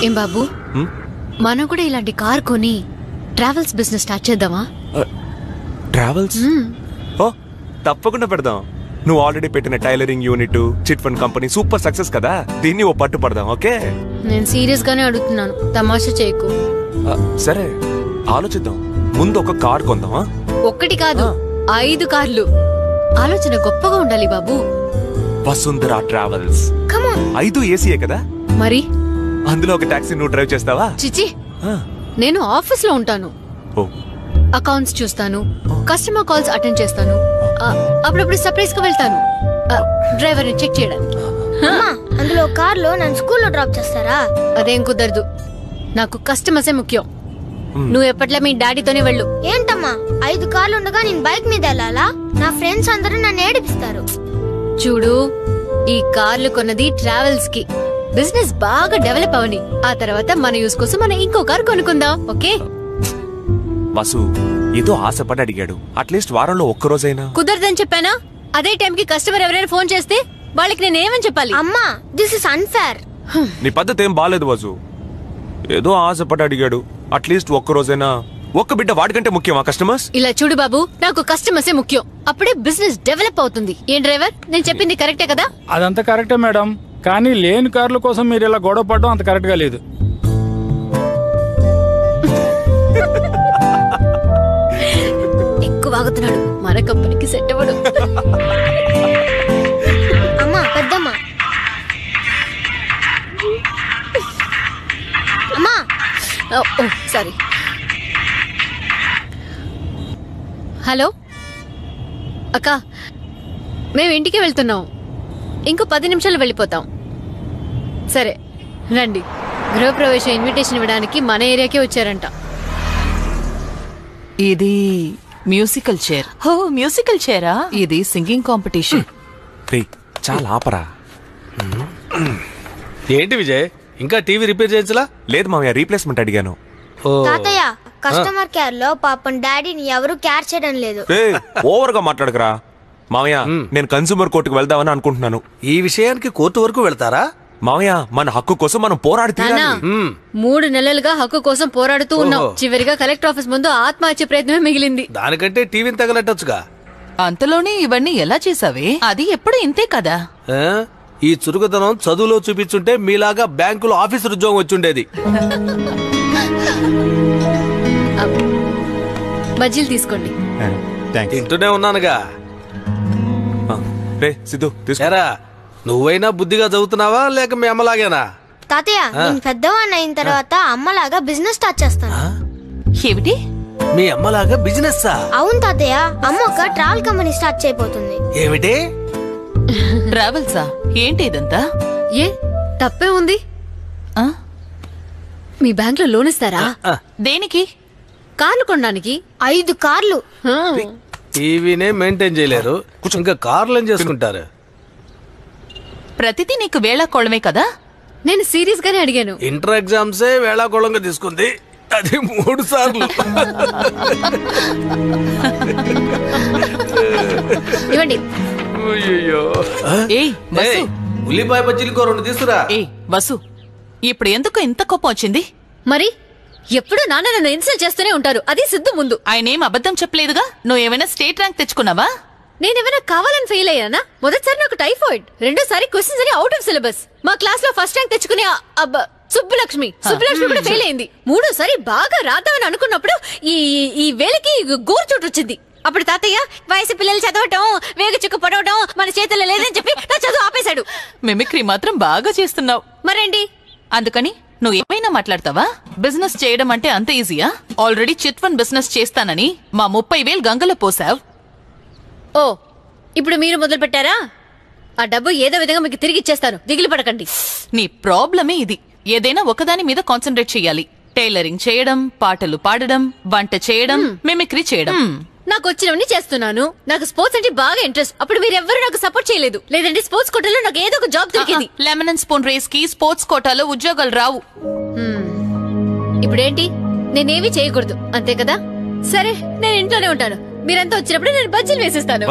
ఏం బాబు, మనం కూడా ఇలాంటి కార్ కొని ట్రావెల్స్ బిజినెస్ స్టార్ట్ చేద్దామా? ట్రావెల్స్? ఓ తప్పకుండా పెడదాం. నువ్వు ఆల్రెడీ పెట్టిన tailoring unit, chit fund company super success కదా, దీన్ని ఓ పట్టు పడదాం. ఓకే, నేను సీరియస్ గానే అడుగుతున్నాను, తమాషా చేయకు. సరే ఆలోచిద్దాం. ముందు ఒక కార్ కొందామా? ఒక్కటి కాదు, 5 కార్లు. ఆలోచన గొప్పగా ఉండాలి బాబు. వసుంధర ట్రావెల్స్ 5 ఏసీయే కదా మరి. అందులో ఒక టాక్సీ నువ్వు డ్రైవ్ చేస్తావా? చిచి, నేను ఆఫీస్ లో ఉంటాను. అకౌంట్స్ చూస్తాను, కస్టమర్ కాల్స్ అటెండ్ చేస్తాను, అప్పుడప్పుడు సర్ప్రైజ్ కు వెళ్తాను డ్రైవర్ ని చెక్ చేయడానికి. అందులో కార్ లో నన్ను స్కూల్లో డ్రాప్ చేస్తారా? అదేం కుదరదు, నాకు కస్టమర్సే ముఖ్యం. నువ్వు ఎప్పట్లా మీ డాడీతోనే వెళ్ళు. ఏంటమ్మా 5 కార్లు ఉండగా నేను బైక్ మీద వెళ్ళాలా? నా ఫ్రెండ్స్ అందరూ నన్ను ఏడిపిస్తారు. చూడు, ఈ కార్లు కొన్నది ట్రావెల్స్ కి, బిజినెస్ బాగా డెవలప్ అవని, ఆ తర్వాత మన యూస్ కోసం మనం ఇంకో కార్ కొనుక్కుందాం. ఓకే? వసు ఏదో ఆశపడి అడిగాడు, అట్లీస్ట్ వారంలో ఒక్కరోజైనా. కుదరదని చెప్పానా? అదే టైం కి కస్టమర్ ఎవరైనా ఫోన్ చేస్తే వాళ్ళకి నేనేమని చెప్పాలి? అమ్మా, దిస్ ఇస్ అన్ఫేర్. నీ పద్ధతి ఏం బాలేదు వసు. ఏదో ఆశపడి అడిగాడు, అట్లీస్ట్ ఒక్కరోజైనా. ఒక్క బిడ్డ వాడికంటే ముఖ్యమా కస్టమర్స్? ఇలా చూడు బాబు, నాకు కస్టమర్సే ముఖ్యం, అప్పుడే బిజినెస్ డెవలప్ అవుతుంది. ఏం డ్రైవర్, నేను చెప్పింది కరెక్టే కదా? అదంతా కరెక్టే మేడం, కానీ లేని కార్ల కోసం మీరు ఇలా గొడవ పడడం అంత కరెక్ట్ గా లేదు. ఎక్కువ ఆగుతున్నాడు, మన కంపెనీకి సెట్ అవ్వడు. అమ్మా, పెద్దమ్మా. అమ్మా, ఓ సారీ. హలో అక్క, మేము ఇంటికి వెళ్తున్నాం, ఇంకో 10 నిమిషాలు వెళ్ళిపోతాం. సరే రండి. గృహప్రవేశ ఇన్విటేషన్ ఇవ్వడానికి మన ఏరియాకే వచ్చారంట. ఇది మ్యూజికల్ చైర్. ఓ మ్యూజికల్ చైరా? ఇది సింగింగ్ కాంపిటీషన్. చాలా ఆపరా. ఏంటి విజయ్, ఇంకా టీవీ రిపేర్ చేయించలా? లేదు మామయ్య, రీప్లేస్మెంట్ అడిగాను. తాతయ్య, కస్టమర్ కేర్ లో పాపం డాడీని ఎవరు కేర్ చేయడం లేదు. ఓవర్ గా మాట్లాడకరా మామయ్య. నేను కన్స్యూమర్ కోర్టుకు వెళ్దామని అనుకుంటున్నాను. ఈ విషయానికి కోర్టు వరకు వెళ్తారా? మామయ్య, మన హక్కు కోసం మనం పోరాడి తీరాలి. 3 నెలలుగా హక్కు కోసం పోరాడుతూ ఉన్నాం. చివరిగా కలెక్టర్ ఆఫీస్ ముందు ఆత్మహత్య ప్రయత్నమే మిగిలింది. దానికంటే టీవీని తగలెట్టొచ్చుగా. అంతలోనే ఇవన్నీ ఎలా చేసావే? అది ఎప్పుడు ఇంతే కదా. ఈ చురుకుదనం చదువులో చూపించుంటే మీలాగా బ్యాంకులో ఆఫీసర్ ఉద్యోగం వచ్చుండేది. బజ్జీలు తీసుకోండి. తింటూనే ఉన్నానుగా. సిద్ధు, తీసుకోరా. నువ్వైనా బుద్ధిగా చదువుతున్నావా లేక మీ అమ్మలాగేనా? తాతయ్య, నేను పెద్దవాడిని అయిన తర్వాత అమ్మలాగా బిజినెస్ స్టార్ట్ చేస్తాను. ఏమిటి? మీ అమ్మలాగా బిజినెస్? అవును తాతయ్య, అమ్మ ఒక ట్రావెల్ కంపెనీ స్టార్ట్ చేయబోతుంది. ఏమిటి? ట్రావెల్సా? ఏంటి ఇదంతా? ఏ తప్పే ఉంది? మీ బ్యాంక్ లో లోన్ ఇస్తారా? దేనికి? కార్లు కొనడానికి. 5 కార్లు. టీవీనే మెయింటైన్ చేయలేరు, ఇంకా కార్లు ఏం చేసుకుంటారు? ప్రతిదీ నీకు వేళాకోళమే కదా. నేను సీరియస్ గానే అడిగాను. ఇంటర్ ఎగ్జామ్సే వేళాకోళంగా తీసుకుంది, అది 3 సార్లు. ఇవ్వండి. ఉల్లిపాయ బజ్జీలు 2 తీసుకురా. వసు, ఇప్పుడు ఎందుకు ఇంత కోపం వచ్చింది? మరి ఎప్పుడు నాన్న నన్ను ఇన్సల్ట్ చేస్తూనే ఉంటారు, అది సిద్ధు ముందు. ఆయన ఏం అబద్ధం చెప్పలేదుగా. నువ్వేమైనా స్టేట్ ర్యాంక్ తెచ్చుకున్నావా? నేనేమైనా కావాలని ఫెయిల్ అయ్యానా? మొదటిసారి నాకు టైఫాయిడ్, రెండోసారి క్వశ్చన్స్ అని అవుట్ ఆఫ్ సిలబస్. మా క్లాస్ లో ఫస్ట్ ర్యాంక్ తెచ్చుకునే సుబ్బలక్ష్మి కూడా ఫెయిల్ అయింది. మూడోసారి బాగా రాద్దామని అనుకున్నప్పుడు ఈ వేళకి గోరు చోటు వచ్చింది. అప్పుడు తాతయ్య వయసు పిల్లలు చదవటం, వేగ చుక్క పడవటం మన చేతుల్లో లేదని చెప్పి నా చదువు ఆపేశాడు. మిమిక్రీ మాత్రం బాగా చేస్తున్నావు. మరేంటి? అందుకని నువ్వు ఏమైనా మాట్లాడతావా? బిజినెస్ చేయడం అంటే అంత ఈజీయా? ఆల్రెడీ చిట్ ఫండ్ బిజినెస్ చేస్తానని మా 30,000 గంగలో పోసావ్. ఓ, ఇప్పుడు మీరు మొదలు పెట్టారా? ఆ డబ్బు ఏదో విధంగా మీకు తిరిగి ఇచ్చేస్తాను, దిగులు పడకండి. నీ ప్రాబ్లమే ఇది. ఏదైనా ఒకదాని మీద కాన్సన్ట్రేట్ చేయాలి. టైలరింగ్ చేయడం, పాటలు పాడడం, వంట చేయడం, మిమిక్రీ చేయడం. నాకు వచ్చినవన్నీ చేస్తున్నాను. నాకు స్పోర్ట్స్ అంటే బాగా ఇంట్రెస్ట్. అప్పుడు మీరెవ్వరూ నాకు సపోర్ట్ చేయలేదు. లేదంటే స్పోర్ట్స్ కోటాలో నాకు ఏదో ఒక జాబ్ దొరికింది. లెమన్ అండ్ స్పూన్ రేస్ కి స్పోర్ట్స్ కోటాలో ఉద్యోగాలు రావు. ఇప్పుడేంటి? నేనేవి చేయకూడదు అంతే కదా? సరే, నేను ఇంట్లోనే ఉంటాను. మీరంతా వచ్చినప్పుడు నేను బజ్జీలు వేసిస్తాను.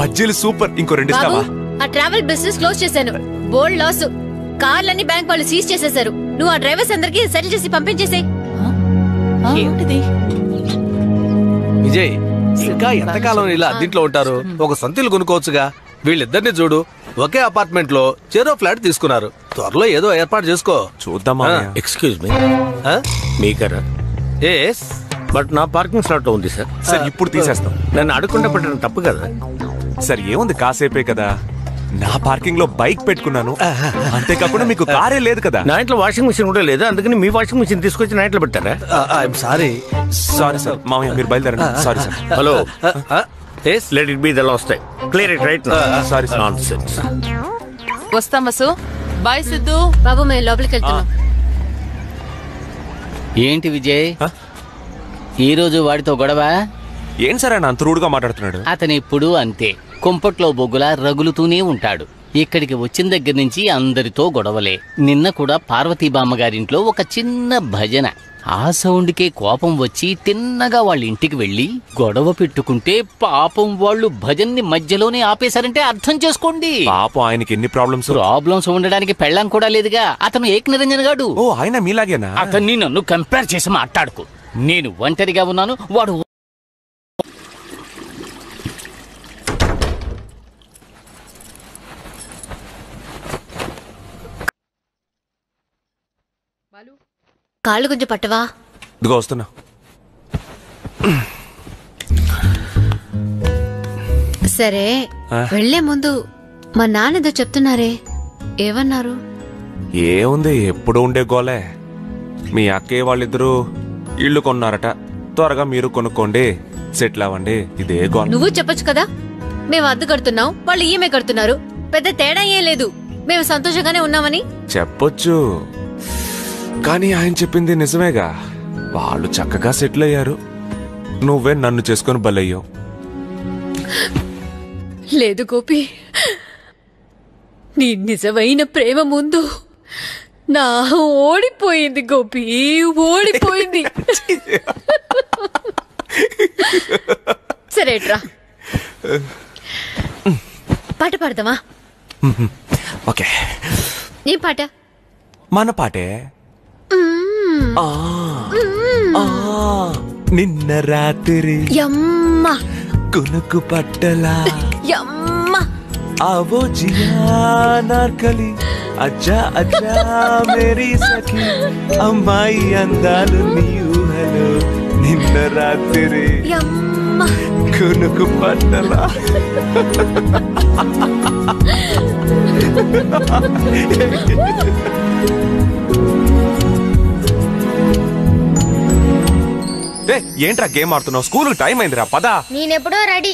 బజ్జీలు సూపర్. ఇంకో 2 ఇస్తావా? ఆ ట్రావెల్ బిజినెస్ క్లోజ్ చేశాను, బోల్డ్ లాస్. కార్లన్నీ బ్యాంక్ వాళ్ళు సీజ్ చేసేశారు. నువ్వు ఆ డ్రైవర్స్ అందరికి సెటిల్ చేసి పంపించేసే. ఏమిటిది? విజయ్, ఇంకా ఎంతకాలం ఇలా అద్దీంట్లో ఉంటారు? ఒక సొంత ఇల్లు కొనుక్కోవచ్చుగా. వీళ్ళిద్దరిని చూడు, ఒకే అపార్ట్మెంట్ లో చెరో ఫ్లాట్ తీసుకున్నారు. త్వరలో ఏదో ఏర్పాటు చేసుకో. చూద్దామా? ఎక్స్క్యూజ్ మీ, మీకరా? ఎస్, బట్ నా పార్కింగ్ స్లాట్ లో ఉంది సార్. సార్ ఇప్పుడు తీసేస్తాం. నన్ను అడగకుండా పెట్టడం తప్పు కదా. సార్ ఏముంది, కాసేపే కదా. నా పార్కింగ్ లో బైక్ పెట్టుకున్నాను, అంతేకాకుండా మీకు కారే లేదు కదా. నా ఇంట్లో వాషింగ్ మిషన్ కూడా లేదు, అందుకని మీ వాషింగ్ మిషన్ తీసుకొచ్చి నా ఇంట్లో పెట్టారా? I'm sorry. సారీ సార్, మామయ్య మీరు బయలుదేరండి. Sorry sir. Hello, let it be the last time. Clear it right. Sorry sir. Nonsense. వస్తాం వసు. బాయ్ సిద్ధు. బాబు మేము లోపలికి వెళ్తున్నాం. ఏంటి విజయ్, ఈ రోజు వాడితో గొడవ? ఏం సార్ ఆయన అంత రూడ్గా మాట్లాడుతున్నాడు? అతను ఎప్పుడూ అంతే, కుంపట్లో బొగ్గులా రగులుతూనే ఉంటాడు. ఇక్కడికి వచ్చిన దగ్గర నుంచి అందరితో గొడవలే. నిన్న కూడా పార్వతీబామ్మ గారింట్లో ఒక చిన్న భజన. ఆ సౌండ్కే కోపం వచ్చి తిన్నగా వాళ్ళ ఇంటికి వెళ్లి గొడవ పెట్టుకుంటే పాపం వాళ్ళు భజన్ని మధ్యలోనే ఆపేశారంటే అర్థం చేసుకోండి. పాపం ఆయనకి ఎన్ని ప్రాబ్లమ్స్ ఉండడానికి పెళ్ళం కూడా లేదుగా. అతను ఏక్ నిరంజన్ గాడు. ఓ, ఆయన మీలాగేనా? అతన్ని నన్ను కంపేర్ చేసి మాట్లాడుకో. నేను ఒంటరిగా ఉన్నాను, వాడు కాళ్ళు కొంచెం పట్టవా? ఇదిగో వస్తున్నా. సరే, వెళ్లే ముందు మా నాన్నదో చెప్తున్నారే, ఏమన్నారు? ఏముంది, ఎప్పుడు ఉండే గోలే. మీ అక్కయ్య వాళ్ళిద్దరూ ఇల్లు కొన్నారట, త్వరగా మీరు కొనుక్కోండి, సెటిల్ అవ్వండి, ఇదే గోల. నువ్వు చెప్పొచ్చు కదా. మేము అద్దె కడుతున్నాం, వాళ్ళు ఈఎంఐ కడుతున్నారు, పెద్ద తేడా ఏం లేదు, మేము సంతోషంగానే ఉన్నామని చెప్పొచ్చు. కానీ ఆయన చెప్పింది నిజమేగా. వాళ్ళు చక్కగా సెటిల్ అయ్యారు, నువ్వే నన్ను చేసుకుని బలయ్యావు. లేదు గోపి, నీ నిజమైన ప్రేమ ముందు నా ఓడిపోయింది గోపి, ఓడిపోయింది. సరేట్రా, పాట పాడదామా? ఓకే. ఏం పాట? మన పాటే. నిన్న రాత్రి యమ్మ కునుకు పట్టలా యమ్మ आवो जिया नारकली అజ్జా అజ్జా మేరీ సఖీ అమ్మాయి అందాలు నీ ఊహలో నిన్న రాత్రి యమ్మ కునుకు పట్టలా. ఏంట్రా గేమ్ ఆడుతున్నావు? స్కూల్ టైం అయిందిరా, పదా. నేనెప్పుడో రెడీ.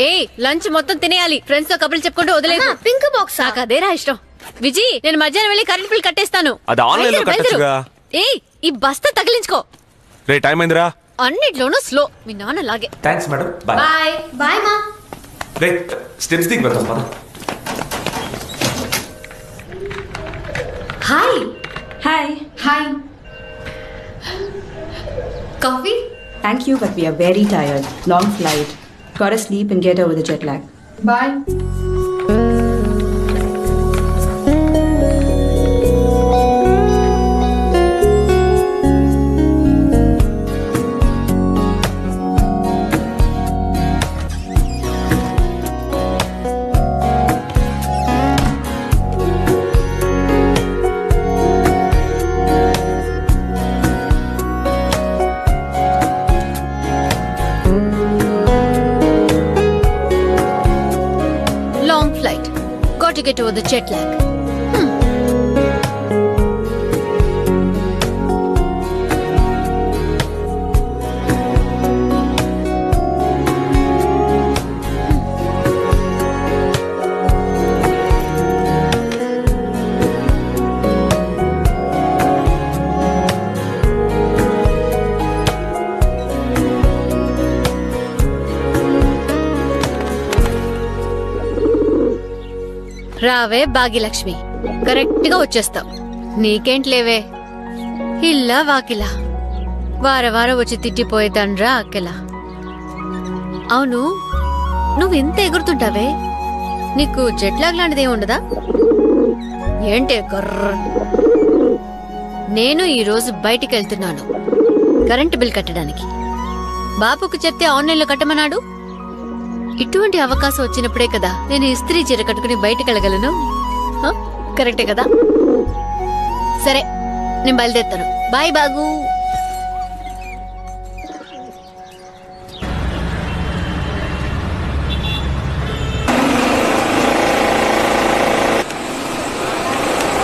ఏ లంచ్ మొత్తం తినేయాలి, ఫ్రెండ్స్ తో కబుర్లు చెప్పుకుంటూ వదిలేదు. పింక్ బాక్స్ నాకు అదేరా ఇష్టం. విజీ, నేను మధ్యాహ్నం వెళ్ళి కరెంట్ బిల్ కట్టేస్తాను. అది ఆన్లైన్ లో కట్టొచ్చుగా. ఏ ఈ బస్తా తగిలించుకో. రే టైం అయిందిరా. అన్నిట్లోనూ స్లో, మీ నాన్న లాగే. Thanks madam, bye. Bye bye మా. రే స్టెప్స్ దిగి వెళ్తాం పద. Hi Hi. Hi. Coffee? Thank you, but we are very tired. Long flight. Gotta sleep and get over the jet lag. Bye. To get over the jet lag. రావే Bhagyalakshmi, correct గా వచ్చేస్తావు. నీకేంట్లేవే, ఇల్లా వాకిలా వారం వచ్చి తిట్టిపోయేదాన్రా అక్కలా. అవును, నువ్వు ఇంత ఎగురుతుంటావే, నీకు జెట్ లాగ్ లాంటిదే ఉండదా? ఏంటే కర్ర? నేను ఈ రోజు బయటికి వెళ్తున్నాను కరెంటు బిల్ కట్టడానికి. బాపుకు చెప్తే ఆన్లైన్లో కట్టమన్నాడు. ఇటువంటి అవకాశం వచ్చినప్పుడే కదా నేను ఇస్త్రీ చీర కట్టుకుని బయటికి వెళ్ళగలను. కరెక్టే కదా? సరే, నేను బయలుదేరుతాను. బాయ్ బాగు.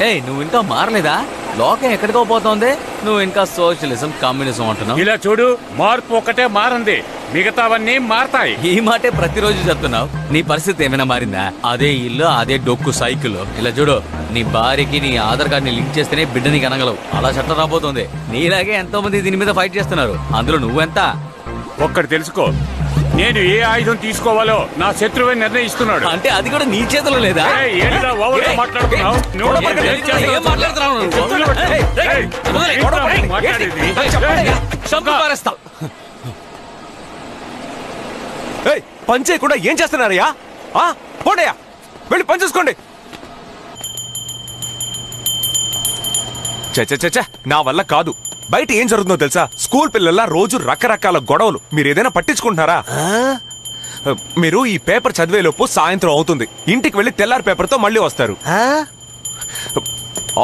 ఏయ్, నువ్వు ఇంకా మారలేదా? లోకం ఎక్కడికో పోతోంది, నువ్వు ఇంకా సోషలిజం కమ్యూనిజం అంటున్నావు. ఇలా చూడు, మార్పు ఒకటే మారింది, మిగతావన్నీ మారతాయి. ఈ మాటే ప్రతిరోజు చెప్తున్నావు. నీ పరిస్థితి ఏమైనా మారిందా? అదే ఇల్లు, అదే డొక్కు సైకిల్. ఇలా చూడు, నీ భార్యకి నీ ఆధార్ కార్డ్ ని లింక్ చేస్తేనే బిడ్డ నీకు అనగలవు. అలా చట్టం రాబోతోంది. నీలాగే ఎంతో మంది దీని మీద ఫైట్ చేస్తున్నారు. అందులో నువ్వెంత? ఒక్కటి తెలుసుకో, నేను ఏ ఆయుధం తీసుకోవాలో నా శత్రువే నిర్ణయిస్తున్నాడు. అంటే అది కూడా నీ చేతిలో లేదా? పని చేయకుండా ఏం చేస్తున్నారయ్యా? పోడయ్యా, వెళ్ళి పని చూసుకోండి. చచ్చ, నా వల్ల కాదు. బయట ఏం జరుగుతుందో తెలుసా? స్కూల్ పిల్లల రోజు రకరకాల గొడవలు. మీరు ఏదైనా పట్టించుకుంటున్నారా? మీరు ఈ పేపర్ చదివేలోపు సాయంత్రం అవుతుంది. ఇంటికి వెళ్లి తెల్లారి పేపర్తో మళ్ళీ వస్తారు.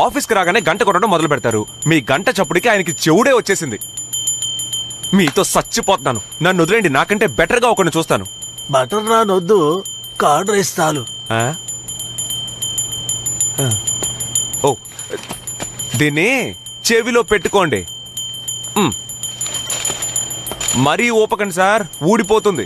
ఆఫీస్కి రాగానే గంట కొట్టడం మొదలు పెడతారు. మీ గంట చప్పుడికి ఆయనకి చెవుడే వచ్చేసింది. మీతో చచ్చిపోతున్నాను. నన్ను వదిలేండి, నాకంటే బెటర్ గా ఒకరిని చూస్తాను. బటర్ నాన్ వద్దు, కార్డ్ రైస్ చాలు. ఓ, దీన్ని చెవిలో పెట్టుకోండి. మరీ ఊపకండి సార్, ఊడిపోతుంది.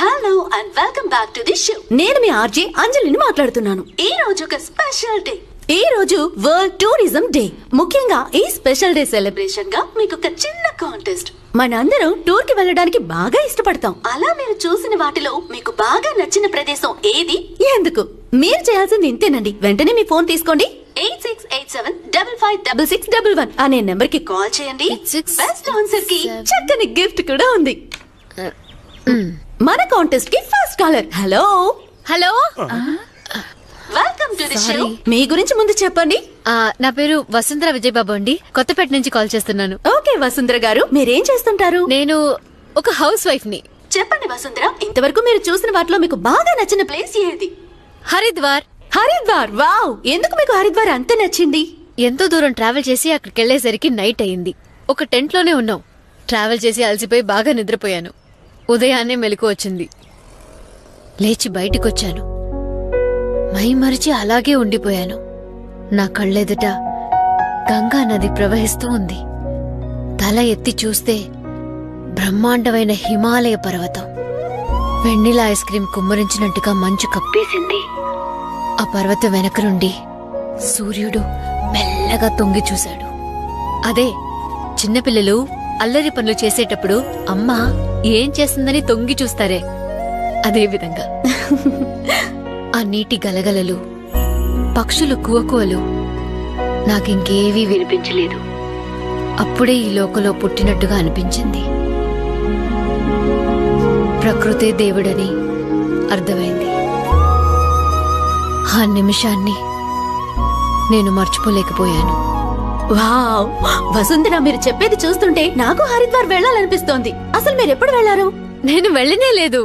Hello and welcome back to the show. నేను మీ ఆర్జే అంజలిని మాట్లాడుతున్నాను. ఈ రోజు ఒక స్పెషల్ డే. ఈ రోజు వరల్డ్ టూరిజం డే. ముఖ్యంగా ఈ స్పెషల్ డే సెలబ్రేషన్ గా మీకు ఒక చిన్న కాంటెస్ట్. మనందరం టూర్ కి వెళ్ళడానికి బాగా ఇష్టపడతాం. అలా మీరు చూసిన వాటిలో మీకు బాగా నచ్చిన ప్రదేశం ఏది, ఎందుకు? మీరు చేయాల్సింది ఇంతేనండి. వెంటనే మీ ఫోన్ తీసుకోండి. 8687556611 అనే నెంబర్ కి కాల్ చేయండి. బెస్ట్ ఆన్సర్ కి చక్కని గిఫ్ట్ కూడా ఉంది. మన కాంటెస్ట్ కి first caller. Hello hello, welcome to the show. మీ గురించి ముందు చెప్పండి. నా పేరు వసుంధర విజయబాబు అండి. కొత్తపేట నుంచి కాల్ చేస్తున్నాను. ఓకే వసుంధర గారు, మీరేం చేస్తుంటారు? నేను ఒక హౌస్ వైఫ్ ని. చెప్పండి వసుంధర, ఇంతవరకు మీరు చూసిన వాటిలో మీకు బాగా నచ్చిన ప్లేస్ ఏది? హరిద్వార్. హరిద్వార్, వావ్! ఎందుకు మీకు హరిద్వార్ అంత నచ్చింది? ఎంతో దూరం ట్రావెల్ చేసి అక్కడికి వెళ్లేసరికి నైట్ అయింది. ఒక టెంట్ లోనే ఉన్నాం. ట్రావెల్ చేసి అలసిపోయి బాగా నిద్రపోయాను. ఉదయాన్నే మెలకు వచ్చింది. లేచి బయటికొచ్చాను. మై మరిచి అలాగే ఉండిపోయాను. నా కళ్ళెదుట గంగా నది ప్రవహిస్తూ ఉంది. తల ఎత్తి చూస్తే బ్రహ్మాండమైన హిమాలయ పర్వతం. వెన్నెల ఐస్ క్రీం కుమ్మరించినట్టుగా మంచు కప్పేసింది. ఆ పర్వతం వెనక నుండి సూర్యుడు మెల్లగా తొంగి చూశాడు. అదే చిన్నపిల్లలు అల్లరి పనులు చేసేటప్పుడు అమ్మ ఏం చేస్తుందని తొంగి చూస్తారే, అదే విధంగా. ఆ నీటి గలగలలు, పక్షులు కువకువలు నాకింకేవీ వినిపించలేదు. అప్పుడే ఈ లోకంలో పుట్టినట్టుగా అనిపించింది. ప్రకృతే దేవుడని అర్థమైంది. ఆ నిమిషాన్ని నేను మర్చిపోలేకపోయాను. వావ్! వసుంధర, మీరు చెప్పేది చూస్తుంటే నాకు హరిద్వార్ వెళ్ళాలనిపిస్తోంది. అసలు మీరు ఎప్పుడు వెళ్లారు? నేను వెళ్ళనే లేదు.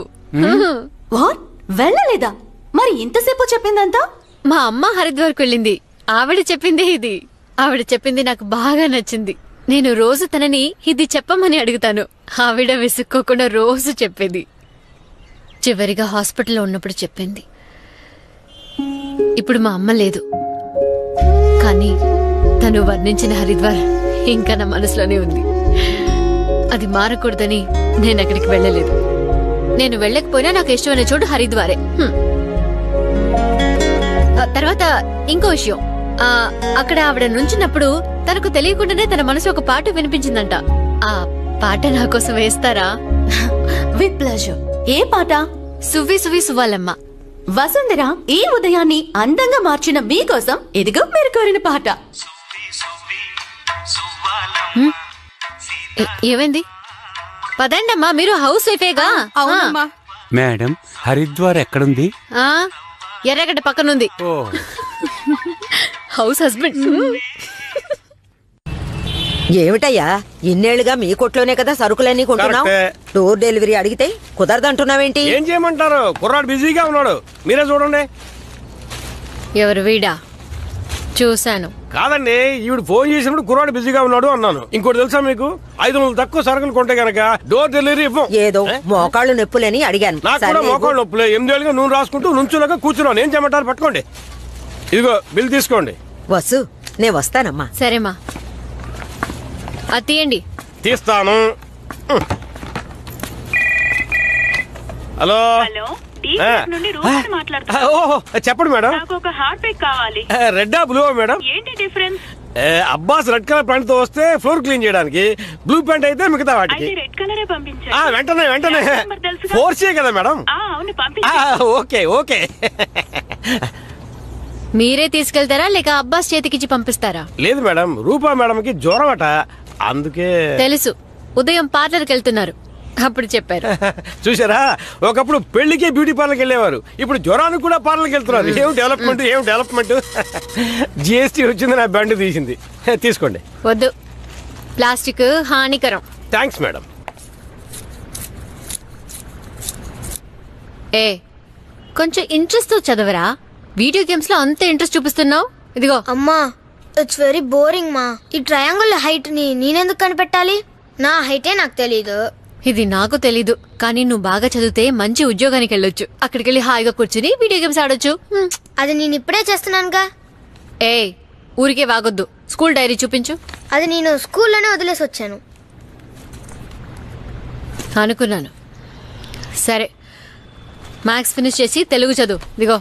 వాట్? వెళ్ళలేదా? మరి ఇంతసేపు చెప్పిందంతా? మా అమ్మ హరిద్వార్కు వెళ్ళింది. ఆవిడ చెప్పిందే ఇది. ఆవిడ చెప్పింది నాకు బాగా నచ్చింది. నేను రోజు తనని ఇది చెప్పమని అడుగుతాను. ఆవిడ విసుక్కోకుండా రోజు చెప్పేది. చివరిగా హాస్పిటల్లో ఉన్నప్పుడు చెప్పింది. ఇప్పుడు మా అమ్మ లేదు, కానీ తను వర్ణించిన హరిద్వార్ ఇంకా నా మనసులోనే ఉంది. అది మారకూడదని నేను అక్కడికి వెళ్ళలేదు. నేను వెళ్ళకపోయినా నాకు ఇష్టమైన చోటు హరిద్వారే. తర్వాత ఇంకో విషయం, అక్కడ ఆవిడ నుంచినప్పుడు తనకు తెలియకుండానే తన మనసు ఒక పాట వినిపించిందంట. ఆ పాట నా కోసం వేస్తారా? With pleasure. ఏ పాట? సువ్వి సువ్వి సువ్వాలమ్మ. వసుంధర, ఈ ఉదయాన్ని అందంగా మార్చిన మీకోసం ఇదిగో మీరు కోరిన పాట. ఏమైంది? పదండమ్మా, మీరు హౌస్ వైఫేగా. అవునమ్మా. మేడం, హరిద్వార్ ఎక్కడుంది? ఎర్రగడ్డ పక్కనుంది. House husband. ఏమిటయ్యా, ఇన్నేళ్లుగా మీ కొట్లోనే కదా సరుకులన్నీ కొంటున్నావు. డోర్ డెలివరీ అడిగితే కుదరదంటున్నావేంటి? ఏం చేయమంటారు, కుర్రాడు బిజీగా ఉన్నాడు, మీరే చూడండి. ఎవరు వీడా? చూశాను. కాదండి, ఈవిడ ఫోన్ చేసినప్పుడు కుర్రాడు బిజీగా ఉన్నాడు అన్నాను. ఇంకోటి తెలుసా మీకు, 500 తక్కువ సరుకులు కొంటే గనక డోర్ డెలివరీ ఇవ్వం. ఏదో మోకాళ్ళు నొప్పులని అడిగాను. నాకు కూడా మోకాళ్ళు నొప్పులే. 8 ఏళ్ళుగా నూనె రాసుకుంటూ నుంచులాగా కూర్చున్నాను. ఏం చేయమంటారు? పట్టుకోండి, ఇదిగో బిల్ తీసుకోండి. వసు, నేను వస్తానమ్మా. సరేమ్మా, అది తీయండి. తీస్తాను. హలో. చెప్పండి మేడం. రెడ్డా బ్లూ మేడం? అబ్బాస్ రెడ్ కలర్ ప్యాంట్ తో వస్తే ఫ్లోర్ క్లీన్ చేయడానికి, బ్లూ ప్యాంట్ అయితే మిగతా వాటికి. వెంటనే వెంటనే ఫోర్స్ కదా మేడం. Okay okay. మీరే తీసుకెళ్తారా లేక అబ్బాస్ చేతికిచ్చి పంపిస్తారా? లేదు మేడం, రూపా మేడంకి జ్వరం అట, అందుకే. తెలుసు, ఉదయం పార్లర్కి వెళ్తున్నారు, అప్పుడు చెప్పారు. చూసారా, ఒకప్పుడు పెళ్లికే బ్యూటీ పార్లర్కి వెళ్ళేవారు, ఇప్పుడు జ్వరానికి కూడా పార్లర్కి వెళ్తున్నారు. ఏం డెవలప్మెంట్, ఏం డెవలప్మెంట్. జిఎస్టీ వచ్చింది, నా బండి తీసింది. తీసుకోండి. వద్దు, ప్లాస్టిక్ హానికరం. Thanks madam. కొంచెం ఇంట్రెస్ట్ తో చదవరా, వీడియో గేమ్స్ లో అంత ఇంట్రెస్ట్ చూపిస్తున్నావు. ఇదిగో. అమ్మా, ఇట్స్ వెరీ బోరింగ్ మా. ఈ ట్రయాంగిల్ హైట్ ని నేనెందుకు కనిపెట్టాలి? నా హైటే నాకు తెలీదు. ఇది నాకు తెలీదు, కానీ నువ్వు బాగా చదివితే మంచి ఉద్యోగానికి వెళ్ళొచ్చు. అక్కడికి వెళ్ళి హాయిగా కూర్చుని వీడియో గేమ్స్ ఆడొచ్చు. అది నేను ఇప్పుడే చేస్తున్నానుగా. ఊరికే వాగొద్దు, స్కూల్ డైరీ చూపించు. అది నేను స్కూల్లోనే వదిలేసి వచ్చాను. అనుకున్నాను. సరే, మ్యాథ్స్ ఫినిష్ చేసి తెలుగు చదువు. ఇదిగో.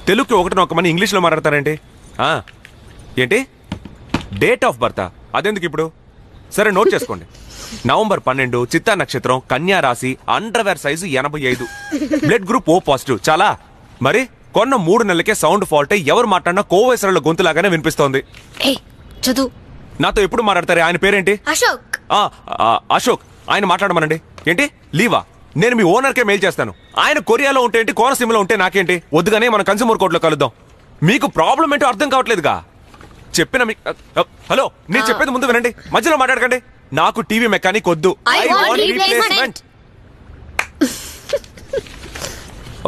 తెలుగుకి ఒకటి నొక్కమని ఇంగ్లీష్లో మాట్లాడతారేంటి? ఏంటి డేట్ ఆఫ్ బర్త్? అదెందుకు ఇప్పుడు? సరే, నోట్ చేసుకోండి. నవంబర్ 12, చిత్తా నక్షత్రం, కన్యా రాశి, underwear size 85, blood group O positive. చాలా. మరి కొన్న 3 నెలలకే సౌండ్ ఫాల్ట్ అయ్యి ఎవరు మాట్లాడినా కోవేశ్వరుల గొంతులాగానే వినిపిస్తోంది. చదువు. నాతో ఎప్పుడు మాట్లాడతారు? ఆయన పేరేంటి? అశోక్. అశోక్. ఆయన మాట్లాడమనండి. ఏంటి లీవా? నేను మీ ఓనర్కే మెయిల్ చేస్తాను. ఆయన కొరియాలో ఉంటే ఏంటి, కోనసీమలో ఉంటే నాకేంటి? వద్దుగానే మన కన్స్యూమర్ కోర్టులో కలుద్దాం. మీకు ప్రాబ్లం ఏంటో అర్థం కావట్లేదుగా. చెప్పిన హలో, నేను చెప్పేది ముందు వినండి, మధ్యలో మాట్లాడకండి. నాకు టీవీ మెకానిక్ వద్దు. I want replacement.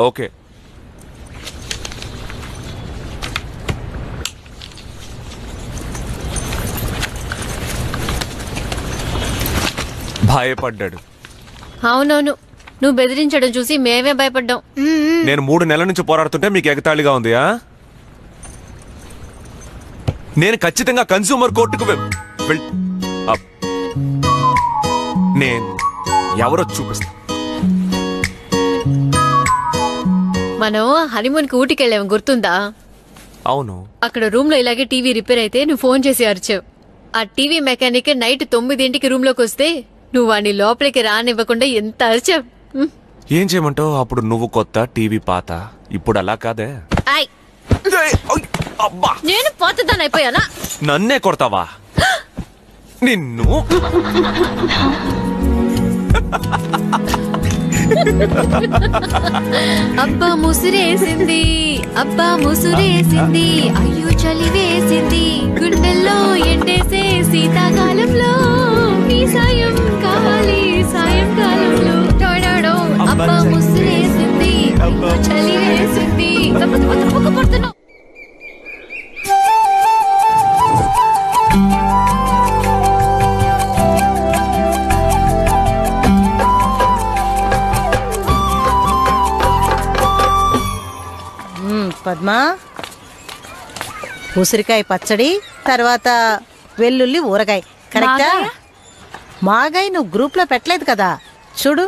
ఓకే. భయపడ్డాడు. అవునవును, నువ్వు బెదిరించడం చూసి మేమే భయపడ్డాం. నేను 3 నెలల నుంచి పోరాడుతుంటే మీకు ఎగతాళిగా ఉంది. నేను ఖచ్చితంగా కన్స్యూమర్ కోర్టుకు నేను ఎవరో చూపిస్తా. మనం హనీమూన్ కి ఊటికి వెళ్ళాము, గుర్తుందా? అవును. అక్కడ రూమ్ లో ఇలాగే టీవీ రిపేర్ అయితే నువ్వు ఫోన్ చేసి అరిచావు. ఆ టీవీ మెకానిక్ నైట్ 9 రూమ్ లోకి వస్తే నువ్వు వాడిని లోపలికి రానివ్వకుండా ఎంత అరిచావు. ఏం చేయమంటావు? అప్పుడు నువ్వు కొత్త, టీవీ పాత. ఇప్పుడు అలా కాదే. నేను పోతదాన్ని అయిపోయానా? నన్నే కొడతావా? నిన్ను అబ్బా ముసురేసింది, అబ్బా ముసురేసింది, అయ్యో చలి వేసింది, గుండెల్లో ఎండేసే శీతాకాలంలో మీ సాయం కావాలి, సాయంకాలంలో టొడడో. అబ్బా ముసురేసింది, అయ్యో చలి వేసింది, పడుతున్నావు. పద్మా, ఉసిరికాయ పచ్చడి, తర్వాత వెల్లుల్లి ఊరగాయ. కరెక్టా? మాగాయ నువ్వు గ్రూప్ లో పెట్టలేదు కదా, చూడు.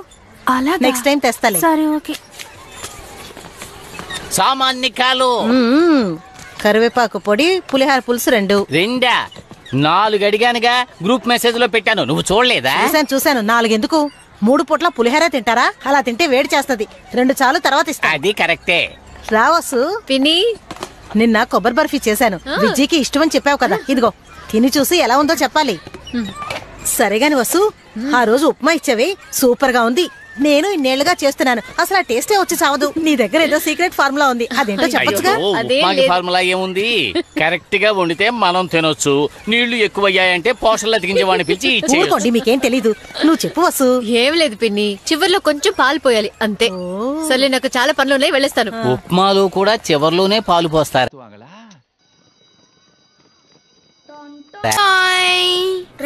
నెక్స్ట్ టైం తెస్తాలే. సరే, ఓకే. సామాన్నికాలు, కరివేపాకు పొడి, పులిహార పులుసు 2. 4 అడిగానుగా, గ్రూప్ మెసేజ్ లో పెట్టాను, నువ్వు చూడలేదా? చూశాను. 4 ఎందుకు? 3 పూట్ల పులిహార తింటారా? అలా తింటే వేడి చేస్తుంది. 2 చాలు, తర్వాత ఇస్తా. అది కరెక్టే. రావసు పిన్ని, నిన్న కొబ్బరి బర్ఫీ చేశాను. విజ్జీకి ఇష్టమని చెప్పావు కదా, ఇదిగో తిని చూసి ఎలా ఉందో చెప్పాలి. సరేగాని వసు, ఆ రోజు ఉప్మా ఇచ్చావే సూపర్ గా ఉంది. నేను ఇన్నేళ్లుగా చేస్తున్నాను, అసలు ఆ టేస్టే వచ్చి చావదు. నీ దగ్గర ఏదో సీక్రెట్ ఫార్ములా ఉంది, అదేంటో చెప్పొచ్చుగా. ఉప్మాకి ఫార్ములా ఏముంది? కరెక్ట్ గా వండితే మనం తినొచ్చు. నీళ్లు ఎక్కువయ్యాయంటే పోషన్లు అతికించేవాడిని పిలిచి ఊరుకోండి, మీకేం తెలీదు. నువ్వు చెప్పు వసు. ఏం లేదు పిన్ని, చివర్లో కొంచెం పాలు పోయాలి అంతే. సరే నాకు చాలా పనులు ఉన్నాయి, వెళ్ళేస్తాను. ఉప్మాలో కూడా చివర్లోనే పాలు పోస్తారు.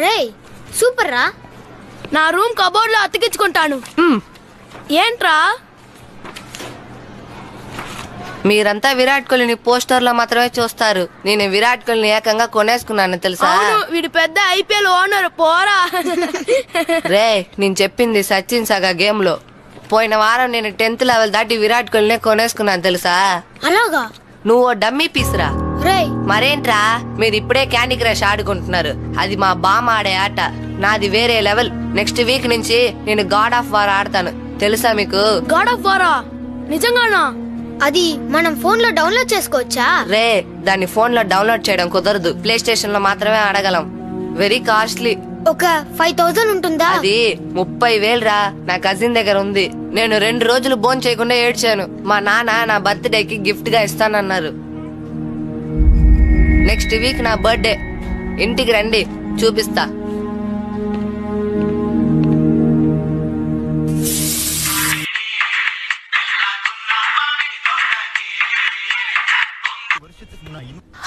రే సూపర్ రా. నా రూమ్ కబోర్డ్ లో అతికించుకుంటాను. ఏంట్రా? మీరంతా విరాట్ కోహ్లీని పోస్టర్ లో మాత్రమే చూస్తారు. నేను విరాట్ కోహ్లీని ఏకంగా కొనేసుకున్నాను తెలుసా? వీడి పెద్ద ఐపీఎల్ ఓనర్. పోరా. రే నేను చెప్పింది సచిన్ సగా గేమ్ లో. పోయిన వారం నేను 10th లెవెల్ దాటి విరాట్ కోహ్లీనే కొనేసుకున్నాను తెలుసా? అలాగా? నువ్వు డమ్మీ పీస్ రా. రేయ్ మరేంట్రా మీరు ఇప్పుడే క్యాండీ క్రష్ ఆడుకుంటున్నారు? అది మా బామ్మ ఆడే ఆట, నాది వేరే లెవెల్. నెక్స్ట్ వీక్ నుంచి నేను గాడ్ ఆఫ్ వార్ ఆడతాను తెలుసా మీకు? గాడ్ ఆఫ్ వారా? నిజంగానా? అది మనం ఫోన్ లో డౌన్లోడ్ చేసుకోవచ్చా? రే దాన్ని ఫోన్ లో డౌన్లోడ్ చేయడం కుదరదు, ప్లే స్టేషన్ లో మాత్రమే ఆడగలం. Very costly. ఒక 5000 ఉంటుందా? అది 30,000 రా. నా కజిన్ దగ్గర ఉంది. నేను 2 రోజులు బోన్ చేయకుండా ఏడ్చాను. మా నాన్న నా బర్త్డేకి గిఫ్ట్ గా ఇస్తానన్నారు. నెక్స్ట్ వీక్ నా బర్త్డే, ఇంటికి రండి చూపిస్తా.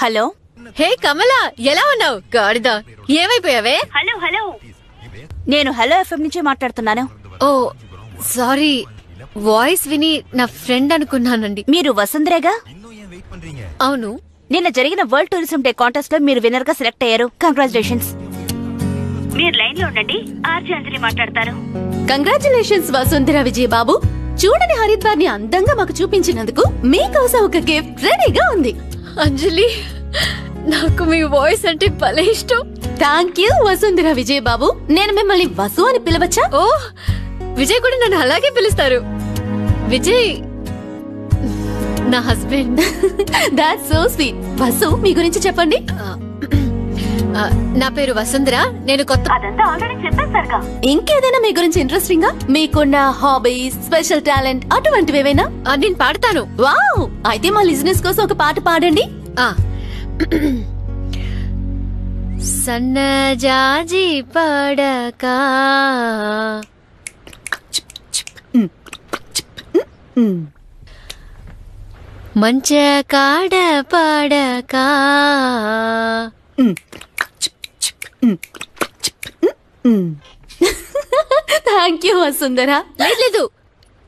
హలో. హే కమలా, ఎలా ఉన్నావు? గాడిదా ఏమైపోయావే? హలో హలో, నేను హలో ఎఫ్ఎం నుంచి మాట్లాడుతున్నాను. ఓ సారీ, వాయిస్ విని నా ఫ్రెండ్ అనుకున్నానండి. మీరు వసుంధరేగా? అవును. నిన్న జరిగిన వరల్డ్ టూరిజం డే కాంటెస్ట్ లో మీరు విన్నర్ గా సెలెక్ట్ అయ్యారు. కంగ్రాచులేషన్స్. మీరు లైన్ లో ఉండండి, ఆర్జే అంజలి మాట్లాడతారు. కంగ్రాచులేషన్స్ వసుంధర విజయ్ బాబు. చూడని హరిద్వార్ ని అందంగా మాకు చూపించినందుకు మీకోసం ఒక గిఫ్ట్ రెడీగా ఉంది. అంజలి, నాకు మీ వాయిస్ అంటే భలే ఇష్టం. థ్యాంక్ యూ వసుంధర విజయ్ బాబు. నేను మిమ్మల్ని వసు అని పిలవచ్చా? ఓ విజయ్ కూడా నన్ను అలాగే పిలుస్తారు. విజయ్ నా husband. That's so sweet. Vasu మీ గురించి చెప్పండి. నా పేరు వసుంధర, నేను కొత్త. అదంతా ఆల్రెడీ చెప్పేశారుగా. ఇంకేదైనా మీ గురించి ఇంట్రెస్టింగ్ గా, మీకున్న హాబీస్, స్పెషల్ టాలెంట్ అటువంటివి ఏవైనా? నేను పాడతాను. వావ్, అయితే మా లిజనర్స్ కోసం ఒక పాట పాడండి. సన్నజాజి పడకా మంచ కాడ పడకా. Thank you Vasundhara. లేదు,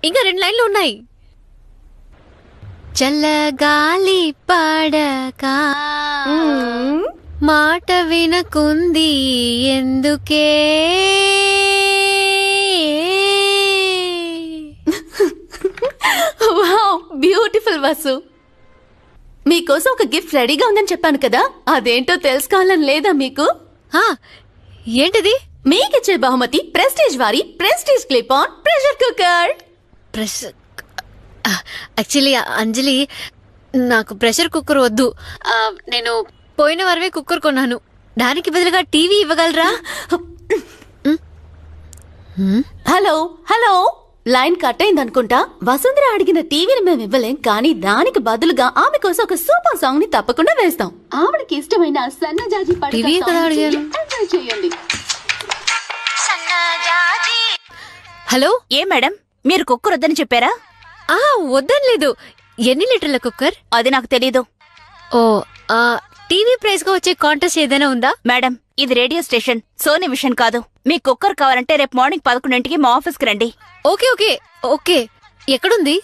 ఇంకా 2 లైన్లు ఉన్నాయి. చల్లగాలి పడకా మాట వినకుంది ఎందుకే. Wow, beautiful Vasu. మీకోసం ఒక గిఫ్ట్ రెడీగా ఉందని చెప్పాను కదా, అదేంటో తెలుసుకోవాలని లేదా మీకు? ఏంటిది? మీకిచ్చే బహుమతి ప్రెస్టీజ్ వారి Prestige clip on pressure cooker. Actually Anjali, నాకు ప్రెషర్ కుక్కర్ వద్దు. నేను పోయిన వారమే కుక్కర్ కొన్నాను, దానికి బదులుగా టీవీ ఇవ్వగలరా? హలో హలో, లైన్ కట్ అయింది అనుకుంటా. వసుంధర అడిగిన టీవీని మేము ఇవ్వలేం, కానీ దానికి బదులుగా ఆమె కోసం ఒక సూపర్ సాంగ్ ని తప్పకుండా వేస్తాం. ఆవిడకి ఇష్టమైన సన్నజాజి చేయండి. హలో. ఏ మేడం, మీరు కుక్కర్ వద్దని చెప్పారా? వద్దని లేదు. ఎన్ని లీటర్ల కుక్కర్? అది నాకు తెలీదు. ఓ టీవీ ప్రైజ్ గా వచ్చే కాంటెస్ట్ ఏదైనా ఉందా? మేడం, ఇది రేడియో స్టేషన్, సోనీ విషన్ కాదు. మీ కుక్కర్ కావాలంటే రేపు మార్నింగ్ 11 మా ఆఫీస్ కి రండి. Okay okay okay. ఎక్కడుంది?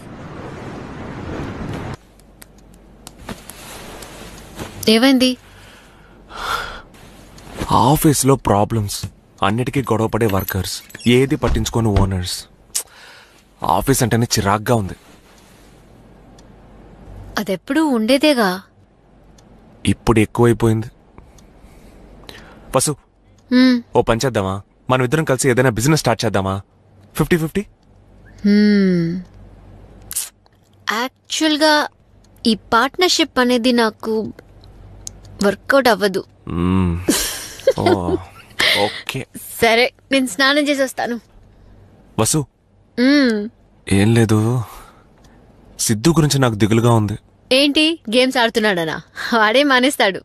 ఏమైంది? ఆఫీస్లో ప్రాబ్లమ్స్, అన్నిటికీ గొడవపడే వర్కర్స్, ఏది పట్టించుకోని ఓనర్స్. ఆఫీస్ అంటేనే చిరాగ్గా ఉంది. అదెప్పుడు ఉండేదేగా, ఇప్పుడు ఎక్కువైపోయింది. వసు, ఓ పని చేద్దామా? మనం ఇద్దరం కలిసి ఏదైనా బిజినెస్ స్టార్ట్ చేద్దామా? 50-50. యాక్చువల్గా ఈ పార్ట్నర్షిప్ అనేది నాకు వర్కౌట్ అవ్వదు. ఓకే సరే నేను స్నానం చేసి వస్తాను. వసు ఏం లేదు, సిద్ధు గురించి నాకు దిగులుగా ఉంది. ఏంటి గేమ్స్ ఆడుతున్నాడనా? వాడే మానేస్తాడు.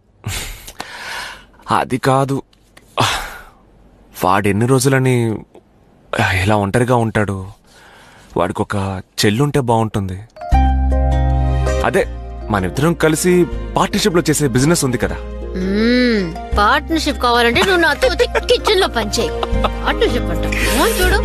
అది కాదు, వాడెన్ని రోజులని ఇలా ఒంటరిగా ఉంటాడు. వాడికి ఒక చెల్లుంటే బాగుంటుంది. అదే మనిద్దరం కలిసి పార్ట్నర్షిప్ లో చేసే బిజినెస్ ఉంది కదా. పార్ట్నర్షిప్ కావాలంటే నువ్వు నాతో కిచెన్ లో పనిచేయి. పార్ట్నర్షిప్ అంట చూడు.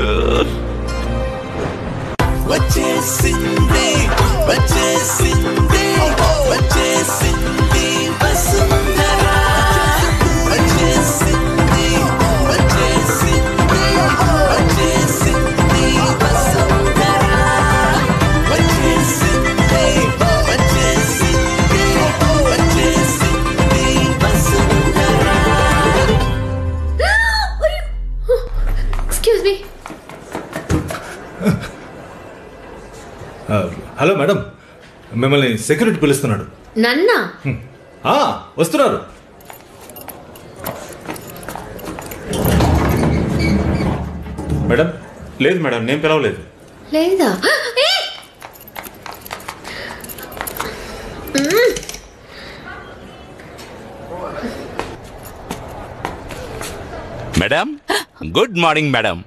హలో మేడం, మిమ్మల్ని సెక్యూరిటీ పిలుస్తున్నాడు. నన్నా? వస్తున్నారు. మేడం లేదు మేడం, నేను పిలవలేదు. లేదా? Madam good morning madam.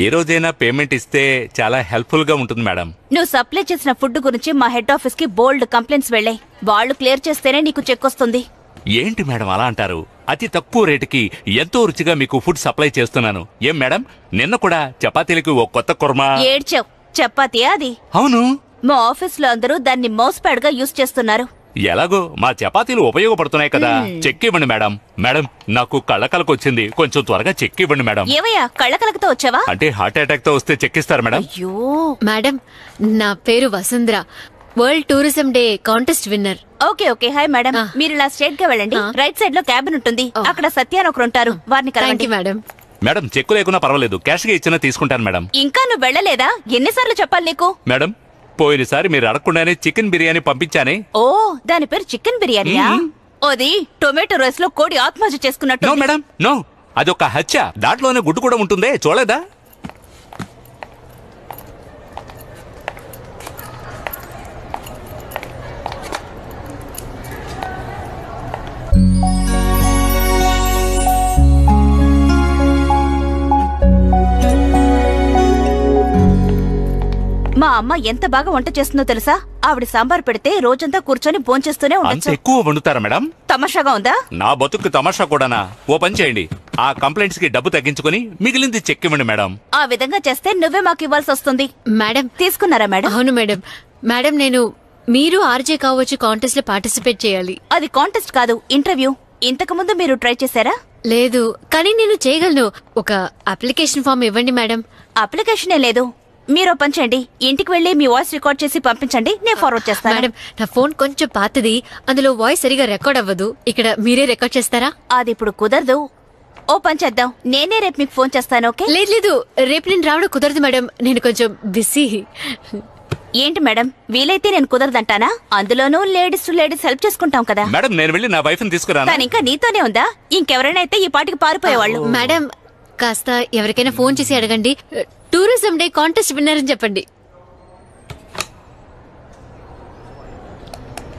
ఏ రోజైనా పేమెంట్ ఇస్తే చాలా హెల్ప్ఫుల్ గా ఉంటుంది మేడం. నువ్వు సప్లై చేసిన ఫుడ్ గురించి మా హెడ్ ఆఫీస్ కి బోల్డ్ కంప్లైంట్స్ వెళ్ళాయి. వాళ్ళు క్లియర్ చేస్తేనే నీకు చెక్ వస్తుంది. ఏంటి మేడం అలా అంటారు? అతి తక్కువ రేటుకి ఎంతో రుచిగా మీకు ఫుడ్ సప్లై చేస్తున్నాను. ఏం మేడం, నిన్న కూడా చపాతీలకు ఓ కొత్త కుర్మా. ఏడ్చావు. చపాతీయా అది? అవును. మా ఆఫీస్ లో అందరూ దాన్ని మౌస్ ప్యాడ్ గా యూజ్ చేస్తున్నారు. ఎలాగో మా చపాతీలు ఉపయోగపడుతున్నాయి కదా. చెక్ ఇవ్వండి మేడం. మేడం నాకు కళ్ళకలకు వచ్చింది, కొంచెం త్వరగా చెక్ ఇవ్వండి మేడం. ఏవయ్యా కళ్ళకలకతో వచ్చావా? అంటే హార్ట్ అటాక్ తో వస్తే చెక్ ఇస్తారు మేడం. అయ్యో మేడం, నా పేరు Vasundhara, world tourism day contest winner. Okay okay. Hi madam, మీరు ఇలా స్ట్రైట్ గా వెళ్ళండి. రైట్ సైడ్ లో క్యాబిన్ ఉంటుంది. అక్కడ సత్య అని ఒకరు ఉంటారు, వారిని కలవండి. మేడం మేడం చెక్కు లేకున్నా పర్వాలేదు, క్యాష్ గా ఇచ్చినా తీసుకుంటాను మేడం. ఇంకా నువ్వు వెళ్ళలేదా? ఎన్నిసార్లు చెప్పాలి నీకు? మేడం పోయినసారి మీరు అడగకుండానే చికెన్ బిర్యానీ పంపించానే. ఓ దాని పేరు చికెన్ బిర్యానీయా? అది టొమాటో రైస్ లో కోడి ఆత్మహత్య చేసుకున్నట్టు. నో మేడం నో, అదొక హత్య. దాంట్లోనే గుడ్డు కూడా ఉంటుందే, చూడలేదా? మా అమ్మ ఎంత బాగా వంట చేస్తుందో తెలుసా? ఆవిడ సాంబార్ పెడితే రోజంతా కూర్చొని భోంచేస్తూనే అంత ఉండొచ్చు. ఎక్కువ వండుతారా మేడం? తమాషాగా ఉందా? నా బతుకు తమాషా కూడానా? ఓ పని చేయండి, ఆ కంప్లైంట్స్ కి డబ్బు తగ్గించుకుని మిగిలింది చెక్ ఇవ్వండి మేడం. ఆ విధంగా చేస్తే నువ్వే మాకు ఇవ్వాల్సి వస్తుంది. మేడం తీసుకున్నారా మేడం? అవును మేడం. మేడం నేను మీరు ఆర్జే కావచ్చు కాంటెస్ట్ లో పార్టిసిపేట్ చేయాలి. అది కాంటెస్ట్ కాదు, ఇంటర్వ్యూ. ఇంతకు ముందు మీరు ట్రై చేశారా? లేదు, కానీ నేను చేయగలను. ఒక అప్లికేషన్ ఫామ్ ఇవ్వండి మేడం. అప్లికేషనే లేదు. మీరు పని చేయండి, ఇంటికి వెళ్లి మీ వాయిస్ రికార్డ్ చేసి పంపించండి, నేను ఫార్వర్డ్ చేస్తాను. మేడం నా ఫోన్ కొంచెం పాతది, అందులో వాయిస్ సరిగా రికార్డ్ అవ్వదు. ఇక్కడ మీరే రికార్డ్ చేస్తారా? అది ఇప్పుడు కుదరదు. ఓ పని చేద్దాం, నేనే రేపు మీకు ఫోన్ చేస్తాను. ఓకే? లేదు లేదు, రేపు నేను రావడం కుదరదు మేడం, నేను కొంచెం బిజీ. ఏంటి మేడం, వీలైతే నేను కుదరదంటానా? అందులోనూ లేడీస్ టు లేడీస్ హెల్ప్ చేసుకుంటాం కదా. మేడం నేను వెళ్ళి నా వైఫ్ ని తీసుకురాను. కానీ ఇంకా నీతోనే ఉందా? ఇంకెవరైనా అయితే ఈ పాటికి పారిపోయేవాళ్ళు. మేడం కాస్త ఎవరికైనా ఫోన్ చేసి అడగండి, టూరిజం డే కాంటెస్ట్ విన్నర్ అని చెప్పండి.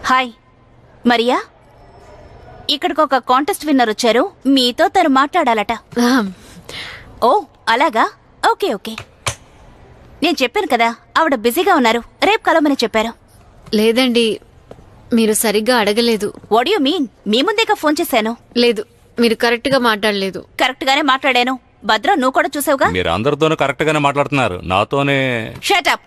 హాయ్ మరియా, ఇక్కడికి ఒక కాంటెస్ట్ విన్నర్ వచ్చారు, మీతో తను మాట్లాడాలట. ఓ అలాగా, ఓకే ఓకే. నేను చెప్పాను కదా ఆవిడ బిజీగా ఉన్నారు, రేపు కలవమని చెప్పారు. లేదండి, మీరు సరిగ్గా అడగలేదు. What you mean? మీ ముందేగా ఫోన్ చేశాను. లేదు, మీరు కరెక్ట్ గా మాట్లాడలేదు. కరెక్ట్ గానే మాట్లాడాను. భద్ర నువ్వు కూడా చూసావుగా. మీరు అందరితోనూ కరెక్ట్ గానే మాట్లాడుతున్నారు, నాతోనే. Shut up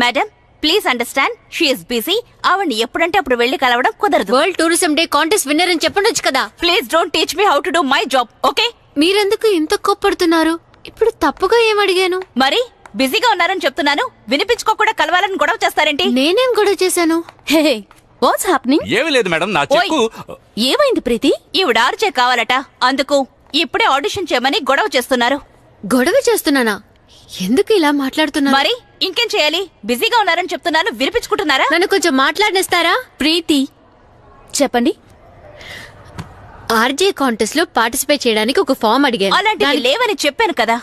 madam, please understand, she is busy. ఆవిడ్ని ఎప్పుడంటే అప్పుడు వెళ్లి కలవడం కుదరదు. World tourism day contest winner అని చెప్పండొచ్చు కదా. Please don't teach me how to do my job, okay? మీరెందుకు ఇంత కోప్పడుతున్నారు? ఇప్పుడు తప్పుగా ఏం అడిగాను? మరి బిజీగా ఉన్నారని చెప్తున్నాను, వినిపించుకోకుండా కలవాలని గొడవ చేస్తారేంటి? నేనేం గొడవ చేశాను? Hey what's happening? ఏమీ లేదు మేడం, నా చెక్కు. ఏమైంది ప్రీతి? ఈవిడ ఆర్జే కావాలట, అందుకు ఇప్పుడే ఆడిషన్ చేయమని గొడవ చేస్తున్నారు. గొడవ చేస్తున్నానా? ఎందుకు ఇలా మాట్లాడుతున్నా? మరి ఇంకేం చేయాలి? బిజీగా ఉన్నారని చెప్తున్నాను, వినిపించుకుంటున్నారా? నన్ను కొంచెం మాట్లాడిస్తారా? ప్రీతి చెప్పండి. ఆర్జే కాంటెస్ట్ లో పార్టిసిపేట్ చేయడానికి ఒక ఫామ్ అడిగాను. అలాంటివి లేవని చెప్పాను కదా.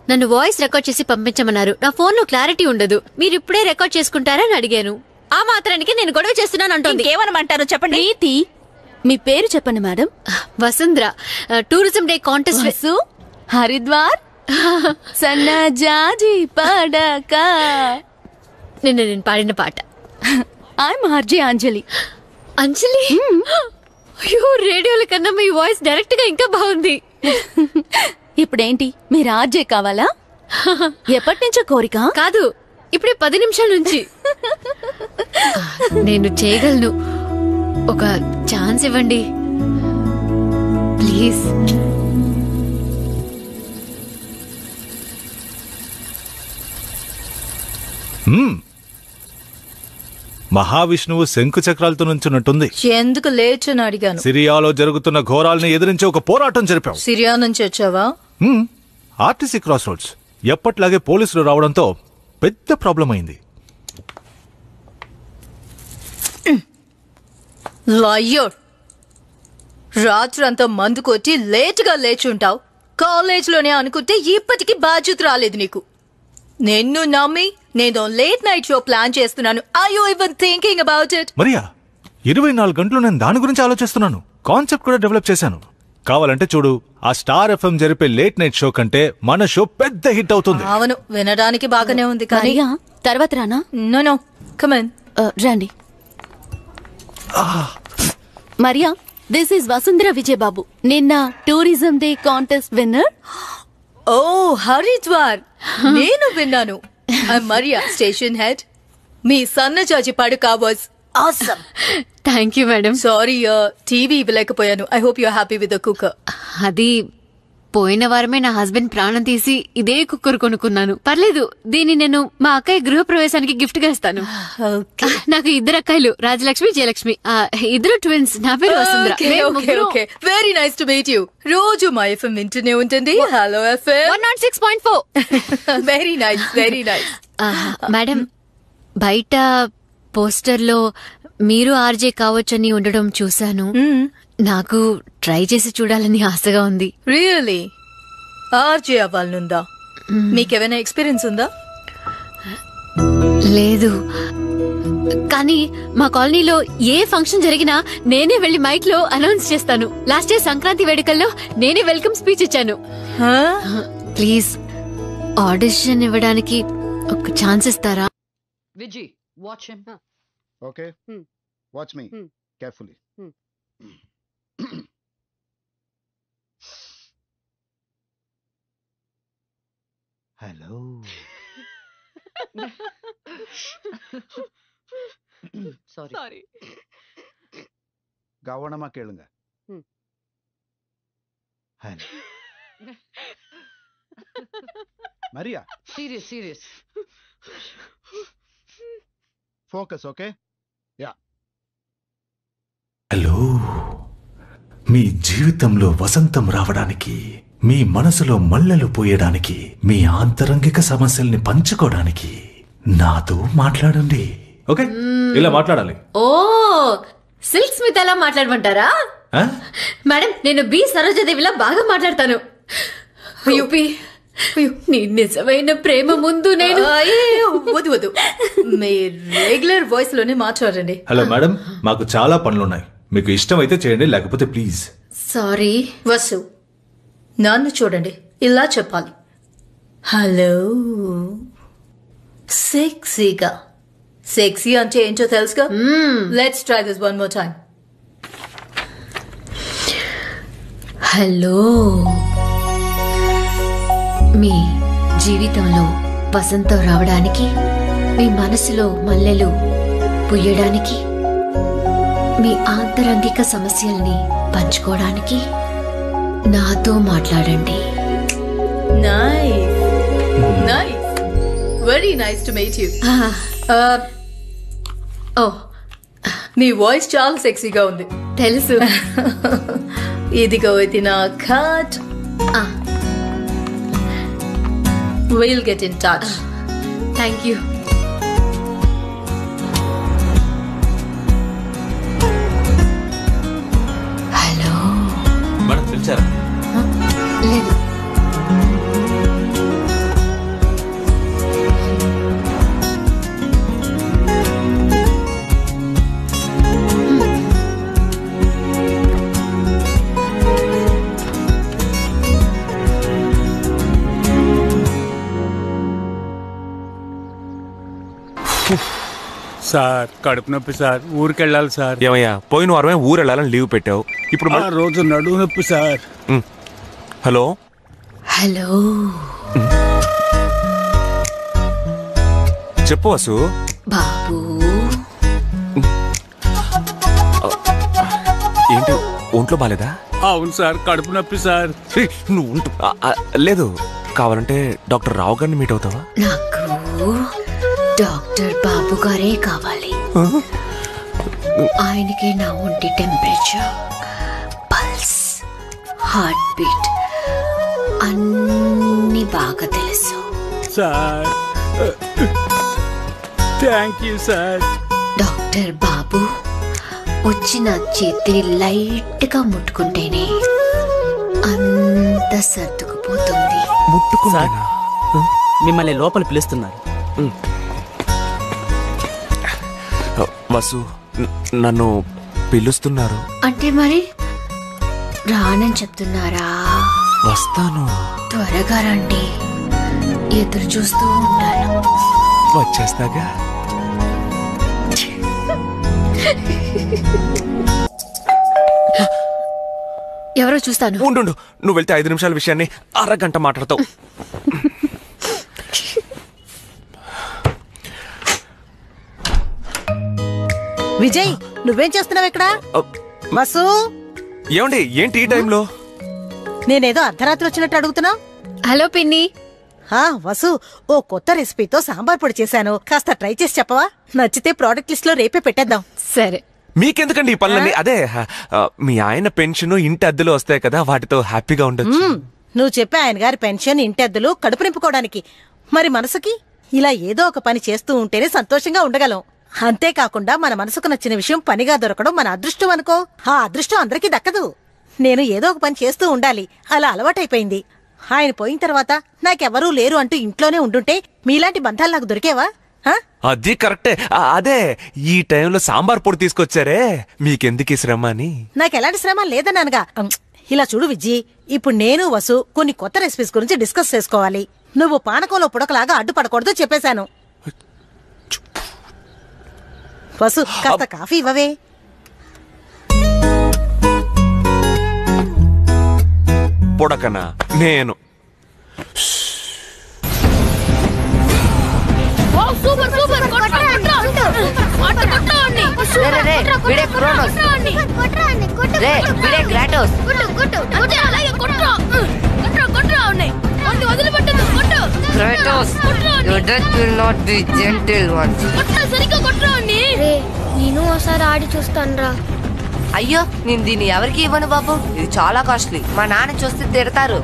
నన్ను వాయిస్ రికార్డ్ చేసి పంపించమన్నారు. నా ఫోన్ లో క్లారిటీ ఉండదు. మీరు ఇప్పుడే రికార్డ్ చేసుకుంటారని అడిగాను. ఆ మాత్రానికి నేను గొడవ చేస్తున్నాను అంటోంది. ఏమనమంటారో చెప్పండి. ప్రీతి, మీ పేరు చెప్పండి madam. Vasundhara, tourism day contest. Haridwar సన్నజాజి పడక నిన్న నేను పాడిన పాట. ఐఎమ్ ఆర్జే అంజలి. అంజలి? అయ్యో, రేడియోల కన్నా మీ వాయిస్ డైరెక్ట్ గా ఇంకా బాగుంది. ఇప్పుడేంటి, మీరు ఆర్జే కావాలా? ఎప్పటి నుంచో కోరిక? కాదు, ఇప్పుడే 10 నిమిషాల నుంచి. నేను చేయగలను. ఒక ఛాన్స్ ఇవ్వండి ప్లీజ్. మహావిష్ణువు శంకు చక్రాలతో నుంచున్నట్టుంది. ఎందుకు లేచని అడిగాను. సిరియాలో జరుగుతున్న ఘోరాల్ని ఎదిరించి ఒక పోరాటం జరిపాం. సిరియా నుంచి వచ్చావా? ఆర్టీసీ క్రాస్ రోడ్స్ ఎప్పట్లాగే పోలీసులు రావడంతో పెద్ద ప్రాబ్లం అయింది. లయ్యోర్, రాత్రంతా మందు కొట్టి లేటుగా లేచుంటావు. కాలేజ్లోనే అనుకుంటే ఇప్పటికీ బాధ్యత రాలేదు నీకు. నిన్ను నమ్మి నేను లేట్ నైట్ షో ప్లాన్ చేస్తున్నాను. Are you even thinking about it? Mariya, 24 గంటలు నేను దాని గురించి ఆలోచిస్తున్నాను. కాన్సెప్ట్ కూడా డెవలప్ చేశాను. కావాలంటే చూడు, ఆ స్టార్ ఎఫ్ఎం జరిపే లేట్ నైట్ షో కంటే మన షో పెద్ద హిట్ అవుతుంది. అవును, వినడానికి బాగానే ఉంది కానీ తర్వాత రానా? నో కమన్, రండి. Maria, this is Vasundhara Vijayababu, నిన్న tourism day contest winner. Oh Haridwar, నేను విన్నాను. Maria, station head. మీ సన్నజాజి పడుక was awesome. Thank you madam. Sorry, TV ఇవ్వలేకపోయాను. I hope you are happy with the cooker. అది పోయిన వారమే నా హస్బెండ్ ప్రాణం తీసి ఇదే కుక్కర్ కొనుక్కున్నాను. పర్లేదు, దీన్ని నేను మా అక్కయ్య గృహప్రవేశానికి గిఫ్ట్ గా ఇస్తాను. నాకు 2 అక్కయ్యలు, రాజలక్ష్మి, జయలక్ష్మి. 2 ట్విన్స్. నా పేరు Vasundhara. Very nice to meet you. రోజు మా ఎఫ్ఎం వింటూనే ఉంటుంది. Hello FM 106.4. Very nice, very nice. Madam, బయట పోస్టర్ లో మీరు ఆర్జే కావచ్చని ఉండడం చూశాను. నాకు ట్రై చేసి చూడాలని ఆశగా ఉంది. రియలీ? ఆర్జే అవ్వాలనుందా? మీకేమైనా ఎక్స్పీరియన్స్ ఉందా? లేదు, కానీ మా కాలనీలో ఏ ఫంక్షన్ జరిగినా నేనే వెళ్లి మైక్ లో అనౌన్స్ చేస్తాను. లాస్ట్ ఇయర్ సంక్రాంతి వేడుకల్లో నేనే వెల్కమ్ స్పీచ్ ఇచ్చాను. ప్లీజ్ ఆడిషన్ ఇవ్వడానికి ఒక ఛాన్స్ ఇస్తారా? Vijay, watch him. Okay. Watch me carefully. Hello. Sorry. கவனமா கேளுங்க. Hello. Maria. Serious. Focus, okay? Yeah. Hello, మీ జీవితంలో వసంతం రావడానికి, మీ మనసులో మల్లెలు పోయడానికి, మీ ఆంతరంగిక సమస్యల్ని పంచుకోవడానికి నాతో మాట్లాడండి. ఓకే, ఇలా మాట్లాడాలి. ఓ, సిల్క్ స్మిత్ అలా మాట్లాడమంటారా? మేడం, నేను బి సరోజాదేవిలా బాగా మాట్లాడతాను. యూపీ, నీ నిజమైన ప్రేమ ముందు నేను. వద్దు, మీ రెగ్యులర్ వాయిస్ లోనే మాట్లాడండి. హలో మేడం, మాకు చాలా పనులున్నాయి. మీకు ఇష్టమైతే చేయండి, లేకపోతే ప్లీజ్. సారీ. వసు, నన్ను చూడండి, ఇలా చెప్పాలి. హలో, సెక్సీగా. సెక్సీ అంటే ఏంటో తెలుసుగా? Let's try this one more time. Hello, మీ జీవితంలో వసంతం రావడానికి, మీ మనసులో మల్లెలు పుయ్యడానికి, మీ ఆంతరంగిక సమస్యల్ని పంచుకోవడానికి నాతో మాట్లాడండి. Nice, very nice to meet you. నీ వాయిస్ చాలా సెక్సీగా ఉంది. తెలుసు. ఇదిగో ఇది నా card. We'll get in touch. Thank you. Hello. Sir కడుపు నొప్పి సార్, ఊరికి వెళ్ళాలి సార్. ఏమయ్యా, పోయిన వారమే ఊరు వెళ్ళాలని లీవ్ పెట్టావు, ఇప్పుడు రోజు నడుము నొప్పి సార్. హలో హలో, చెప్పు వసు. బాబు ఏంటి, ఒంట్లో బాలేదా? అవును సార్, కడుపు నొప్పి సార్. నువ్వు లేదు, కావాలంటే డాక్టర్ రావు గారిని మీట్ అవుతావా? నాకు డాక్టర్ బాబు గారే కావాలి. ఆయనకి నా ఒంటి టెంపరేచర్, పల్స్, హార్ట్ బీట్ అన్ని బాగా తెలుసు sir. Thank you sir. Doctor Babu వచ్చి నా చేతిని లైట్ గా ముట్టుకుంటేనే అంత సర్దుకుపోతుంది. మిమ్మల్ని లోపల పిలుస్తున్నారు. వసు, నన్ను పిలుస్తున్నారు అంటే మరి రానని చెప్తున్నారా? వస్తాను, త్వరగా రండి, ఎదురు చూస్తూ ఉంటాను. వచ్చేస్తాగా. ఎవరో చూస్తాను. ఉండు, నువ్వు వెళ్తే 5 నిమిషాల విషయాన్ని అరగంట మాట్లాడతావు. విజయ్, నువ్వేం చేస్తున్నావు ఇక్కడ? వసు, ఏమండి, ఏంటి ఈ టైంలో? నేనేదో అర్ధరాత్రి వచ్చినట్టు అడుగుతున్నా. హలో పిన్ని. వసు, ఓ కొత్త రెసిపీతో సాంబార్ పొడి చేశాను, కాస్త ట్రై చేసి చెప్పవా? నచ్చితే ప్రోడక్ట్ లిస్ట్ లో రేపే పెట్టేద్దాం. సరే. మీకెందుకండి ఈ పనులన్నీ? అదే మీ ఆయన పెన్షన్, ఇంటి అద్దెలు వస్తాయి కదా, వాటితో హ్యాపీగా ఉండొచ్చు. నువ్వు చెప్పే ఆయన గారి పెన్షన్, ఇంటి అద్దెలు కడుపు నింపుకోవడానికి. మరి మనసుకి ఇలా ఏదో ఒక పని చేస్తూ ఉంటేనే సంతోషంగా ఉండగలం. అంతేకాకుండా మన మనసుకు నచ్చిన విషయం పనిగా దొరకడం మన అదృష్టం అనుకో. ఆ అదృష్టం అందరికీ దక్కదు. నేను ఏదో ఒక పని చేస్తూ ఉండాలి, అలా అలవాటైపోయింది. ఆయన పోయిన తర్వాత నాకెవరూ లేరు అంటూ ఇంట్లోనే ఉండుంటే మీలాంటి బంధాలు నాకు దొరికేవా? అది కరెక్టే. అదే ఈ టైంలో సాంబార్ పొడి తీసుకొచ్చారే, మీకెందుకు ఈ శ్రమ అని. నాకెలాంటి శ్రమ లేదన్నానుగా. ఇలా చూడు విజ్జి, ఇప్పుడు నేను వసు కొన్ని కొత్త రెసిపీస్ గురించి డిస్కస్ చేసుకోవాలి. నువ్వు పానకంలో పుడకలాగా అడ్డుపడకూడదు చెప్పేశాను. వసు, కాస్త కాఫీ ఇవ్వవే. పొడకనా? నేను సూపర్ సూపర్ నేను ఒకసారి ఆడి చూస్తాను. అయ్యో, నేను దీన్ని ఎవరికి ఇవ్వను బాబు, ఇది చాలా కాస్ట్లీ. మా నాన్న చూస్తే తిడతారు.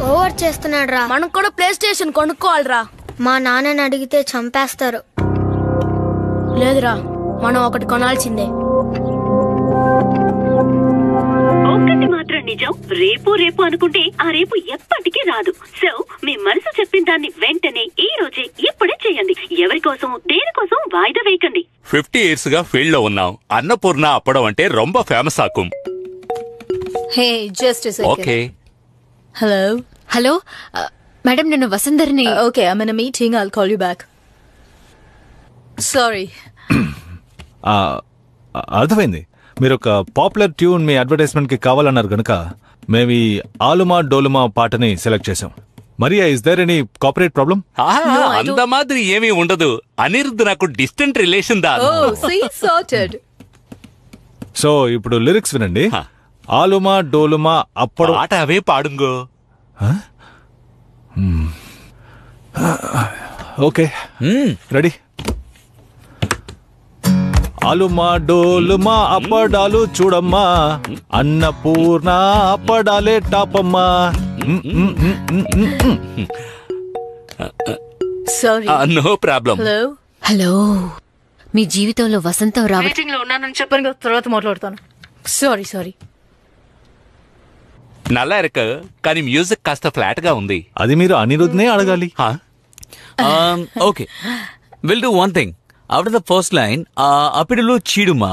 ఓవర్ చేస్తున్నాడు రా. మనం కూడా ప్లే స్టేషన్ కొనుక్కోవాలిరా. మా నాన్నని అడిగితే చంపేస్తారు. లేదురా, మనం ఒకటి కొనాల్సిందే. ఒక్కటి మాత్రం నిజం, రేపు రేపు అనుకుంటే ఆ రేపు ఎప్పటికీ రాదు. సో మీ మనసు చెప్పిన దాన్ని వెంటనే ఈ రోజే ఇప్పుడే చేయండి. ఎవరి కోసం, దేనికోసం వాయిదా వేయకండి. 50 years గా ఫీల్డ్ లో ఉన్నాం. అన్నపూర్ణ అప్పడం అంటే రొంబ ఫేమస్ ఆకుం. Hey, just okay. Hello hello madam, నేను వసుంధర్ని. Okay, I am in a meeting, I'll call you back. Sorry. అర్థమైంది. మీరు ఒక పాపులర్ ట్యూన్ మీ అడ్వర్టైజ్మెంట్ కి కావాలన్నారు గనుక మేము ఈ ఆలుమా డోలుమా పాటని సెలెక్ట్ చేసాం. Maria, is there any corporate problem? అంత మాదిరి ఏమీ ఉండదు. అనిరుద్ధ్ నాకు డిస్టెంట్ రిలేషన్ దా. సో ఇప్పుడు లిరిక్స్ వినండి. ఆలుమా డోలుమా అప్పుడు పాట అవే పాడుంగో. Okay, ready. ఆలుమా డోలుమా అప్పడాలు చూడమ్మా, అన్నపూర్ణ అప్పడాలే టాపమ్మా. Sorry, no problem. Hello hello, మీ జీవితంలో వసంతం రావడం. మీటింగ్ లో ఉన్నానని చెప్పాను కదా, తర్వాత మాట్లాడతాను. సారీ. నల్లా ఇరుక, కానీ మ్యూజిక్ కాస్త ఫ్లాట్ గా ఉంది. అది మీరు అనిరుద్ధ్నే అడగాలి. Okay, will do one thing. After the first line, అప్పిడిలు చీడుమా.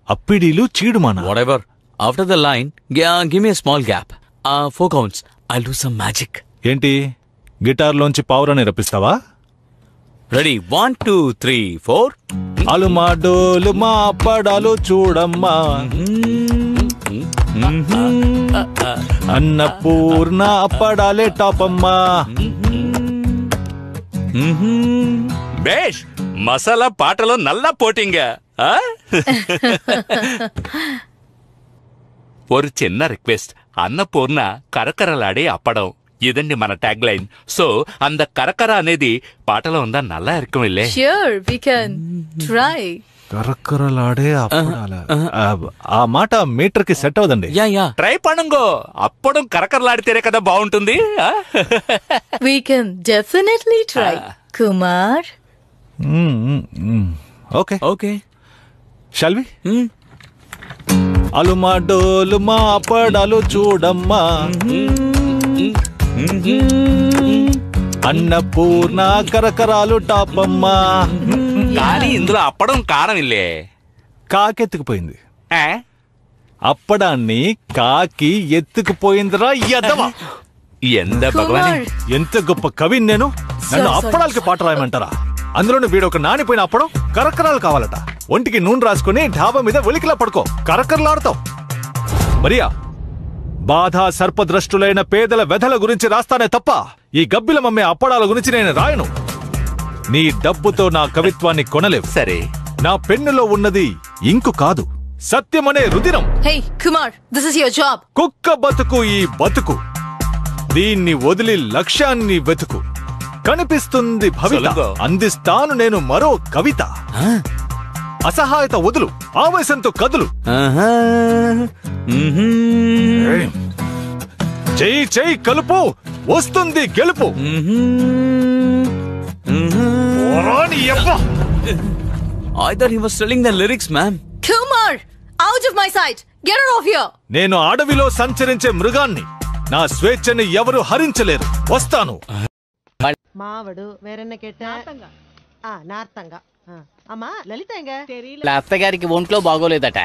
అప్పిడిలు చీడుమానా? Whatever. After the line, give me a small gap. 4 counts. I'll do some magic. ఏంటి గిటార్లోంచి పావురాన్ని రప్పిస్తావా? రెడీ 1 2 3 4 అలుమా డోలుమా అప్పడాలు చూడమ్మా అన్నపూర్ణ అప్పడాలే టాపమ్మా. బేష్ మసాలా పాటలో నల్లా పోటింగా. ஒரு చిన్న రిక్వెస్ట్, అన్నపూర్ణ కరకరలాడే అప్పడం ఇదండి మన ట్యాగ్ లైన్. సో అంద కరకర అనేది పాటలో ఉందా? నల్లా ఇరుకం ఇల్లే. Sure, we can try. కరకరలాడే అప్పడాల ఆ మాట మీటర్ కి సెట్ అవదండి. ట్రై పణంగో, అప్పడం కరకరలాడితేనే కదా బాగుంటుంది. We can definitely try. Kumar. Okay okay shall we? అలుమా డోలుమా అప్పడాలు చూడమ్మా అన్నపూర్ణ కరకరాలు టాపమ్మా. కానీ ఇందులో అప్పడం కారం ఇల్లే. కాకెత్తుకుపోయింది. అప్పడాన్ని కాకి ఎత్తుకుపోయిందిరా ఎదవా. ఎంత గొప్ప కవి నేను. నన్ను అప్పడాలకి పాట రాయమంటారా? అందులోని వీడొక నానిపోయిన అప్పడం కరకరాలు కావాలట. ఒంటికి నూనె రాసుకుని ఢాబా మీద ఒలికిలా పడుకో, కరకరలాడతావు. మరియా, బాధ సర్పద్రష్టులైన పేదల వెధల గురించి రాస్తానే తప్ప ఈ గబ్బిలమమ్మే అప్పడాల గురించి నేను రాయను. నీ డబ్బుతో నా కవిత్వాన్ని కొనలేవు. సరే, నా పెన్నులో ఉన్నది ఇంకు కాదు, సత్యమనే రుదిరం. Hey, Kumar, this is your job. కుక్క బతుకు ఈ బతుకు, దీన్ని వదిలి లక్ష్యాన్ని వెతుకు. కనిపిస్తుంది భవిత, అందిస్తాను నేను మరో కవిత. అసహాయత వదులు, ఆవేశంతో కదులు. చెయ్యి చెయ్యి కలుపు, వస్తుంది గెలుపు. I thought he was telling the lyrics, ma'am. Kumar, out of my sight. Get out of here. నేను అడవిలో సంచరించే మృగాన్ని. నా స్వేచ్ఛని ఎవరు హరించలేరు. వస్తాను. మావడు వేరెన్న కేట నార్తంగా అమ్మా లలిత అత్తగారికి ఒంట్లో బాగోలేదట.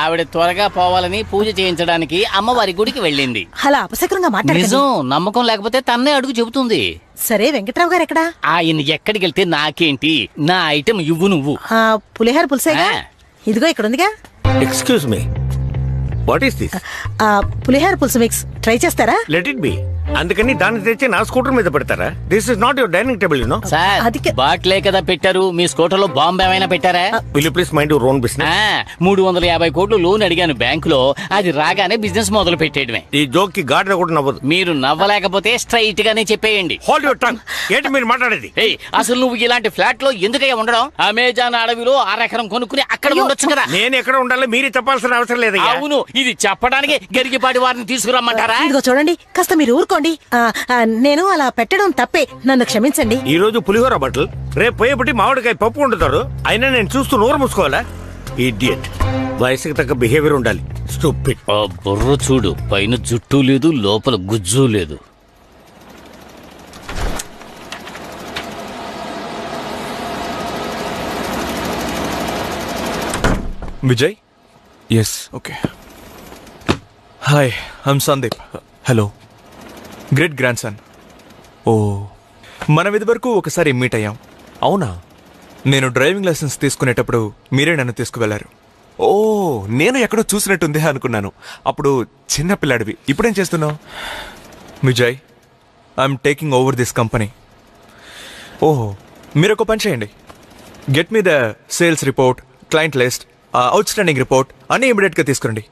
ఆవిడ త్వరగా పోవాలని పూజ చేయించడానికి అమ్మవారి గుడికి వెళ్ళింది. అలా అపశకునంగా మాట్లాడు. నిజం, నమ్మకం లేకపోతే తన్నే అడుగు చెబుతుంది. సరే, వెంకట్రావు గారు ఎక్కడా? ఆయన ఎక్కడికి వెళ్తే నాకేంటి? నా ఐటెం ఇవ్వు నువ్వు. పులిహార పులుసేగా, ఇదిగో ఇక్కడ ఉందిగా. Excuse me, what is this? పులిహార పులుసు మిక్స్ ట్రై చేస్తారా? Let it be. అందుకని దాన్ని తెచ్చి నా స్కూటర్ మీద పెడతారా? This is not your dining table, you know. Sir, బాట్లే కదా పెట్టారు, మీ స్కూటర్ లో బాంబు ఏమైనా పెట్టారా? Will you please mind your own business. 350 కోట్లు లోన్ అడిగాను బ్యాంకులో, అది రాగానే బిజినెస్ మొదలు పెట్టేయడమే. ఈ జోక్ కి గాడిద కూడా నవ్వదు. మీరు నవ్వలేకపోతే స్ట్రైట్ గానే చెప్పేయండి. Hold your tongue. ఏంటి మీరు మాట్లాడేది? అసలు నువ్వు ఇలాంటి ఫ్లాట్ లో ఎందుకయ్యా ఉండడం? అమెజాన్ అడవిలో 6 ఎకరం కొనుక్కుని అక్కడ ఉండొచ్చు కదా. నేను ఎక్కడ ఉండాలి మీరే చెప్పాల్సిన అవసరం లేదు. అవును, ఇది చెప్పడానికి గరిగిపాటి వారిని తీసుకురమ్మంటారా? ఇదిగో చూడండి, కాస్త మీరు ఊరుకోండి. నేను అలా పెట్టడం తప్పే, నన్ను క్షమించండి. ఈ రోజు పులిహోర బట్టలు, రేపు పోయేపటి మామిడికాయ పప్పు వండుతారు. అయినా నేను చూస్తూ నోరు మూసుకోవాలా? ఇడియట్. వయసుకి తగ్గ బిహేవియర్ ఉండాలి. స్టూపిడ్. బుర్ర చూడు, పైన జుట్టు లేదు, లోపల గుజ్జు లేదు. Vijay? Yes. Okay. Hi, I'm Sandeep. Hello. Great grandson. Oh, మనం ఇదివరకు ఒకసారి మీట్ అయ్యాం. అవునా? నేను డ్రైవింగ్ లైసెన్స్ తీసుకునేటప్పుడు మీరే నన్ను తీసుకువెళ్లారు. ఓ, నేను ఎక్కడో చూసినట్టుంది అనుకున్నాను. అప్పుడు చిన్న పిల్లాడివి. ఇప్పుడేం చేస్తున్నావు? Vijay, I'm taking over this company. ఓహో, మీరు ఒక పని చేయండి. Get me the sales report, client list, out standing report అన్ని ఇమీడియట్ గా తీసుకురండి.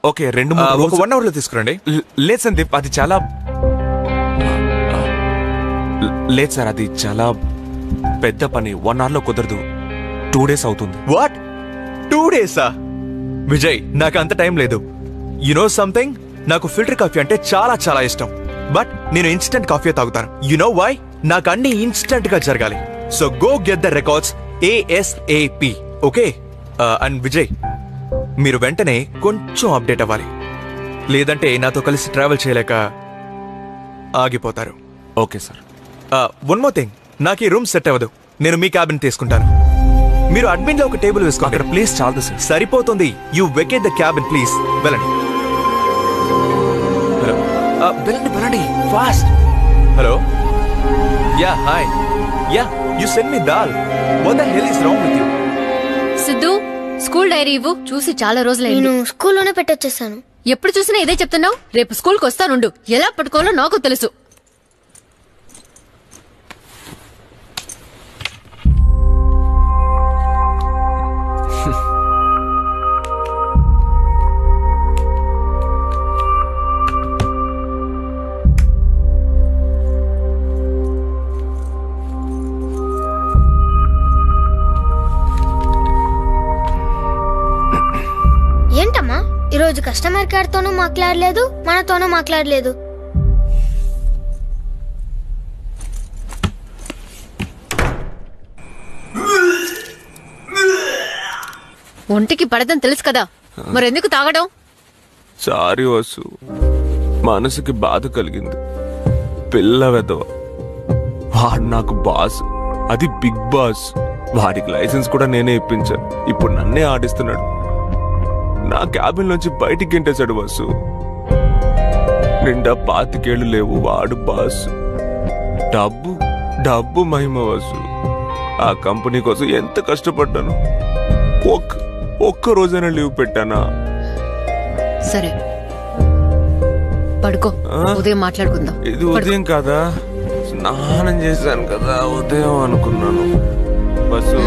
ఓకే, 1 అవర్ లో తీసుకురండి. లేదు సందీప్, అది చాలా లేదు సార్, అది చాలా పెద్ద పని. 1 అవర్ లో కుదరదు. 2 days అవుతుంది. వాట్? 2 days? విజయ్, నాకు అంత టైం లేదు. యు నో సంథింగ్, నాకు ఫిల్టర్ కాఫీ అంటే చాలా చాలా ఇష్టం. బట్ నేను ఇన్స్టెంట్ కాఫీ తాగుతాను. You know why? నాకు అన్ని ఇన్స్టెంట్ గా జరగాలి. So go get the records ASAP. Okay? And Vijay, మీరు వెంటనే కొంచెం అప్డేట్ అవ్వాలి, లేదంటే నాతో కలిసి ట్రావెల్ చేయలేక ఆగిపోతారు. Okay sir. One more thing, నాకు ఈ రూమ్ సెట్ అవ్వదు. నేను మీ క్యాబిన్ తీసుకుంటాను. మీరు అడ్మిన్ లో ఒక టేబుల్ వేసుకో. అక్కడ ప్లేస్ చాలదు సార్. సరిపోతుంది. You vacate the cabin please. వెళ్ళండి వెళ్ళండి వెళ్ళండి, fast. Hello? Yeah, hi. Yeah, you sent me dal. What the hell is wrong with you? Siddhu school dairy ఇవ్వు. చూసి చాలా రోజులైంది. నేను స్కూల్లోనే పెట్టొచ్చేసాను. ఎప్పుడు చూసినా ఇదే చెప్తున్నావు. రేపు స్కూల్కి వస్తానుండు. ఎలా పట్టుకోవాలో నాకు తెలుసు. ఏంటమ్మా ఈరోజు కస్టమర్ కేర్ తోనూ మాట్లాడలేదు, మనతోనూ మాట్లాడలేదు. ఒంటికి పడదని తెలుసు కదా, మరెందుకు తాగడం? సారీ వసు, మనసుకి బాధ కలిగింది. పిల్ల వెదవ వాడు నాకు బాస్, అది బిగ్ బాస్. వాడికి లైసెన్స్ కూడా నేనే ఇప్పించాను. ఇప్పుడు నన్నే ఆడిస్తున్నాడు. నా క్యాబిన్ నుంచి బయటికి గెంటేశాడు వసు. నిండా 25 ఏళ్ళు లేవు, వాడు బాస్. డబ్బు డబ్బు మహిమ వసు. ఆ కంపెనీ కోసం ఎంత కష్టపడ్డాను. ఒక్క రోజైనా లీవ్ పెట్టానా? సరే పడుకో, ఉదయం మాట్లాడుకుందాం. ఇది ఉదయం కాదా? స్నానం చేశాను కదా, ఉదయం అనుకున్నాను. బస్సు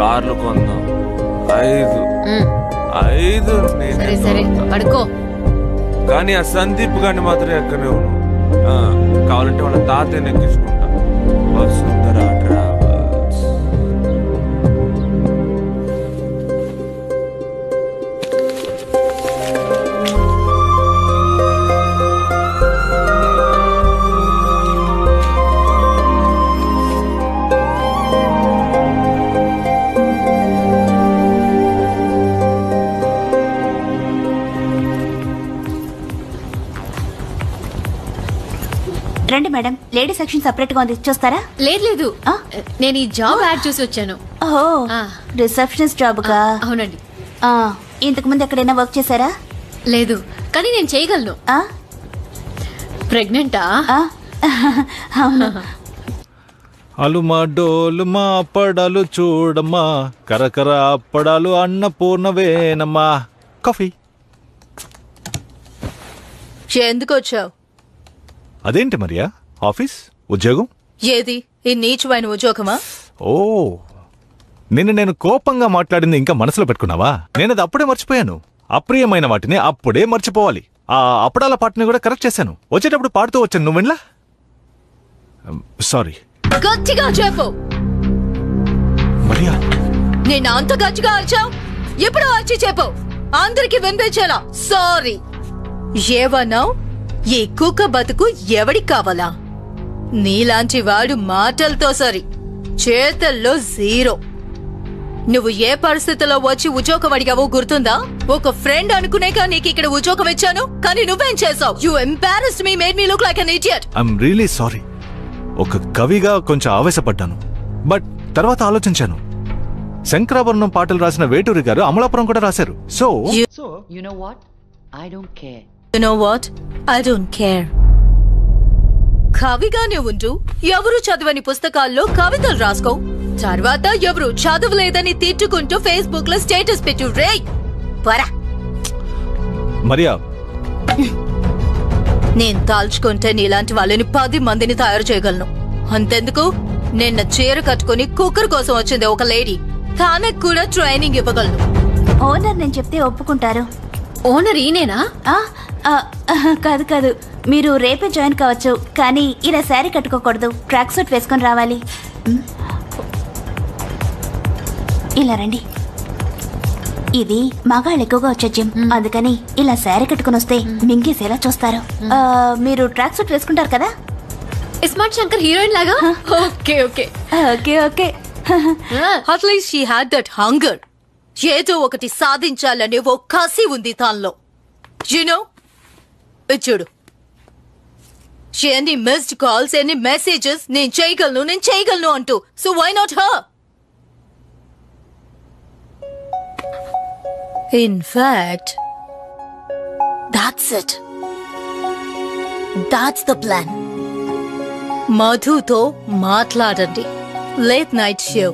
కార్లు కొందాం. 5 సరే సరే పడుకో. కానీ ఆ సందీప్ గాని మాత్రం ఎక్కనే ఉన్నాను. కావాలంటే వాళ్ళ తాతయ్యని ఎక్కించుకుంటా. వసుంధర ట్రావెల్స్. రండి మేడం, లేడీ సెక్షన్ సెపరేట్ గా ఉంది, చూస్తారా? లేదు లేదు, నేను ఈ జాబ్ యాడ్ చూసి వచ్చాను. ఓహో, రిసెప్షనిస్ట్ జాబ్ గా? అవునండి. ఇంతకు ముందు ఎక్కడైనా వర్క్ చేశారా? లేదు, కానీ నేను చేయగలను. ప్రెగ్నెంటా? అవును. అలుమా డోలుమా అప్పడాలు చూడమ్మా, కరకర అప్పడాలు అన్నపూర్ణవేనమ్మా. కాఫీ. ఎందుకు వచ్చావు? అదేంటి మరియా, ఆఫీస్ ఉద్యోగం? ఏది ఈ నీచువైన ఉద్యోగమా? ఓ, నేను కోపంగా మాట్లాడింది ఇంకా మనసులో పెట్టుకున్నావా? నేనది అప్పుడే మర్చిపోయాను. అప్రియమైన వాటిని అప్పుడే మర్చిపోవాలి. ఆ అప్పడాల పాటని కూడా కరెక్ట్ చేశాను. వచ్చేటప్పుడు పాడుతూ వచ్చాను, నువ్వు వినలా? సారీ. గట్టిగా చెప్పు మరియా. నేను అంత గట్టిగా అరిచావు? ఎప్పుడు అరిచి చెప్పు, అందరికి వినిపించేలా. సారీ. ఏవన్నావు? ఈ కుక్క బతుకు ఎవడికి కావాలా? నీలాంటి వాడు మాటలతో సరి, చేతల్లో జీరో. నువ్వు ఏ పరిస్థితిలో వచ్చి ఉద్యోగం అడిగావో గుర్తుందా? ఒక ఫ్రెండ్ అనుకునేగా నీకు ఇక్కడ ఉద్యోగం ఇచ్చాను, కానీ నువ్వేం చేసావు? You embarrassed me, made me look like an idiot. I'm really sorry. ఒక కవిగా కొంచెం ఆవేశపడ్డాను, బట్ తర్వాత ఆలోచించాను. శంకరాభరణం పాటలు రాసిన వేటూరి గారు అమలాపురం కూడా రాశారు. So you know what? I don't care. You know what? I don't care. కవిగానే ఉంటూ ఎవరు చదవని పుస్తకాల్లో కవితలు రాసుకో. తర్వాత ఎవరు చదవలేదని తిట్టుకుంటూ ఫేస్బుక్ లో స్టేటస్ పెట్టు. రే పరా. మరియా, నేను తాల్చుకుంటే నీలాంటి వాళ్ళని 10 మందిని తయారు చేయగలను. అంతెందుకు, నిన్న చీర కట్టుకుని కుక్కర్ కోసం వచ్చింది ఒక లేడీ, తనకు కూడా ట్రైనింగ్ ఇవ్వగలను. ఓనర్ నేను చెప్తే ఒప్పుకుంటారు. ఓనర్ ఈనేనా? కాదు కాదు, మీరు రేపే జాయిన్ కావచ్చు, కానీ ఇలా శారీ కట్టుకోకూడదు, ట్రాక్ సూట్ వేసుకొని రావాలి. ఇలా రండి. ఇది మగాళ్ళు ఎక్కువగా వచ్చే జిమ్, అందుకని ఇలా శారీ కట్టుకుని వస్తే మింగేసేలా చూస్తారు. మీరు ట్రాక్ సూట్ వేసుకుంటారు కదా? స్మార్ట్ శంకర్ హీరోయిన్ లాగా. Okay okay okay okay. At least she had that hunger. ఏదో ఒకటి సాధించాలనే ఓ కసి ఉంది తనలో. యునో, చూడు, ఎన్ని మిస్డ్ కాల్స్, ఎన్ని మెసేజెస్, నేను చేయగలను అంటూ. So why not her? In fact that's it. That's the plan. మధుతో మాట్లాడండి. Late night show.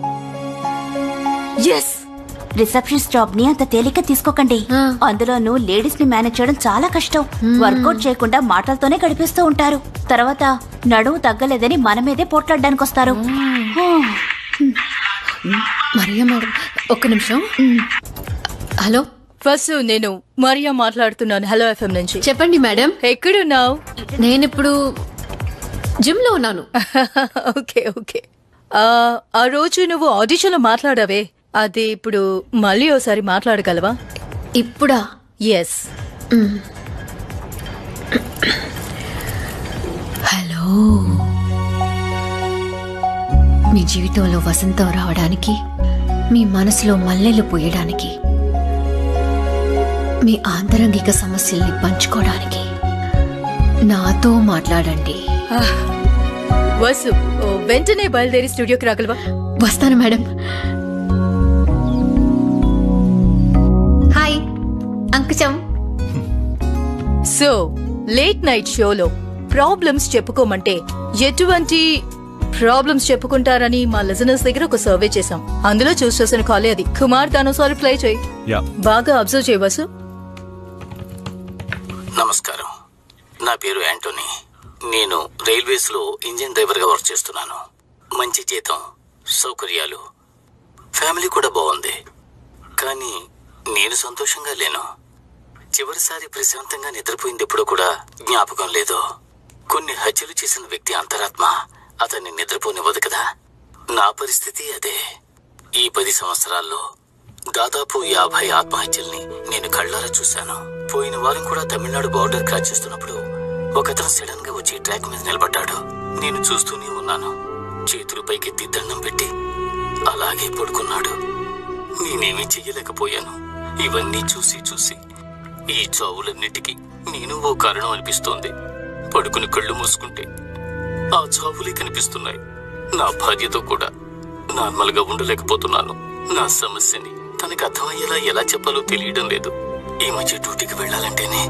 Yes. Receptionist job ని అంత తేలిక తీసుకోకండి. అందులోనూ లేడీస్ ని మేనేజ్ చేయడం చాలా కష్టం. వర్కౌట్ చేయకుండా మాటలతోనే గడిపిస్తూ ఉంటారు. తర్వాత నడుము తగ్గలేదని మన మీదే పోట్లాడడానికి వస్తారు. మరియా మేడం, ఒక్క నిమిషం. హలో, ఫస్ట్ నేను మరియా మాట్లాడుతున్నాను. హలో ఎఫ్ఎం నుంచి. చెప్పండి మేడం. ఎక్కడున్నావు? నేనిప్పుడు జిమ్ లో ఉన్నాను. Okay okay. ఆ రోజు నువ్వు ఆడిషన్ లో మాట్లాడావే, అది ఇప్పుడు మళ్ళీ ఓసారి మాట్లాడగలవా? ఇప్పుడా? ఎస్. హలో, మీ జీవితంలో వసంతం రావడానికి, మీ మనసులో మల్లెలు పోయడానికి, మీ ఆంతరంగిక సమస్యల్ని పంచుకోవడానికి నాతో మాట్లాడండి. వసు, వెంటనే బయలుదేరి స్టూడియోకి రాగలవా? వస్తాను మేడం. Hi Ankusham. So late night షోలో ప్రాబ్లమ్స్ చెప్పుకోమంటే ఎటువంటి ప్రాబ్లమ్స్ చెప్పుకుంటారని మా లిజనర్స్ దగ్గర ఒక సర్వే చేశాం. అందులో చూస్ చేసిన కాలే అది. కుమార్ దానోసారి ప్లే చేయి. బాగా అబ్జర్వ్ చేయవసు. నమస్కారం, నా పేరు యాంటోనీ. నేను రైల్వేస్ లో ఇంజిన్ డ్రైవర్ గా వర్క్ చేస్తున్నాను. మంచి జీతం, సౌకర్యాలు, ఫ్యామిలీ కూడా బాగుంది. కానీ నేను సంతోషంగా లేను. చివరిసారి ప్రశాంతంగా నిద్రపోయింది ఎప్పుడు కూడా జ్ఞాపకం లేదు. కొన్ని హత్యలు చేసిన వ్యక్తి అంతరాత్మ అతన్ని నిద్రపోనివ్వదు కదా. నా పరిస్థితి అదే. ఈ 10 సంవత్సరాల్లో దాదాపు 50 ఆత్మహత్యల్ని నేను కళ్ళారా చూశాను. పోయిన వారం కూడా తమిళనాడు బార్డర్ క్రాస్ చేస్తున్నప్పుడు ఒకతను సడన్ గా వచ్చి ట్రాక్ మీద నిలబడ్డాడు. నేను చూస్తూనే ఉన్నాను. చేతులు పైకెత్తి దండం పెట్టి అలాగే పడుకున్నాడు. నేనేమీ చెయ్యలేకపోయాను. ఇవన్నీ చూసి చూసి ఈ చావులన్నిటికీ నేను ఓ కారణం అనిపిస్తోంది. పడుకుని కళ్ళు మూసుకుంటే ఆ చావులే కనిపిస్తున్నాయి. నా భార్యతో కూడా నార్మల్ గా ఉండలేకపోతున్నాను. నా సమస్యని తనకు అర్థమయ్యేలా ఎలా చెప్పాలో తెలియడం లేదు. ఈ మధ్య డ్యూటీకి వెళ్ళాలంటేనే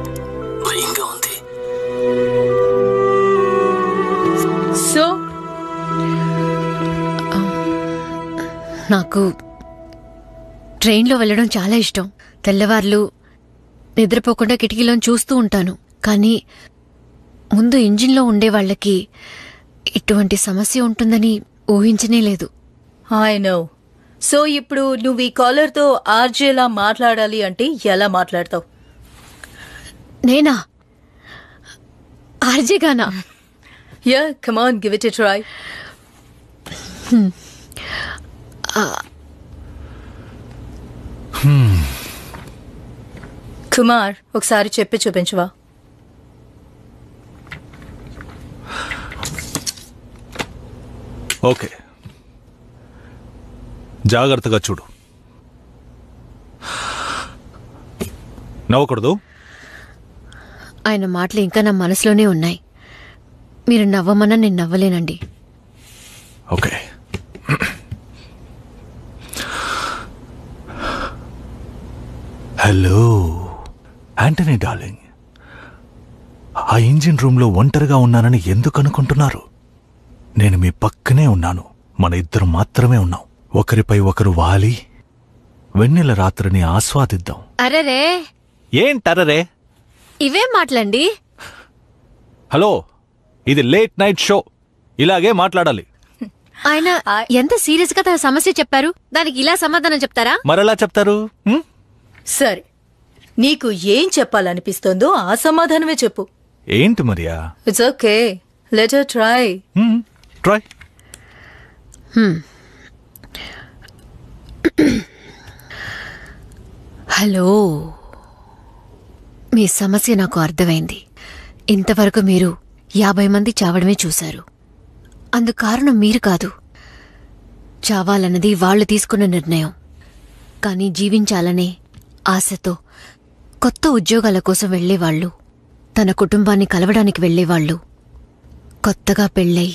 భయంగా ఉంది. సో నాకు ట్రైన్లో వెళ్ళడం చాలా ఇష్టం. తెల్లవార్లు నిద్రపోకుండా కిటికీలోని చూస్తూ ఉంటాను. కానీ ముందు ఇంజిన్లో ఉండే వాళ్ళకి ఇటువంటి సమస్య ఉంటుందని ఊహించనే లేదు. I know. సో ఇప్పుడు నువ్వు ఈ కాలర్తో ఆర్జేలా మాట్లాడాలి అంటే ఎలా మాట్లాడతావు? నేనా? ఆర్జేగానా? Yeah, come on, give it a try. Kumar, ఒకసారి చెప్పి చూపించవా? ఓకే, జాగ్రత్తగా చూడు. నవ్వకూడదు. ఆయన మాటలు ఇంకా నా మనసులోనే ఉన్నాయి. మీరు నవ్వమన్నా నేను నవ్వలేనండి. ఓకే. హలో యాంటనీ డార్లింగ్, ఆ ఇంజిన్ రూమ్లో ఒంటరిగా ఉన్నానని ఎందుకు అనుకుంటున్నారు? నేను మీ పక్కనే ఉన్నాను. మన ఇద్దరం మాత్రమే ఉన్నాం. ఒకరిపై ఒకరు వాలి వెన్నెల రాత్రిని ఆస్వాదిద్దాం. అరెరే, ఏంటరరే? ఇవే మాటలండి. హలో, ఇది లేట్ నైట్ షో. ఇలాగే మాట్లాడాలి. ఆయన ఎంత సీరియస్ గా తన సమస్య చెప్పారు, దానికి ఇలా సమాధానం చెప్తారా? మరెలా చెప్తారు? సరే, నీకు ఏం చెప్పాలనిపిస్తోందో ఆ సమాధానమే చెప్పు. ఏంటి Maria? It's okay, let her try. Try. Hello, మీ సమస్య నాకు అర్థమైంది. ఇంతవరకు మీరు 50 మంది చావడమే చూశారు. అందుకు కారణం మీరు కాదు. చావాలన్నది వాళ్ళు తీసుకున్న నిర్ణయం. కానీ జీవించాలనే ఆశతో కొత్త ఉద్యోగాల కోసం వెళ్లేవాళ్లు, తన కుటుంబాన్ని కలవడానికి వెళ్లేవాళ్లు, కొత్తగా పెళ్ళై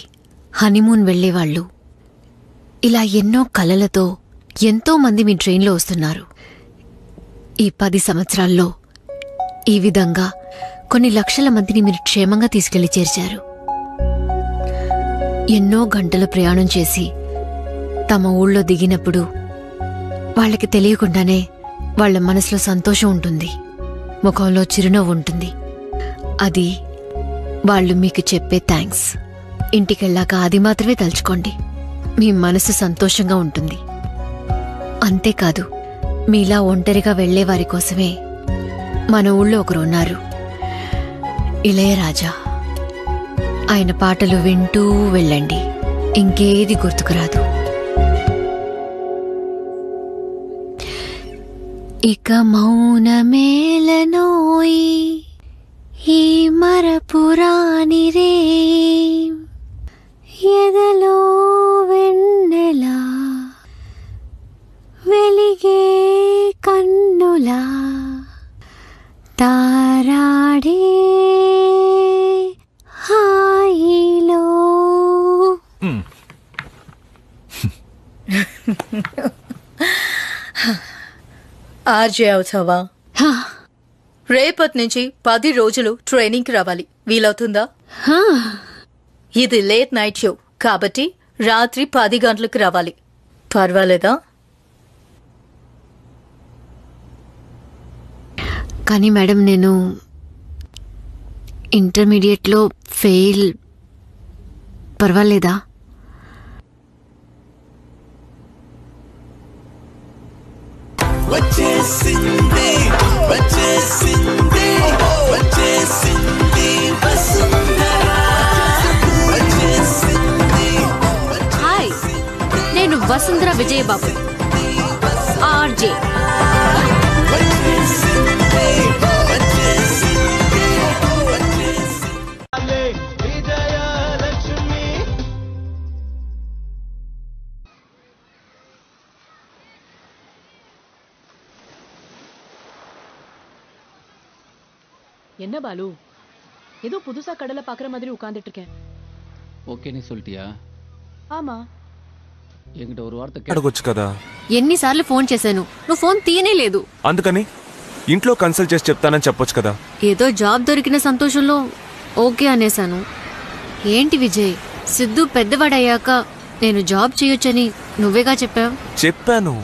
హనీమూన్ వెళ్లేవాళ్లు, ఇలా ఎన్నో కలలతో ఎంతో మంది మీ ట్రైన్లో వస్తున్నారు. ఈ 10 సంవత్సరాల్లో ఈ విధంగా కొన్ని లక్షల మందిని మీరు క్షేమంగా తీసుకెళ్లి చేర్చారు. ఎన్నో గంటలు ప్రయాణం చేసి తమ ఊళ్ళో దిగినప్పుడు వాళ్ళకి తెలియకుండానే వాళ్ళ మనసులో సంతోషం ఉంటుంది, ముఖంలో చిరునవ్వు ఉంటుంది. అది వాళ్ళు మీకు చెప్పే థ్యాంక్స్. ఇంటికెళ్ళాక అది మాత్రమే తలుచుకోండి, మీ మనసు సంతోషంగా ఉంటుంది. అంతేకాదు, మీలా ఒంటరిగా వెళ్లేవారి కోసమే మన ఊళ్ళో ఒకరు ఉన్నారు, ఇళయరాజా. ఆయన పాటలు వింటూ వెళ్ళండి, ఇంకేది గుర్తుకురాదు. ఇక మౌనమేలనోయి ఈ మరపురాని రే, ఎదలో వెన్నెలా వెలిగే కన్నులా తారాడే హాయిలో. ఆర్జే అవుతావా? రేపటి నుంచి 10 రోజులు ట్రైనింగ్కి రావాలి, వీలవుతుందా? ఇది లేట్ నైట్ షో కాబట్టి రాత్రి 10 గంటలకు రావాలి, పర్వాలేదా? కానీ మేడం, నేను ఇంటర్మీడియట్లో ఫెయిల్, పర్వాలేదా? వచ్చేసింది వచ్చేసింది వచ్చేసింది వసుంధర వచ్చేసింది. హాయ్, నేను వసుంధర విజయబాబు, ఆర్జే. என்ன பாலு, ஏதோ புதுசா கடலை பாக்குற மாதிரி உட்கார்ந்துட்டு இருக்கேன். ఓకేనే சொல்லிட்டியா? ஆமா, என்கிட்ட ஒரு வார்த்தை అడగొచ్చు కదా. ఎన్నిసార్లు ఫోన్ చేశాను, నువ్వు ఫోన్ తీయనే లేదు. అందుకని ఇంట్లో కన్సల్ట్ చేసి చెప్తానని చెప్పొచ్చు కదా. ఏదో జాబ్ దొరికిన సంతోషంలో ఓకే అనేశాను. ఏంటి విజయ్, సిద్ధు పెద్దవాడయ్యాక నేను జాబ్ చేయొచ్చని నువ్వేగా చెప్పావు. చెప్పాను,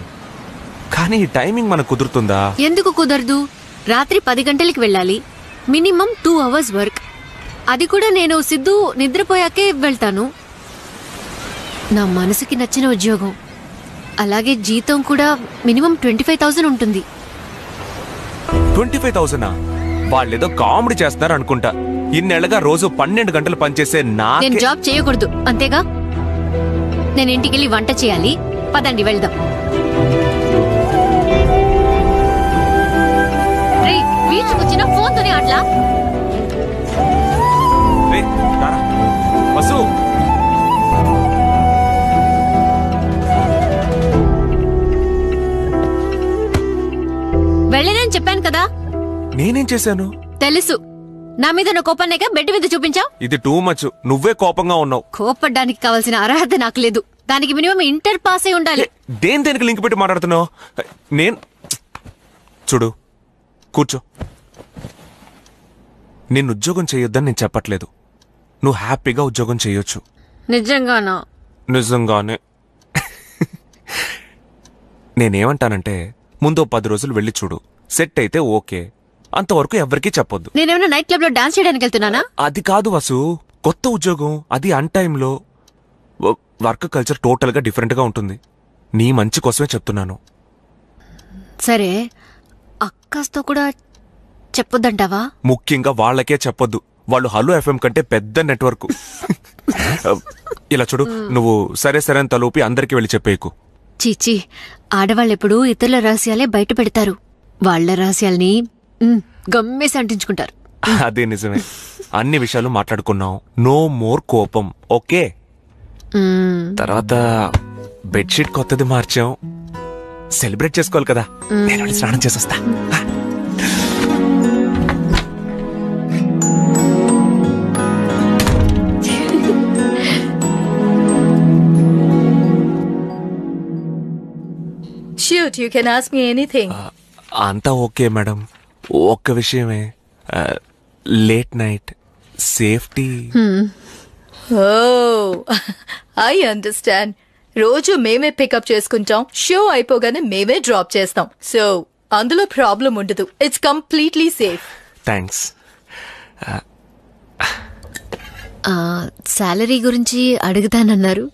కానీ ఈ టైమింగ్ మనకు కుదురుతుందా? ఎందుకు కుదరదు? రాత్రి 10 గంటలకి వెళ్ళాలి, మినిమం 2 hours వర్క్. అది కూడా నేను సిద్ధు నిద్రపోయాకే వెళ్తాను. నా మనసుకి నచ్చిన ఉద్యోగం, అలాగే జీతం కూడా మినిమం 25,000 ఉంటుంది. 25,000? వాళ్ళేదో కామెడీ చేస్తున్నారు అనుకుంటా. ఇన్నేళ్లగా రోజు 12 గంటలు పనిచేసే నేను జాబ్ చేయకూడదు అంతేగా? నేను ఇంటికెళ్ళి వంట చేయాలి. పదండి వెళ్దాం. వీచుకొచ్చిన ఫోన్ తోనే అట్లా వసు. వెళ్ళనని చెప్పాను కదా. నేనేం చేశాను? తెలుసు, నా మీద నా కోపాన్నేగా బెడ్ మీద చూపించావు. ఇది టూ మచ్. నువ్వే కోపంగా ఉన్నావు. కోపడ్డానికి కావాల్సిన అర్హత నాకు లేదు. దానికి మినిమం ఇంటర్ పాస్ అయి ఉండాలి. దేనికి లింక్ పెట్టి మాట్లాడుతున్నావు? నేను చూడు, కూర్చో. నేను ఉద్యోగం చేయొద్దని నేను చెప్పట్లేదు. నువ్వు హ్యాపీగా ఉద్యోగం చేయొచ్చు. నిజంగానా? నిజంగానే. నేనేమంటానంటే, ముందు 10 రోజులు వెళ్ళి చూడు. సెట్ అయితే ఓకే, అంతవరకు ఎవరికీ చెప్పొద్దు. నేనేమన్నా నైట్ క్లబ్ లో డాన్స్ చేయడానికి వెళ్తున్నానా? అది కాదు వసు, కొత్త ఉద్యోగం, అది అన్ టైంలో. వర్క్ కల్చర్ టోటల్ గా డిఫరెంట్ గా ఉంటుంది. నీ మంచి కోసమే చెప్తున్నాను. సరే, అక్కస్తో కూడా చెప్పొద్దంటావా? ముఖ్యంగా వాళ్ళకే చెప్పొద్దు. వాళ్ళు హలో ఎఫ్ఎం కంటే పెద్ద నెట్వర్క్. ఇలా చూడు, నువ్వు సరే సరే అని తలూపి అందరికి వెళ్ళి చెప్పేకు. చీచి, ఆడవాళ్ళెప్పుడు ఇతరుల రహస్యాలే బయట పెడతారు. వాళ్ల రహస్యాల్ని గమ్మేసి అంటించుకుంటారు. అదే నిజమే. అన్ని విషయాలు మాట్లాడుకున్నాం. నో మోర్ కోపం, ఓకే? తర్వాత బెడ్షీట్ కొత్తది మార్చాం. సెలబ్రేట్ చేసుకోవాలి కదా. నేను స్నానం చేసొస్తా. Shoot, you can ask me anything. అంతా ఓకే మేడం. ఒక్క విషయమే, late night safety. I understand. రోజు మేమే పికప్ చేసుకుంటాం, షో అయిపోగానే మేమే డ్రాప్ చేస్తాం. సో అందులో ప్రాబ్లం ఉండదు. It's completely safe. Thanks. Salary గురించి అడుగుతానన్నారు.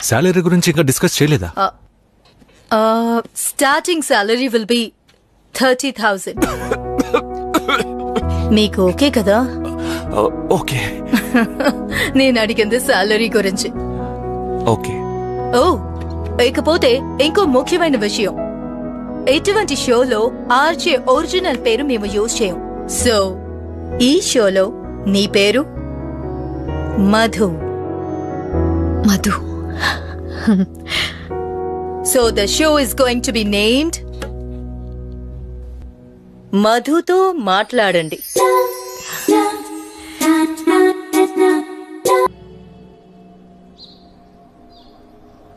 సాలరీ గురించి ఇంకా డిస్కస్ చేయలేదా? Starting salary will be 30,000. మీకు ఓకే కదా? ఓకే. నేను అడిగింది సాలరీ గురించి. ఓకే. ఓ, ఇకపోతే ఇంకో ముఖ్యమైన విషయం, ఎటువంటి షోలో ఆర్జే ఒరిజినల్ పేరు మేము యూజ్ చేయం. సో ఈ షోలో నీ పేరు Madhu. Madhu. So the show is going to be named మధుతో మాట్లాడండి.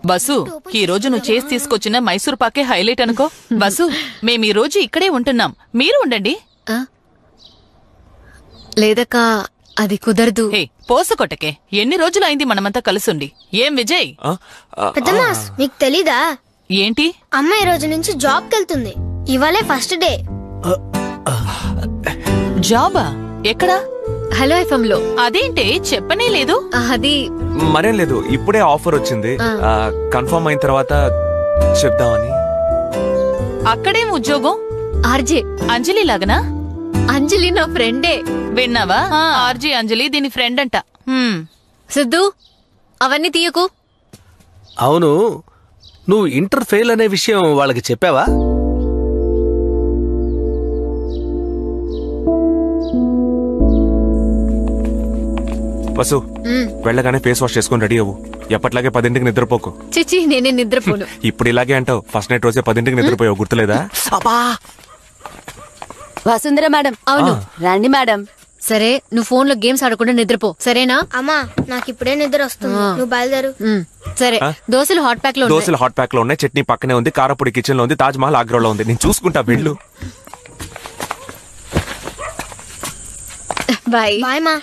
బసు, ఈ రోజు నువ్వు చేసి తీసుకొచ్చిన మైసూర్ పాకే హైలైట్ అనుకో. బసు, మేము ఈ రోజు ఇక్కడే ఉంటున్నాం, మీరు ఉండండి. లేదక్కా, అది కుదరదు. పోసకొట్టకే, ఎన్ని రోజులైంది మనమంతా కలుసుండి. ఏం విజయ్? పెద్దమాస్, మీకు తెలీదా? ఏంటి? అమ్మ ఈ రోజు నుంచి జాబ్కి వెళ్తుంది. ఇవాళే ఫస్ట్ డే. జాబా? ఎక్కడా? హలో ఎఫ్ఎం లో. అదేంటే చెప్పనే లేదు? అది మరేం లేదు, ఇప్పుడే ఆఫర్ వచ్చింది. కన్ఫర్మ్ అయిన తర్వాత చెప్దామని. అక్కడేం ఉద్యోగం? ఆర్జే. అంజలి లాగనా? అంజలి నా ఫ్రెండే. విన్నావా? ఆర్జే అంజలి దీని ఫ్రెండ్ అంట. సిద్ధు, అవన్నీ తీయకు. అవును, నువ్వు ఇంటర్ ఫెయిల్ అనే విషయం వాళ్ళకి చెప్పావా? వసు, వెళ్ళగానే ఫేస్ వాష్ చేసుకుని రెడీ అవ్వు. ఎప్పట్లాగే 10ంటికి నిద్రపోకు. చిచి, నేనే నిద్రపోను. ఇప్పుడు ఇలాగే అంటావు. ఫస్ట్ నైట్ రోజే 10ంటికి నిద్రపోయావు, గుర్తులేదా? వసుంధర మేడం. అవును, రండి మేడం. సరే, నువ్వు ఫోన్ లో గేమ్స్ ఆడకుండా నిద్రపో, సరేనా? అమ్మా, నాకు ఇప్పుడే నిద్ర వస్తుంది, నువ్వు బయలుదేరు. సరే, దోశలు హాట్ ప్యాక్ లో ఉన్నాయి. దోశలు హాట్ ప్యాక్ లో ఉన్నాయి, చట్నీ పక్కనే ఉంది, కారపొడి కిచెన్ లో ఉంది, తాజ్ మహల్ ఆగ్రాలో ఉంది. నేను చూసుకుంటా, వెళ్ళు. బాయ్. బాయ్ మా.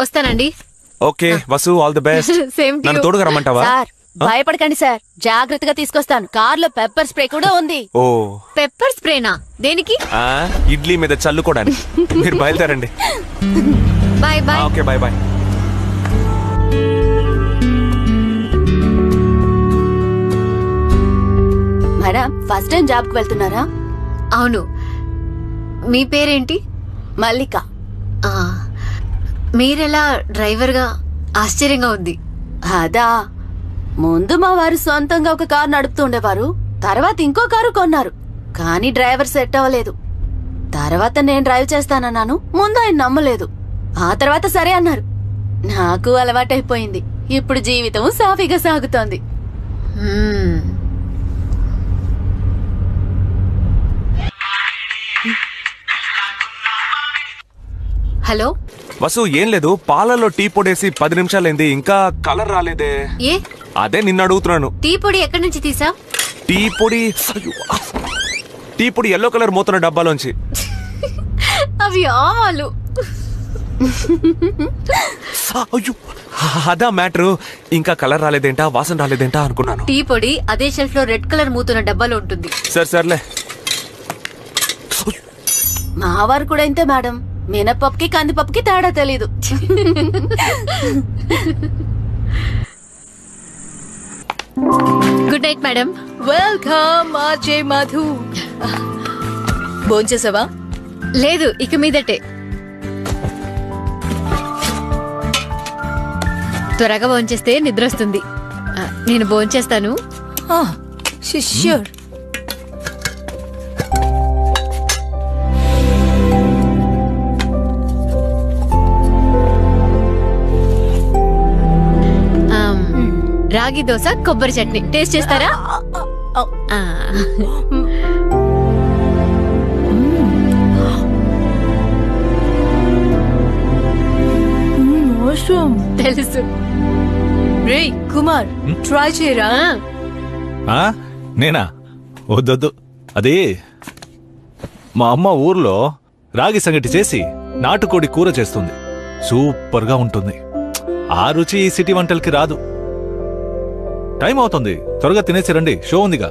వస్తానండి. Okay Vasu, all the best. Same to you. నన్ను తోడుగా రమ్మంటావా? సార్, భయపడకండి సార్, జాగ్రత్తగా తీసుకొస్తాను. కార్లో పెప్పర్ స్ప్రే కూడా ఉంది. ఓ, పెప్పర్ స్ప్రేనా? దేనికి? ఇడ్లీ మీద చల్లుకోవడానికి. మీరు బయలుదేరండి. Bye bye. Okay, bye bye. Madam, first time job కు వెళ్తున్నారా? అవును. మీ పేరేంటి? మల్లిక. మీరెలా డ్రైవర్ గా? ఆశ్చర్యంగా ఉంది. అదా, ముందు మా వారు సొంతంగా ఒక కారు నడుపుతూ ఉండేవారు. తర్వాత ఇంకో కారు కొన్నారు, కానీ డ్రైవర్ సెట్ అవ్వలేదు. తర్వాత నేను డ్రైవ్ చేస్తానన్నాను. ముందు ఆయన నమ్మలేదు, ఆ తర్వాత సరే అన్నారు. నాకు అలవాటైపోయింది. ఇప్పుడు జీవితం సాఫీగా సాగుతోంది. హలో వసు, ఏం లేదు, పాలలో టీ పొడేసి 10 నిమిషాలైంది, ఇంకా కలర్ రాలేదే. ఏ? అదే నిన్ను అడుగుతున్నాను. టీ పొడి ఎక్కడి నుంచి తీసా? టీ పొడి ఎల్లో కలర్ మూతున్న డబ్బాలోంచి. అవి ఆవాలు. అయ్యో, అదా మ్యాటర్. ఇంకా కలర్ రాలేదేంటా, వాసన రాలేదేంటా అనుకున్నాను. టీ పొడి అదే షెల్ఫ్ లో రెడ్ కలర్ మూతున్న డబ్బాలో ఉంటుంది. సర్లే. మా వారు కూడా ఇంతే మేడం. మినపప్పుకి కందిపప్పుకి తేడా తెలీదు. Good night madam. Welcome RJ Madhu. భోంచేసావా? లేదు, ఇక మీదటే. త్వరగా భోంచేస్తే నిద్ర వస్తుంది. నేను భోంచేస్తాను. ష్యూర్. రాగి దోశ, కొబ్బరి చట్నీ టేస్ట్ చేస్తారా? తెలుసు. రే కుమార్, ట్రై చేయరా? నేనా? వద్దొద్దు. అదే మా అమ్మ ఊర్లో రాగి సంగటి చేసి నాటుకోడి కూర చేస్తుంది. సూపర్ గా ఉంటుంది. ఆ రుచి ఈ సిటీ వంటలకి రాదు. టైం అవుతుంది, త్వరగా తినేసి రండి, షో ఉందిగా.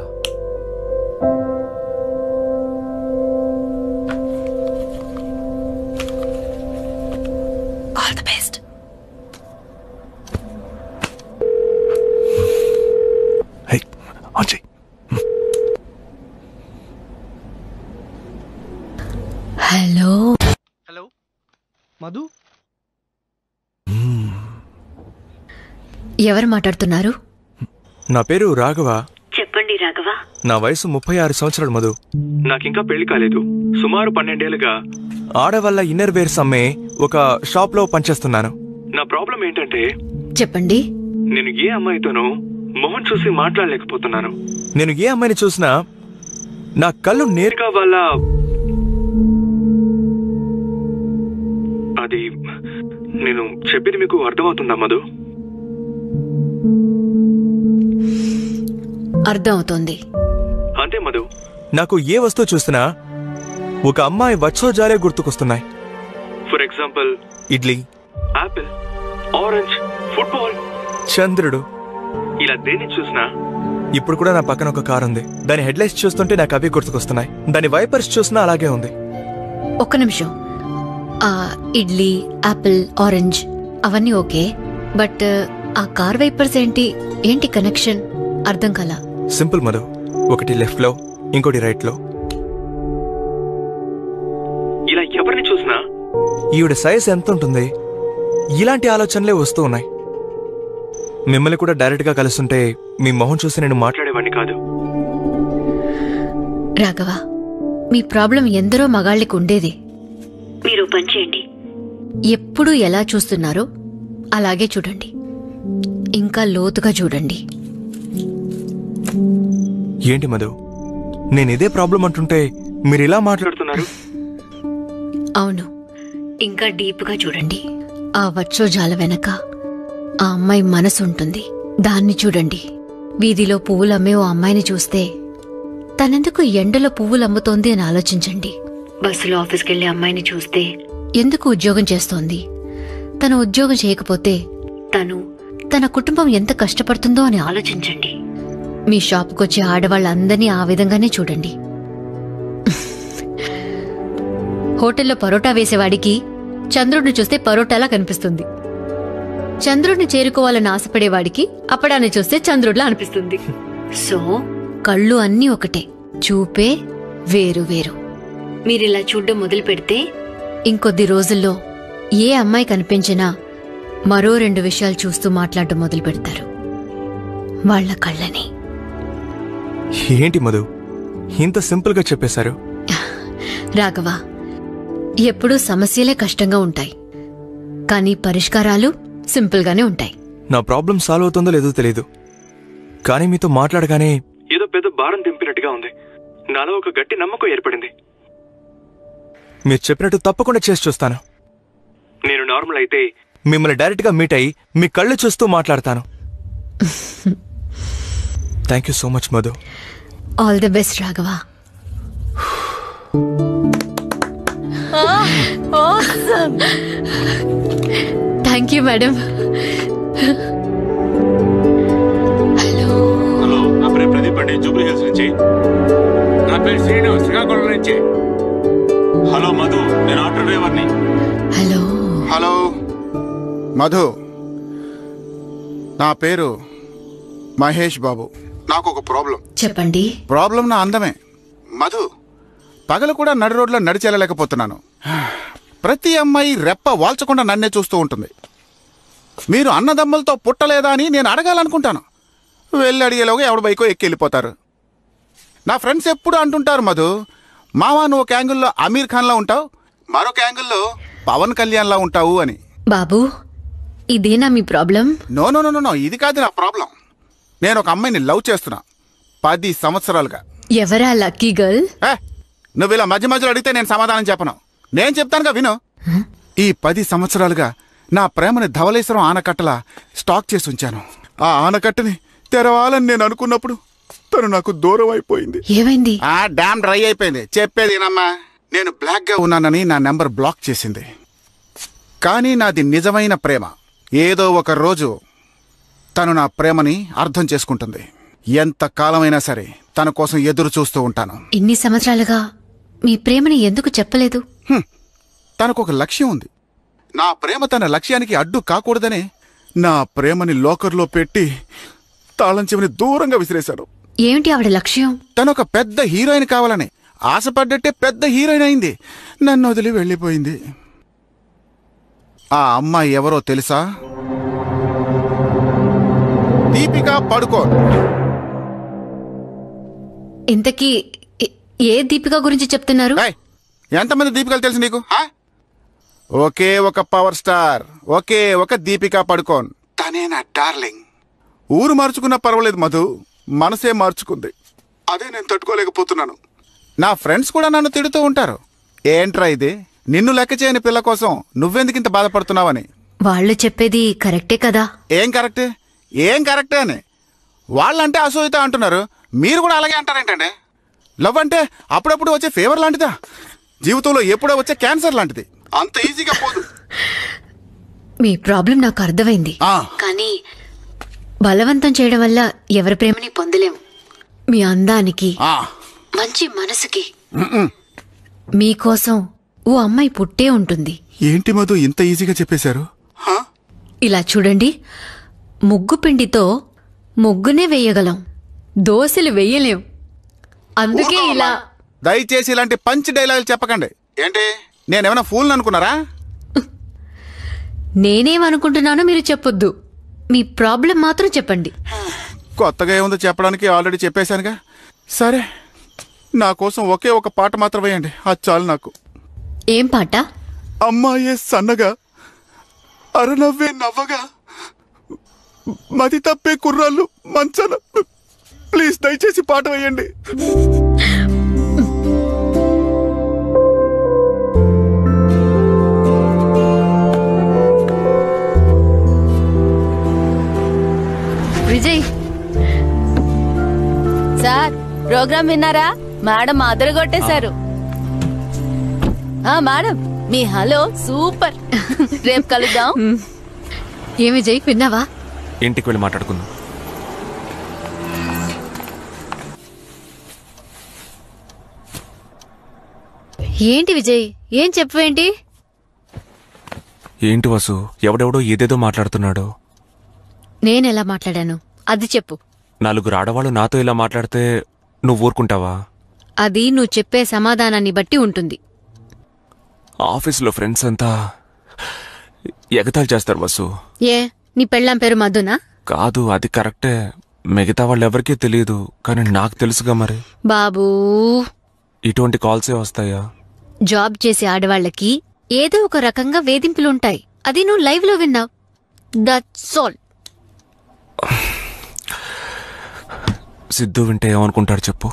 All the best. Hello hello Madhu, ఎవరు మాట్లాడుతున్నారు? నా పేరు రాఘవ. చెప్పండి రాఘవ. నా వయసు 36 సంవత్సరాలు మధు. నాకింకా పెళ్లి కాలేదు. సుమారు 12 ఏళ్లుగా ఆడవాళ్ళ ఇన్నర్ వేర్స్ అమ్మే ఒక షాప్ లో పనిచేస్తున్నాను. నా ప్రాబ్లం ఏంటంటే చెప్పండి. నేను ఏ అమ్మాయితోనూ మొహం చూసి మాట్లాడలేకపోతున్నాను. నేను ఏ అమ్మాయిని చూసినా నా కళ్ళు నేరుగా వాళ్ళ అది నేను చెప్పేది మీకు అర్థమవుతుందా మధు? అర్థమవుతోంది. అంతే మధు, నాకు ఏ వస్తువు చూసినా ఒక అమ్మాయి వచ్చోజాలే గుర్తుకొస్తున్నాయి. For example idli, apple, orange, football, చంద్రుడు, ఇలా దేన్ని చూసినా. ఇప్పుడు కూడా నా పక్కన ఒక కార్ ఉంది. దాని హెడ్ లైట్స్ చూస్తుంటే నాకు అవే గుర్తుకొస్తున్నాయి. దాని వైపర్స్ చూసినా అలాగే ఉంది. ఒక్క నిమిషం. ఇడ్లీ, ఆపిల్, ఆరెంజ్ అవన్నీ ఓకే, బట్ ఆ కార్ వైపర్స్ ఏంటి కనెక్షన్? అర్థం కాలా. సింపుల్ మధు, ఒకటి లెఫ్ట్ లో, ఇంకోటి రైట్ లో. ఇలా ఎవరిని చూసినా ఈవిడ సైజ్ ఎంత ఉంటుంది, ఇలాంటి ఆలోచనలే వస్తూ ఉన్నాయి. మిమ్మల్ని కూడా డైరెక్ట్ గా కలుస్తుంటే మీ మొహం చూసి నేను మాట్లాడేవాడిని కాదు. రాఘవ, మీ ప్రాబ్లం ఎందరో మగాళ్ళకి ఉండేది. మీరు పని చేయండి. ఎప్పుడు ఎలా చూస్తున్నారో అలాగే చూడండి, ఇంకా లోతుగా చూడండి. ఏంటి మధు, నేను ఇదే ప్రాబ్లం అంటుంటే మీరు ఇలా మాట్లాడుతున్నారు? అవును, ఇంకా డీప్గా చూడండి. ఆ వచ్చోజాల వెనక ఆ అమ్మాయి మనసు ఉంటుంది, దాన్ని చూడండి. వీధిలో పువ్వులు అమ్మే ఓ అమ్మాయిని చూస్తే తనెందుకు ఎండలో పువ్వులు అమ్ముతోంది అని ఆలోచించండి. బస్సులో ఆఫీస్కెళ్లే అమ్మాయిని చూస్తే ఎందుకు ఉద్యోగం చేస్తోంది, తను ఉద్యోగం చేయకపోతే తన కుటుంబం ఎంత కష్టపడుతుందో అని ఆలోచించండి. మీ షాపుకొచ్చే ఆడవాళ్ళందరినీ ఆ విధంగానే చూడండి. హోటల్లో పరోటా వేసేవాడికి చంద్రుడిని చూస్తే పరోటాలా కనిపిస్తుంది. చంద్రుడిని చేరుకోవాలని ఆశపడేవాడికి అప్పడాన్ని చూస్తే చంద్రుడిలా అనిపిస్తుంది. సో కళ్ళు అన్నీ ఒకటే, చూపే వేరు వేరు. మీరిలా చూడ్డం మొదలు పెడితే ఇంకొద్ది రోజుల్లో ఏ అమ్మాయి కనిపించినా మరో 2 విషయాలు చూస్తూ మాట్లాడడం మొదలు పెడతారు, వాళ్ల కళ్ళని. ఏంటి మధు, ఇంత సింపుల్ గా చెప్పేశారు? రాఘవ, ఎప్పుడూ సమస్యలే కష్టంగా ఉంటాయి, కానీ పరిష్కారాలు సింపుల్ గానే ఉంటాయి. నా ప్రాబ్లం సాల్వ్ అవుతుందో లేదో తెలీదు, కానీ మీతో మాట్లాడగానే ఏదో పెద్ద భారం దింపినట్టుగా ఉంది. నాలో ఒక గట్టి నమ్మకం ఏర్పడింది. మీరు చెప్పినట్టు తప్పకుండా చేసి చూస్తాను. నేను నార్మల్ అయితే మిమ్మల్ని డైరెక్ట్ గా మీట్ అయ్యి మీ కళ్ళు చూస్తూ మాట్లాడతాను. Thank you so much Madhu. All the best Raghava. Thank you madam. Hello, నా పేరు ప్రదీప్ అండి, జూబ్లీ హిల్స్ నుంచి. నా పేరు శ్రీను, శ్రీకాకుళం నుంచి. హలో మధు, నేను ఆటో డ్రైవర్ని. హలో మధు, నా పేరు మహేష్ బాబు. నాకు ఒక ప్రాబ్లం. చెప్పండి. ప్రాబ్లం నా అందమే. మధు, పగలు కూడా నడి రోడ్లో నడిచెళ్ళలేకపోతున్నాను. ప్రతి అమ్మాయి రెప్ప వాల్చకుండా నన్నే చూస్తూ ఉంటుంది. మీరు అన్నదమ్ములతో పుట్టలేదా అని నేను అడగాలనుకుంటాను. వెళ్ళి అడిగేలోగా ఎవడు బైకో ఎక్కి వెళ్ళిపోతారు. నా ఫ్రెండ్స్ ఎప్పుడు అంటుంటారు, మధు మావా నువ్వు ఒక యాంగిల్లో అమీర్ ఖాన్లా ఉంటావు, మరొక యాంగిల్లో పవన్ కళ్యాణ్లా ఉంటావు అని. బాబు, ఇదేనా మీ problem? No no no no, ఇది కాదు నా ప్రాబ్లం. నేను ఒక అమ్మాయిని లవ్ చేస్తున్నా 10 సంవత్సరాలుగా. ఎవరా లక్కీ గర్ల్? నువ్వు ఇలా మధ్య మధ్యలో అడిగితే నేను సమాధానం చెప్పను. నేను చెప్తానుగా విను. ఈ 10 సంవత్సరాలుగా నా ప్రేమని ధవళేశ్వరం ఆనకట్టలా స్టాక్ చేసి ఉంచాను. ఆ ఆనకట్టని తెరవాలని నేను అనుకున్నప్పుడు తను నాకు దూరం అయిపోయింది. ఏమైంది? ఆ డ్యామ్ డ్రై అయిపోయింది. చెప్పేది ఏనమ్మా, నేను బ్లాక్ గా ఉన్నానని నా నెంబర్ బ్లాక్ చేసింది. కానీ నాది నిజమైన ప్రేమ. ఏదో ఒక రోజు తను నా ప్రేమని అర్థం చేసుకుంటుంది. ఎంత కాలమైనా సరే తన కోసం ఎదురు చూస్తూ ఉంటాను. ఇన్ని సంవత్సరాలుగా మీ ప్రేమని ఎందుకు చెప్పలేదు? తనకొక లక్ష్యం ఉంది. నా ప్రేమ తన లక్ష్యానికి అడ్డు కాకూడదనే నా ప్రేమని లోకర్లో పెట్టి తాళం చెవిని దూరంగా విసిరేశాడు. ఏమిటి ఆవిడ లక్ష్యం? తనొక పెద్ద హీరోయిన్ కావాలని ఆశపడ్డట్టే పెద్ద హీరోయిన్ అయింది. నన్ను వదిలి వెళ్ళిపోయింది. ఆ అమ్మాయి ఎవరో తెలుసా? దీపికా పడుకోన్. ఇంతకీ ఏ దీపిక గురించి చెప్తున్నారు? ఎంతమంది దీపికలు తెలుసు నీకు? ఒకే ఒక పవర్ స్టార్, ఒకే ఒక దీపికా పడుకోన్. తనే నా డార్లింగ్. ఊరు మార్చుకున్నా పర్వాలేదు మధు, మనసే మార్చుకుంది. అదే నేను తట్టుకోలేకపోతున్నాను. నా ఫ్రెండ్స్ కూడా నన్ను తిడుతూ ఉంటారు. ఏంట్రా ఇది, నిన్ను లెక్క చేయని పిల్ల కోసం నువ్వెందుకింత బాధపడుతున్నావని. వాళ్ళు చెప్పేది కరెక్టే కదా? ఏం కరెక్టే? ఏం కరెక్టే అని వాళ్ళంటే అసూయత అంటున్నారు, మీరు కూడా అలాగే అంటారేంటండి? లవ్ అంటే అప్పుడప్పుడు వచ్చే ఫీవర్ లాంటిదా? జీవితంలో ఎప్పుడో వచ్చే క్యాన్సర్ లాంటిది. అంత ఈజీగా పోదు. మీ ప్రాబ్లం నాకు అర్థమైంది. కానీ బలవంతం చేయడం వల్ల ఎవరి ప్రేమని పొందలేం. మీ అందానికి, మంచి మనసుకి మీకోసం ఓ అమ్మాయి పుట్టే ఉంటుంది. ఏంటి మధు ఇంత ఈజీగా చెప్పేశారు? ఇలా చూడండి, ముగ్గు పిండితో ముగ్గునే వేయగలం, దోశలు వేయలేం. అందుకే ఇలా. దయచేసి ఇలాంటి పంచ్ డైలాగులు చెప్పకండి. ఏంటి, నేనేమైనా ఫూల్ అనుకున్నారా? నేనేమనుకుంటున్నానో మీరు చెప్పొద్దు. మీ ప్రాబ్లం మాత్రం చెప్పండి. కొత్తగా ఏముందో చెప్పడానికి ఆల్రెడీ చెప్పేశానుగా. సరే, నా కోసం ఒకే ఒక పాట మాత్రం వేయండి, అది చాలు నాకు. ఏం పాట? అమ్మాయే సన్నగా, అరనవ్వే నవ్వగా, మది తప్పే కుర్రాళ్ళు మంచన. ప్లీజ్ దయచేసి పాట వేయండి. విజయ్ సార్, ప్రోగ్రామ్ విన్నారా? మేడం అదరగొట్టేశారు. మేడం, మీ హలో సూపర్. రేపు కలుద్దాం. ఏ విజయ్, విన్నావా? ఇంటికి వెళ్ళి మాట్లాడుకుందాం. ఏంటి విజయ్, ఏం చెప్పవేంటి? ఏంటి వసు, ఎవడెవడో ఏదేదో మాట్లాడుతున్నాడు. నేనెలా మాట్లాడాను అది చెప్పు. నలుగురు ఆడవాళ్ళు నాతో ఇలా మాట్లాడితే నువ్వు ఊరుకుంటావా? అది నువ్వు చెప్పే సమాధానాన్ని బట్టి ఉంటుంది. ఆఫీసులో ఫ్రెండ్స్ అంతా ఎగతాళి చేస్తారు వసు. ఏ, నీ పెళ్ళాం పేరు మధునా? కాదు, అది కరెక్టే. మిగతా వాళ్ళెవరికీ తెలియదు, కానీ నాకు తెలుసుగా. మరి బాబూ, ఇటువంటి కాల్సే వస్తాయా? జాబ్ చేసే ఆడవాళ్ళకి ఏదో ఒక రకంగా వేధింపులుంటాయి. అది నువ్వు లైవ్ లో విన్నావు. That's all. సిద్ధు వింటే ఏమనుకుంటాడు చెప్పు?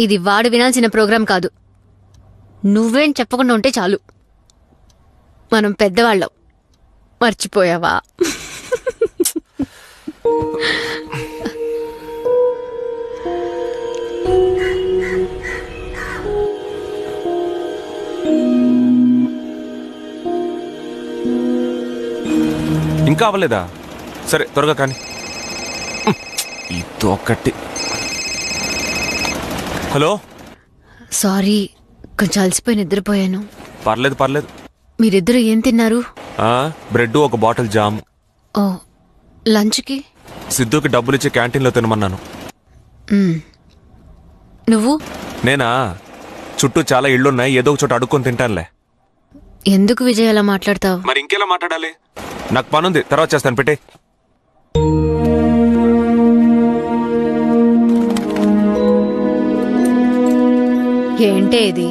ఇది వాడు వినాల్సిన ప్రోగ్రాం కాదు. నువ్వేం చెప్పకుండా ఉంటే చాలు. మనం పెద్దవాళ్ళం, మర్చిపోయావా? ఇంకా అవ్వలేదా? సరే, త్వరగా కానీ. ఇదొక్కటి. హలో, సారీ, కొంచెం అలసిపోయి నిద్రపోయాను. పర్లేదు పర్లేదు. మీరిద్దరూ ఏం తిన్నారు? బ్రెడ్, ఒక బాటిల్ జామ్. ఓ, లంచ్కి? సిద్ధుకి డబ్బులు ఇచ్చి క్యాంటీన్లో తినమన్నాను. నువ్వు? నేనా, చుట్టూ చాలా ఇళ్లున్నాయి, ఏదో ఒక చోట అడుక్కొని తింటానులే. ఎందుకు విజయ్ అలా మాట్లాడతావు? మరి ఇంకెలా మాట్లాడాలి? నాకు పనుంది, తర్వాత చేస్తాను, పెట్టే. ఏంటే ఇది?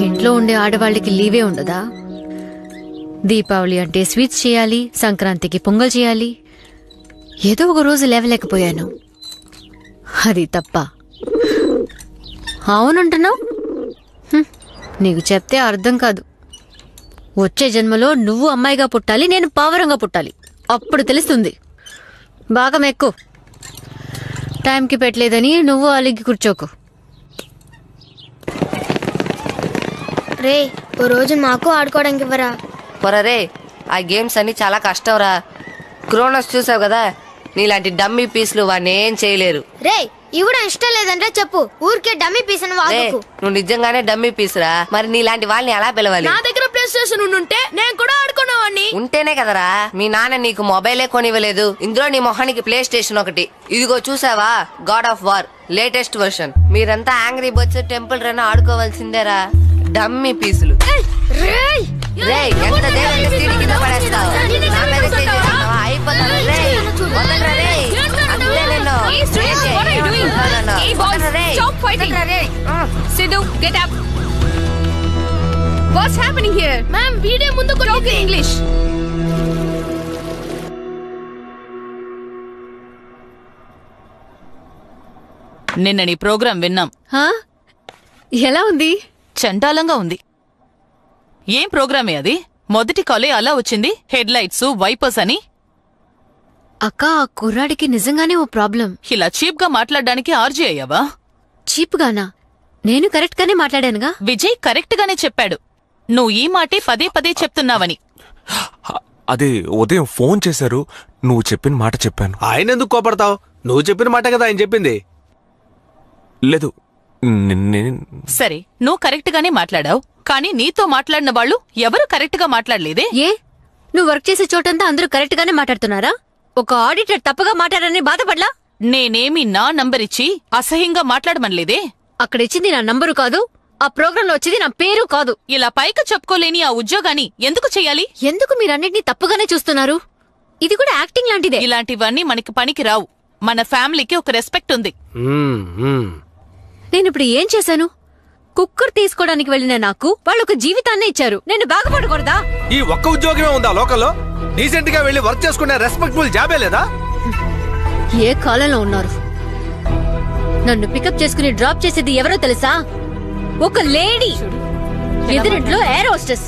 ఇంట్లో ఉండే ఆడవాళ్ళకి లీవే ఉండదా? దీపావళి అంటే స్వీట్స్ చేయాలి, సంక్రాంతికి పొంగల్ చేయాలి. ఏదో ఒక రోజు లేవలేకపోయాను, అది తప్ప. అవునంటున్నావు? నీకు చెప్తే అర్థం కాదు. వచ్చే జన్మలో నువ్వు అమ్మాయిగా పుట్టాలి, నేను పావరంగా పుట్టాలి. అప్పుడు తెలుస్తుంది. బాగా మెక్కు. టైంకి పెట్టలేదని నువ్వు అలిగి కూర్చోకు. రే, ఓ రోజు మాకు ఆడుకోవడానికి ఇవ్వరా? పొరరే, ఆ గేమ్స్ అన్ని చాలా కష్టంరా. క్రోనస్ చూసావు కదా, నీలాంటి డమ్మీ పీసులు వాడిని ఏం చేయలేరు. రే ఇవి కూడా ఇష్టం లేదంటే చెప్పు, ఊరికే డమ్మీ పీస్ అని వాడుకు. నువ్వు నిజంగానే డమ్మీ పీసురా, మరి నీలాంటి వాళ్ళని ఎలా పిలవాలి? నా దగ్గర ప్లే స్టేషన్ ఉంటే నేను కూడా ఆడుకునేవాడిని. ఉంటేనే కదరా మీ నాన్న నీకు మొబైలే కొనివ్వలేదు. ఇందులో నీ మొహానికి ప్లే స్టేషన్ ఒకటి. ఇదిగో చూసావా, God of War latest version. మీరంతా యాంగ్రీ బర్డ్స్ టెంపుల్ రన్ ఆడుకోవాల్సిందేరా, డమ్మీ పీసులు. ఎంత దేవుడి సీడి కింద పడేస్తావు, నా మీద చేసేస్తావా? అయిపోతాను రే, వదలరా రే, అంతే నేను. Sidhu, get up. What's happening here? Ma'am, వీడే ముందు talk in English. నిన్న నీ ప్రోగ్రాం విన్నాం. ఎలా ఉంది? చండాలంగా ఉంది. ఏం ప్రోగ్రామే అది? మొదటి కాలే అలా వచ్చింది, హెడ్ లైట్స్ వైపర్స్ అని. అక్క, ఆ కుర్రాడికి నిజంగానే ఓ ప్రాబ్లం. ఇలా చీప్ గా మాట్లాడడానికి ఆర్జీ అయ్యావా? చీప్ గానా? నేను కరెక్ట్ గానే మాట్లాడానుగా. విజయ్ కరెక్ట్ గానే చెప్పాడు, నువ్వు ఈ మాటే పదే పదే చెప్తున్నావని. అదే ఉదయం ఫోన్ చేశారు, నువ్వు చెప్పిన మాట చెప్పాను. ఆయన ఎందుకు కోపడతావు? నువ్వు చెప్పిన మాట కదా ఆయన చెప్పింది. లేదు, సరే నువ్వు కరెక్ట్ గానే మాట్లాడావు, కానీ నీతో మాట్లాడిన వాళ్ళు ఎవరు కరెక్ట్ గా మాట్లాడలేదే. ఏ నువ్వు వర్క్ చేసే చోటంతా అందరూ కరెక్ట్ గానే మాట్లాడుతున్నారా? ఒక ఆడిటర్ తప్పుగా మాట్లాడని బాధపడలా? నేనేమి నా నంబర్ ఇచ్చి అసహ్యంగా మాట్లాడమనలేదే. అక్కడ ఇచ్చింది నా నంబరు కాదు, ఆ ప్రోగ్రామ్ లో వచ్చేది నా పేరు కాదు. ఇలా పైకి చెప్పుకోలేని ఆ ఉద్యోగాన్ని ఎందుకు చెయ్యాలి? ఎందుకు మీరన్నిటినీ తప్పుగానే చూస్తున్నారు? ఇది కూడా యాక్టింగ్ లాంటిదే. ఇలాంటివన్నీ మనకి పనికి రావు. మన ఫ్యామిలీకి ఒక రెస్పెక్ట్ ఉంది. నేనిప్పుడు ఏం చేశాను? కుక్కర్ తీసుకోవడానికి వెళ్ళిన నాకు వాళ్ళు ఒక జీవితాన్ని ఇచ్చారు. నేను బాగుపడకూడదా? ఈ ఒక్క ఉద్యోగమే ఉందా లోకల్లో? డీసెంట్ గా వెళ్ళి వర్క్ చేసుకునే రెస్పెక్టబుల్ జాబే లేదా? ఏ కాలంలో ఉన్నారు? నన్ను పికప్ చేసుకుని డ్రాప్ చేసేది ఎవరో తెలుసా? ఒక లేడీ. ఎదురింట్లో air hostess.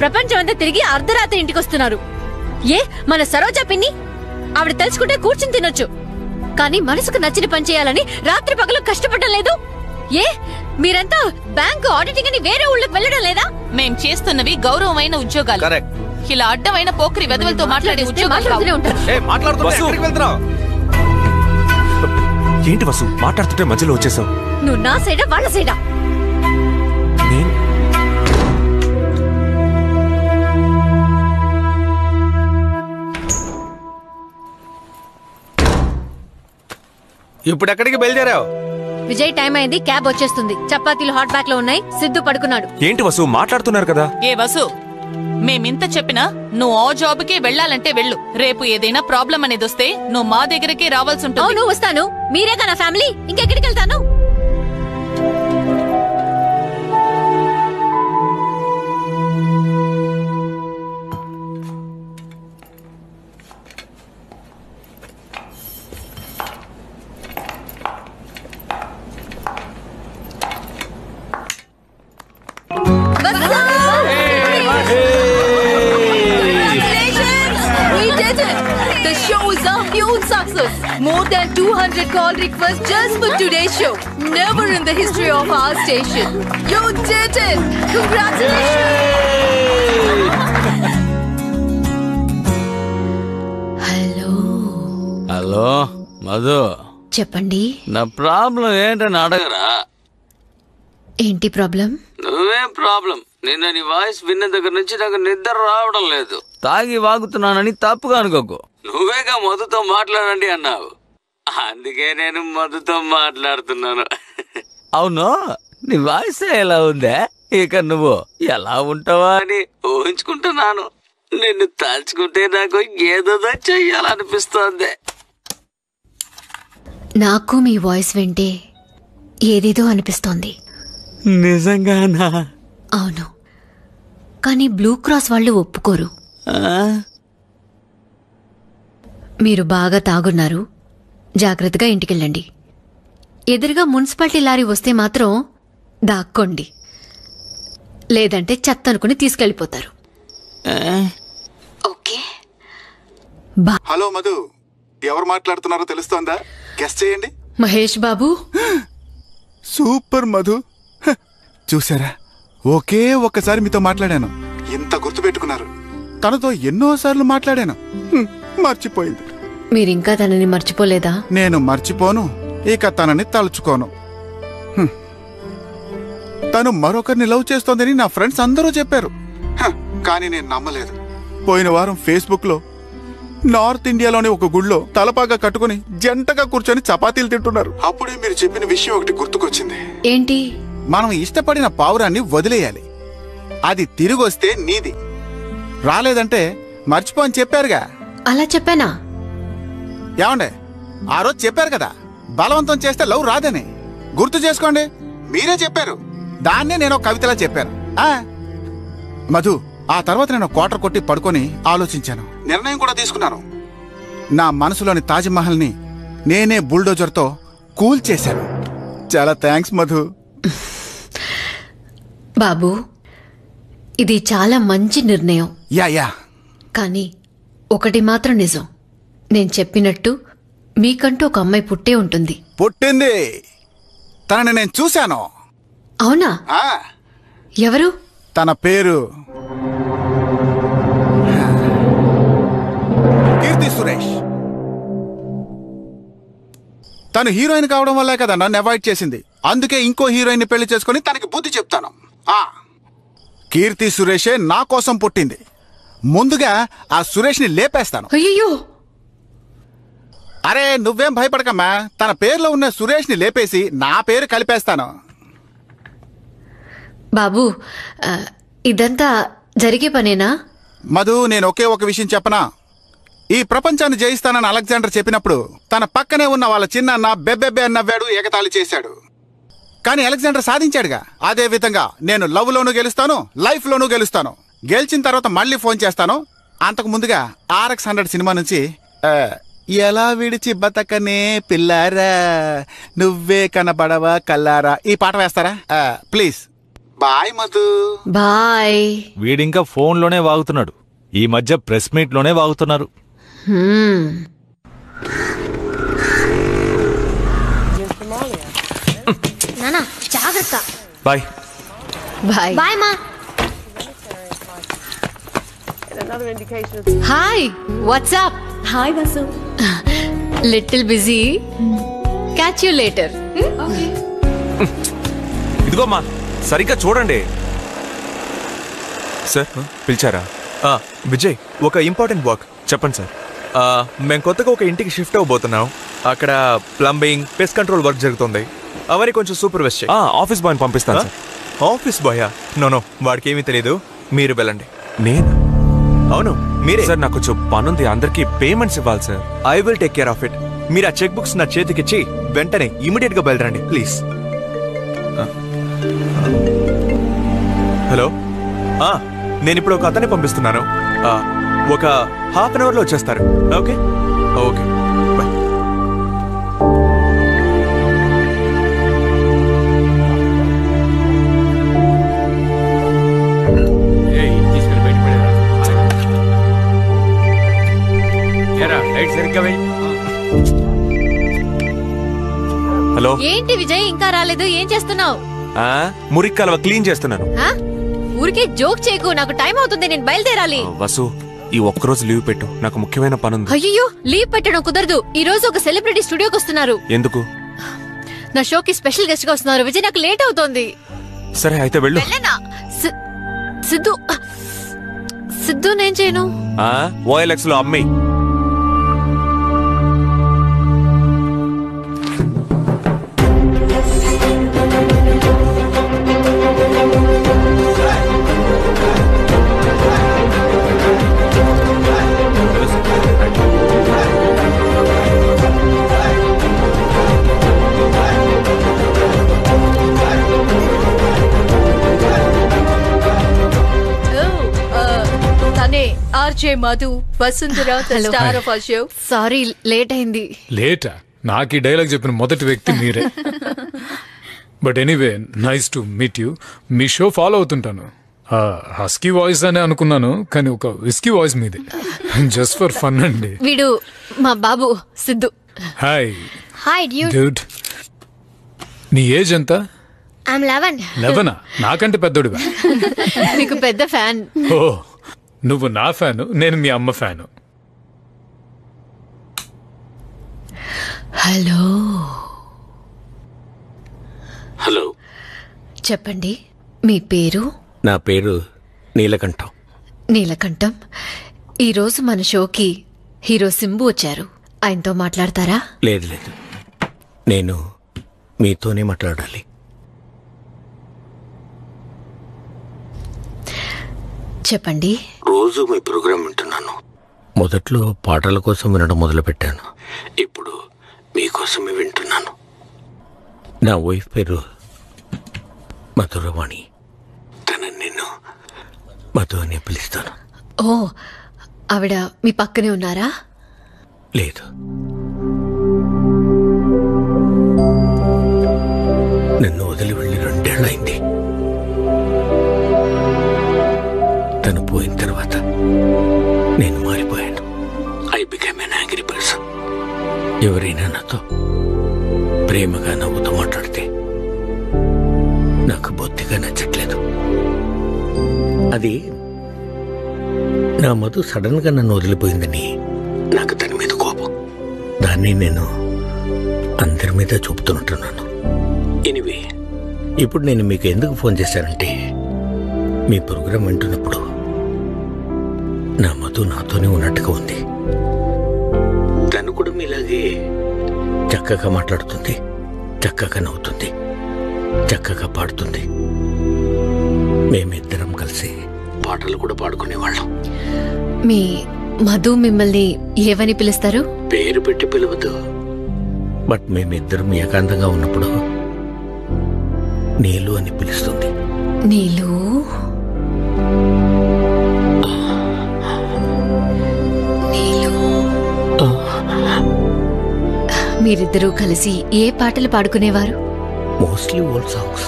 ప్రపంచం అంతా తిరిగి అర్ధరాత్రి ఇంటికి వస్తున్నారు. ఏ మన సరోజా పిన్ని? ఆవిడ తెలుసుకుంటే కూర్చుని తినొచ్చు, కానీ మనసుకు నచ్చిన పని చేయాలని రాత్రి పగలు కష్టపడడం లేదు. ఏ మీరంతా బ్యాంకు ఆడిటింగ్ అని వేరే ఊళ్ళకి వెళ్ళడం లేదా? మేం చేస్తున్నవి గౌరవమైన ఉద్యోగాలు. ఇలా అడ్డమైన పోకరి వెదవలతో మాట్లాడే ఉద్యోగాలు ఉంటారు. ఏంటి వసు, మాట్లాడుతుంటే మధ్యలో వచ్చేసావు? నువ్వు నా సైడా వాళ్ళ సైడా? ఇప్పుడు ఎక్కడికి బయలుదేరావు? విజయ్, టైం అయింది, క్యాబ్ వచ్చేస్తుంది. చపాతీలు హాట్ బ్యాగ్ లో ఉన్నాయి, సిద్ధు పడుకున్నాడు. ఏంటి వసు, మాట్లాడుతున్నారు కదా? ఏ వసు, మేమింత చెప్పినా నువ్వు ఆ జాబ్కే వెళ్ళాలంటే వెళ్ళు. రేపు ఏదైనా ప్రాబ్లం అనేది వస్తే నువ్వు మా దగ్గరకే రావాల్సి ఉంటుంది. అవును, వస్తాను. మీరేగా నా ఫ్యామిలీ, ఇంకెక్కడికి వెళ్తాను? More than 200 call requests just for today's show. Never in the history of our station. You did it! Congratulations! Hello Madhu, చెప్పండి. నా ప్రాబ్లం ఏంటని అడగరా? ఏంటి ప్రాబ్లం? నువ్వే ప్రాబ్లం. నిన్న నీ వాయిస్ విన్న దగ్గర నుంచి నాకు నిద్ర రావడం లేదు. తాగి వాగుతున్నానని తప్పుగా అనుకోకు. నువ్వేగా మధుతో మాట్లాడండి అన్నావు, అందుకే నేను మధుతో మాట్లాడుతున్నాను. అవును, నీ వాయిస్ ఎలా ఉందే? ఇక నువ్వు ఎలా ఉంటావా అని ఊహించుకుంటున్నాను. నిన్ను తలుచుకుంటే నాకు ఏదో చెయ్యాలనిపిస్తోంది. నాకు మీ వాయిస్ వింటే ఏదేదో అనిపిస్తోంది. నిజంగానా? అవును, కానీ బ్లూ క్రాస్ వాళ్ళు ఒప్పుకోరు. మీరు బాగా తాగున్నారు, జాగ్రత్తగా ఇంటికెళ్ళండి. ఎదురుగా మున్సిపాలిటీ లారీ వస్తే మాత్రం దాక్కోండి, లేదంటే చెత్త అనుకుని తీసుకెళ్లిపోతారు. హలో మధు, ఎవరు మాట్లాడుతున్నారో తెలుస్తోందా? గెస్ చేయండి. మహేష్ బాబు. సూపర్ మధు, చూసారా, ఒకే ఒక్కసారి మీతో మాట్లాడాను, ఇంత గుర్తుపెట్టుకున్నారు. తనతో ఎన్నోసార్లు మాట్లాడాను. మర్చిపోయింది. మీరింకా తనని మర్చిపోలేదా? నేను మర్చిపోను, ఇక తనని తలుచుకోను. తను మరొకరిని లవ్ చేస్తోందని నా ఫ్రెండ్స్ అందరూ చెప్పారు. కానీ నేను నమ్మలేదు. పోయిన వారం ఫేస్బుక్ లో నార్త్ ఇండియాలోని ఒక గుళ్ళో తలపాగా కట్టుకుని జంటగా కూర్చొని చపాతీలు తింటున్నారు. అప్పుడే మీరు చెప్పిన విషయం ఒకటి గుర్తుకొచ్చింది. ఏంటి? మనం ఇష్టపడిన పావురాన్ని వదిలేయాలి. అది తిరిగి వస్తే నీది, రాలేదంటే మర్చిపో అని చెప్పారుగా. అలా చెప్పానా? ఏమండే, ఆ రోజు చెప్పారు కదా బలవంతం చేస్తే లవ్ రాదని. గుర్తు చేసుకోండి, మీరే చెప్పారు. దాన్నే నేను కవితలా చెప్పాను. మధు, ఆ తర్వాత నేను క్వార్టర్ కొట్టి పడుకొని ఆలోచించాను. నిర్ణయం కూడా తీసుకున్నాను. నా మనసులోని తాజ్మహల్ ని నేనే బుల్డోజర్తో కూల్ చేశాను. చాలా థ్యాంక్స్ మధు. బాబు, ఇది చాలా మంచి నిర్ణయం. యా కానీ ఒకటి మాత్రం నిజం. నేను చెప్పినట్టు మీకంటూ ఒక అమ్మాయి పుట్టే ఉంటుంది. పుట్టింది. తనని నేను చూశాను. అవునా? ఎవరు? తన పేరు కీర్తి సురేష్. తను హీరోయిన్ కావడం వల్లే కదా నన్ను అవాయిడ్ చేసింది. అందుకే ఇంకో హీరోయిన్ పెళ్లి చేసుకుని తనకి బుద్ధి చెప్తాను. కీర్తి సురేషే నా కోసం పుట్టింది. ముందుగా ఆ సురేష్ ని లేపేస్తాను. అయ్యో, అరే నువ్వేం భయపడకమ్మా. తన పేరులో ఉన్న సురేష్ ని లేపేసి నా పేరు కలిపేస్తాను. బాబు, ఇదంతా జరిగే పనేనా? మధు, నేను ఒకే ఒక విషయం చెప్పనా? ఈ ప్రపంచాన్ని జయిస్తానని అలెగ్జాండర్ చెప్పినప్పుడు తన పక్కనే ఉన్న వాళ్ళ చిన్న బెబ్బెబ్బే నవ్వాడు, ఎగతాళి చేశాడు. కానీ అలెగ్జాండర్ సాధించాడుగా. అదే విధంగా నేను లవ్ లోనూ గెలుస్తాను, లైఫ్ లోనూ గెలుస్తాను. గెలిచిన తర్వాత మళ్ళీ ఫోన్ చేస్తాను. అంతకు ముందుగా RX-100 సినిమా నుంచి ఎలా విడిచి బతకనే పిల్లారా, నువ్వే కనబడవా కల్లారా, ఈ పాట వేస్తారా ప్లీజ్? బాయ్ మధు. బాయ్. వీడింకా ఫోన్లోనే వాగుతున్నాడు. ఈ మధ్య ప్రెస్ మీట్ లోనే వాగుతున్నారు. నానా జాగ్రత్త. బాయ్. బాయ్. బాయ్ మా. Hi, what's up? Hi Vasu. Little busy. Catch you later. ఇదిగోమ్మా, సరిగ్గా చూడండి. సార్ పిలిచారా? విజయ్, ఒక ఇంపార్టెంట్ వర్క్. చెప్పండి సార్. మేము కొత్తగా ఒక ఇంటికి షిఫ్ట్ అవబోతున్నాం. అక్కడ ప్లంబింగ్, పెస్ట్ కంట్రోల్ వర్క్ జరుగుతుంది. అవన్నీ కొంచెం సూపర్వైజ్ చేయి. ఆఫీస్ బాయ్ని పంపిస్తాను సార్. ఆఫీస్ బాయా? నో, వాడికి ఏమీ తెలియదు. మీరు వెళ్ళండి. నేను? అవును మీరే సార్. నాకు కొంచెం పనుంది, అందరికి పేమెంట్స్ ఇవ్వాలి sir. I will take care of it. మీరు ఆ చెక్ బుక్స్ నా చేతికిచ్చి వెంటనే ఇమీడియట్ గా బయలుదేరండి ప్లీజ్. హలో, నేను ఇప్పుడు ఒక అతన్ని పంపిస్తున్నాను. ఒక ½ అన్ అవర్లో వచ్చేస్తారు. Okay okay bye. హలో. ఏంటి విజయ్, ఇంకా రాలేదు? ఏం చేస్తున్నావు? మురికి కాలువ క్లీన్ చేస్తున్నాను. ఊరికే జోక్ చేయకు, నాకు టైం అవుతుంది, నేను బయలుదేరాలి. వసు, ఈ ఒక్కరోజు లీవ్ పెట్టు, నాకు ముఖ్యమైన పనుంది. అయ్యో, లీవ్ పెట్టడం కుదరదు. ఈ రోజు ఒక సెలబ్రిటీ స్టూడియోకి వస్తున్నారు. ఎందుకు? నా షోకి స్పెషల్ గెస్ట్ గా వస్తున్నారు. విజయ్, నాకు లేట్ అవుతోంది. సరే అయితే వెళ్ళు. సిద్ధు, సిద్ధు నేను చేయను. OLX లో అమ్మి. RJ Madhu, Vasundhara, star of our show. Sorry, late అయింది. లేటా? నాకు ఈ డైలాగ్ చెప్పిన మొదటి వ్యక్తి మీరే. But anyway, nice to meet you. మీ షో ఫాలో అవుతుంటాను. హస్కీ వాయిస్ అనే అనుకున్నాను, కానీ ఒక విస్కీ వాయిస్ మీది. జస్ట్ ఫర్ ఫన్ అండి. వీడు మా బాబు సిద్ధు. హాయ్. Hi dude. నీ ఏజ్ ఎంత? I'm 11. 11? నాకంటే పెద్దోడివా? నీకు పెద్ద ఫ్యాన్. ఓ, నువ్వు నా ఫ్యాను, నేను మీ అమ్మ ఫ్యాను. హలో హలో, చెప్పండి, మీ పేరు? నా పేరు నీలకంఠం. నీలకంఠం. ఈరోజు మన షోకి హీరో సింబు వచ్చారు. ఆయనతో మాట్లాడతారా? లేదు లేదు, నేను మీతోనే మాట్లాడాలి. చెప్పండి. రోజు మీ ప్రోగ్రాం వింటున్నాను. మొదట్లో పాటల కోసం వినడం మొదలుపెట్టాను. ఇప్పుడు మీకోసమే వింటున్నాను. నా వైఫ్ పేరు మధురవాణి. తనని నేను మధు అని పిలుస్తాను. ఓ, ఆవిడ మీ పక్కనే ఉన్నారా? లేదు, నన్ను వదిలి వెళ్ళి 2 ఏళ్ళైంది. తను పోయిన తర్వాత నేను మారిపోయాను. I become an angry person. ఎవరైనా నాతో ప్రేమగా నవ్వుతూ మాట్లాడితే నాకు బొత్తిగా నచ్చట్లేదు. అది నా మధు సడన్ గా నన్ను వదిలిపోయిందని నాకు తన మీద కోపం. దాన్ని నేను అందరి మీద చూపుతుంటున్నాను. ఎనివే, ఇప్పుడు నేను మీకు ఎందుకు ఫోన్ చేశానంటే, మీ ప్రోగ్రాం వింటున్నప్పుడు నా మధు నాతోనే ఉన్నట్టుగా ఉంది. తను కూడా మీలాగే చక్కగా మాట్లాడుతుంది, చక్కగా నవ్వుతుంది, చక్కగా పాడుతుంది. మేమిద్దరం కలిసి పాటలు కూడా పాడుకునేవాళ్ళం. మీ మధు మిమ్మల్ని ఏమని పిలుస్తారు? పేరు పెట్టి పిలవదు, బట్ మేమిద్దరం ఏకాంతంగా ఉన్నప్పుడు నీలు అని పిలుస్తుంది. నీలు? నీలు. మీరిద్దరూ కలిసి ఏ పాటలు పాడుకునేవారు? Mostly old songs.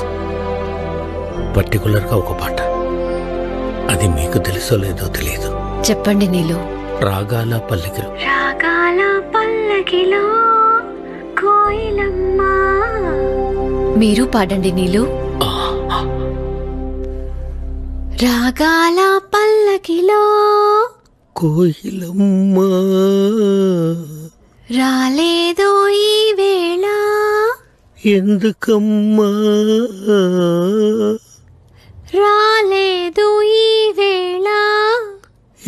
పర్టికులర్ గా ఒక పాట, అది మీకు తెలుసో లేదో తెలియదు. చెప్పండి నీలు. రాగాల పల్లకిలో. రాగాల పల్లకిలో కోయిలమ్మ. మీరు పాడండి నీలు. రాగాల పల్లకిలో కోయిలమ్మ రాలేదో ఈ వేళ, ఎందుకమ్మా రాలేదు ఈ వేళ,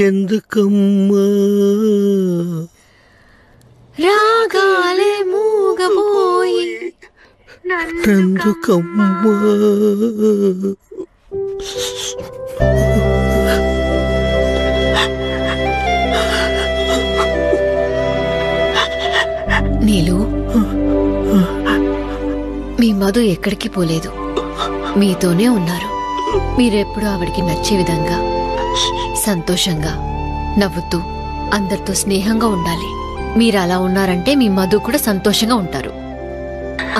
ఎందుకమ్మా రాగాలే మూగబోయి నందుకమ్మా. నీలు, మీ మధు ఎక్కడికి పోలేదు, మీతోనే ఉన్నారు. మీరెప్పుడు ఆవిడికి నచ్చే విధంగా సంతోషంగా నవ్వుతూ అందరితో స్నేహంగా ఉండాలి. మీరు అలా ఉన్నారంటే మీ మధు కూడా సంతోషంగా ఉంటారు.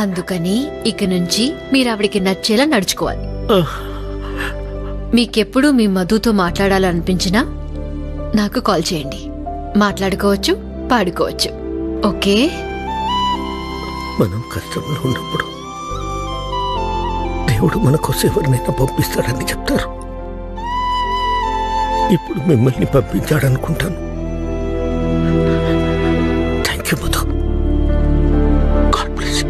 అందుకని ఇక నుంచి మీరు ఆవిడికి నచ్చేలా నడుచుకోవాలి. మీకెప్పుడు మీ మధుతో మాట్లాడాలనిపించినా నాకు కాల్ చేయండి. మాట్లాడుకోవచ్చు, పాడుకోవచ్చు. ఓకే? మనం కష్టంలో ఉన్నప్పుడు దేవుడు మన కోసం ఎవరినైనా పంపిస్తాడని చెప్తారు. ఇప్పుడు మిమ్మల్ని పంపించాడనుకుంటాను. Thank you Madhu. God bless you.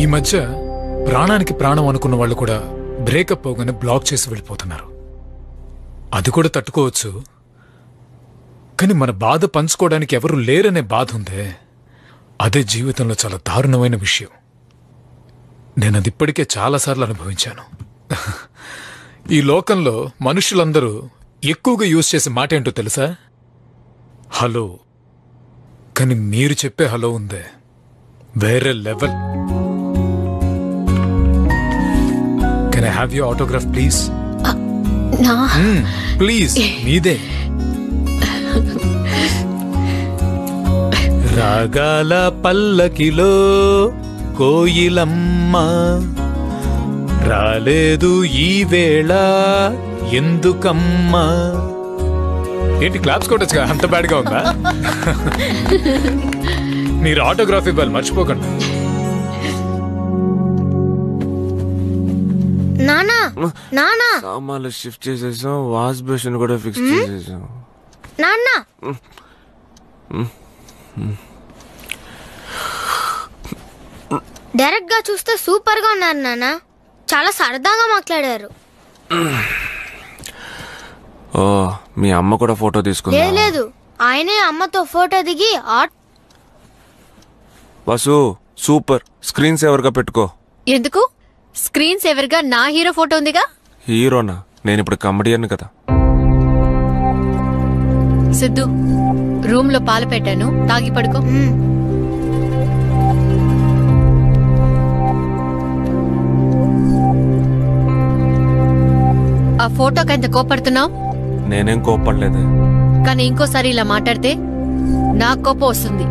ఈ మధ్య ప్రాణానికి ప్రాణం అనుకున్న వాళ్ళు కూడా బ్రేకప్ అవగానే బ్లాక్ చేసి వెళ్ళిపోతున్నారు. అది కూడా తట్టుకోవచ్చు, కానీ మన బాధ పంచుకోవడానికి ఎవరు లేరనే బాధ ఉందే, అదే జీవితంలో చాలా దారుణమైన విషయం. నేను అది ఇప్పటికే చాలాసార్లు అనుభవించాను. ఈ లోకంలో మనుషులందరూ ఎక్కువగా యూజ్ చేసే మాట ఏంటో తెలుసా? హలో. కానీ మీరు చెప్పే హలో ఉందే, వేరే level. Can I have your autograph please? Please, మీదే. రాగాల పల్లకిలో కోయిలమ్మ రాలేదు ఈ వేళ ఎందుకమ్మా. ఏంటి క్లాప్స్ కొట్టచ్చుగా, అంత బ్యాడ్ గా ఉందా? మీరు ఆటోగ్రాఫ్ ఇవ్వాలి మర్చిపోకండి. నానా నానా సామాన్లు షిఫ్ట్ చేసేసాం, వాష్ బేసిన్ కూడా ఫిక్స్ చేసేసాం. నాన్న డైరెక్ట్ గా చూస్తే సూపర్ గా ఉన్నారు నాన్న, చాలా సరదాగా మాట్లాడారు. ఓ మీ అమ్మ కూడా ఫోటో తీసుకుందా? లేదు ఆయనే అమ్మతో ఫోటో దిగి వసు సూపర్, స్క్రీన్ సేవర్ గా పెట్టుకో. ఎందుకు? స్క్రీన్ సేవర్ గా నా హీరో ఫోటో ఉందిగా. హీరోనా? నేను ఇప్పుడు కమెడియన్ కదా. సిద్ధు, రూమ్ లో పాలు పెట్టాను, తాగి పడుకో. ఆ ఫోటోకి ఎంత కోపడుతున్నావు? నేనేం కోపడలేదు. కానీ ఇంకోసారి ఇలా మాట్లాడితే నా కోపం వస్తుంది.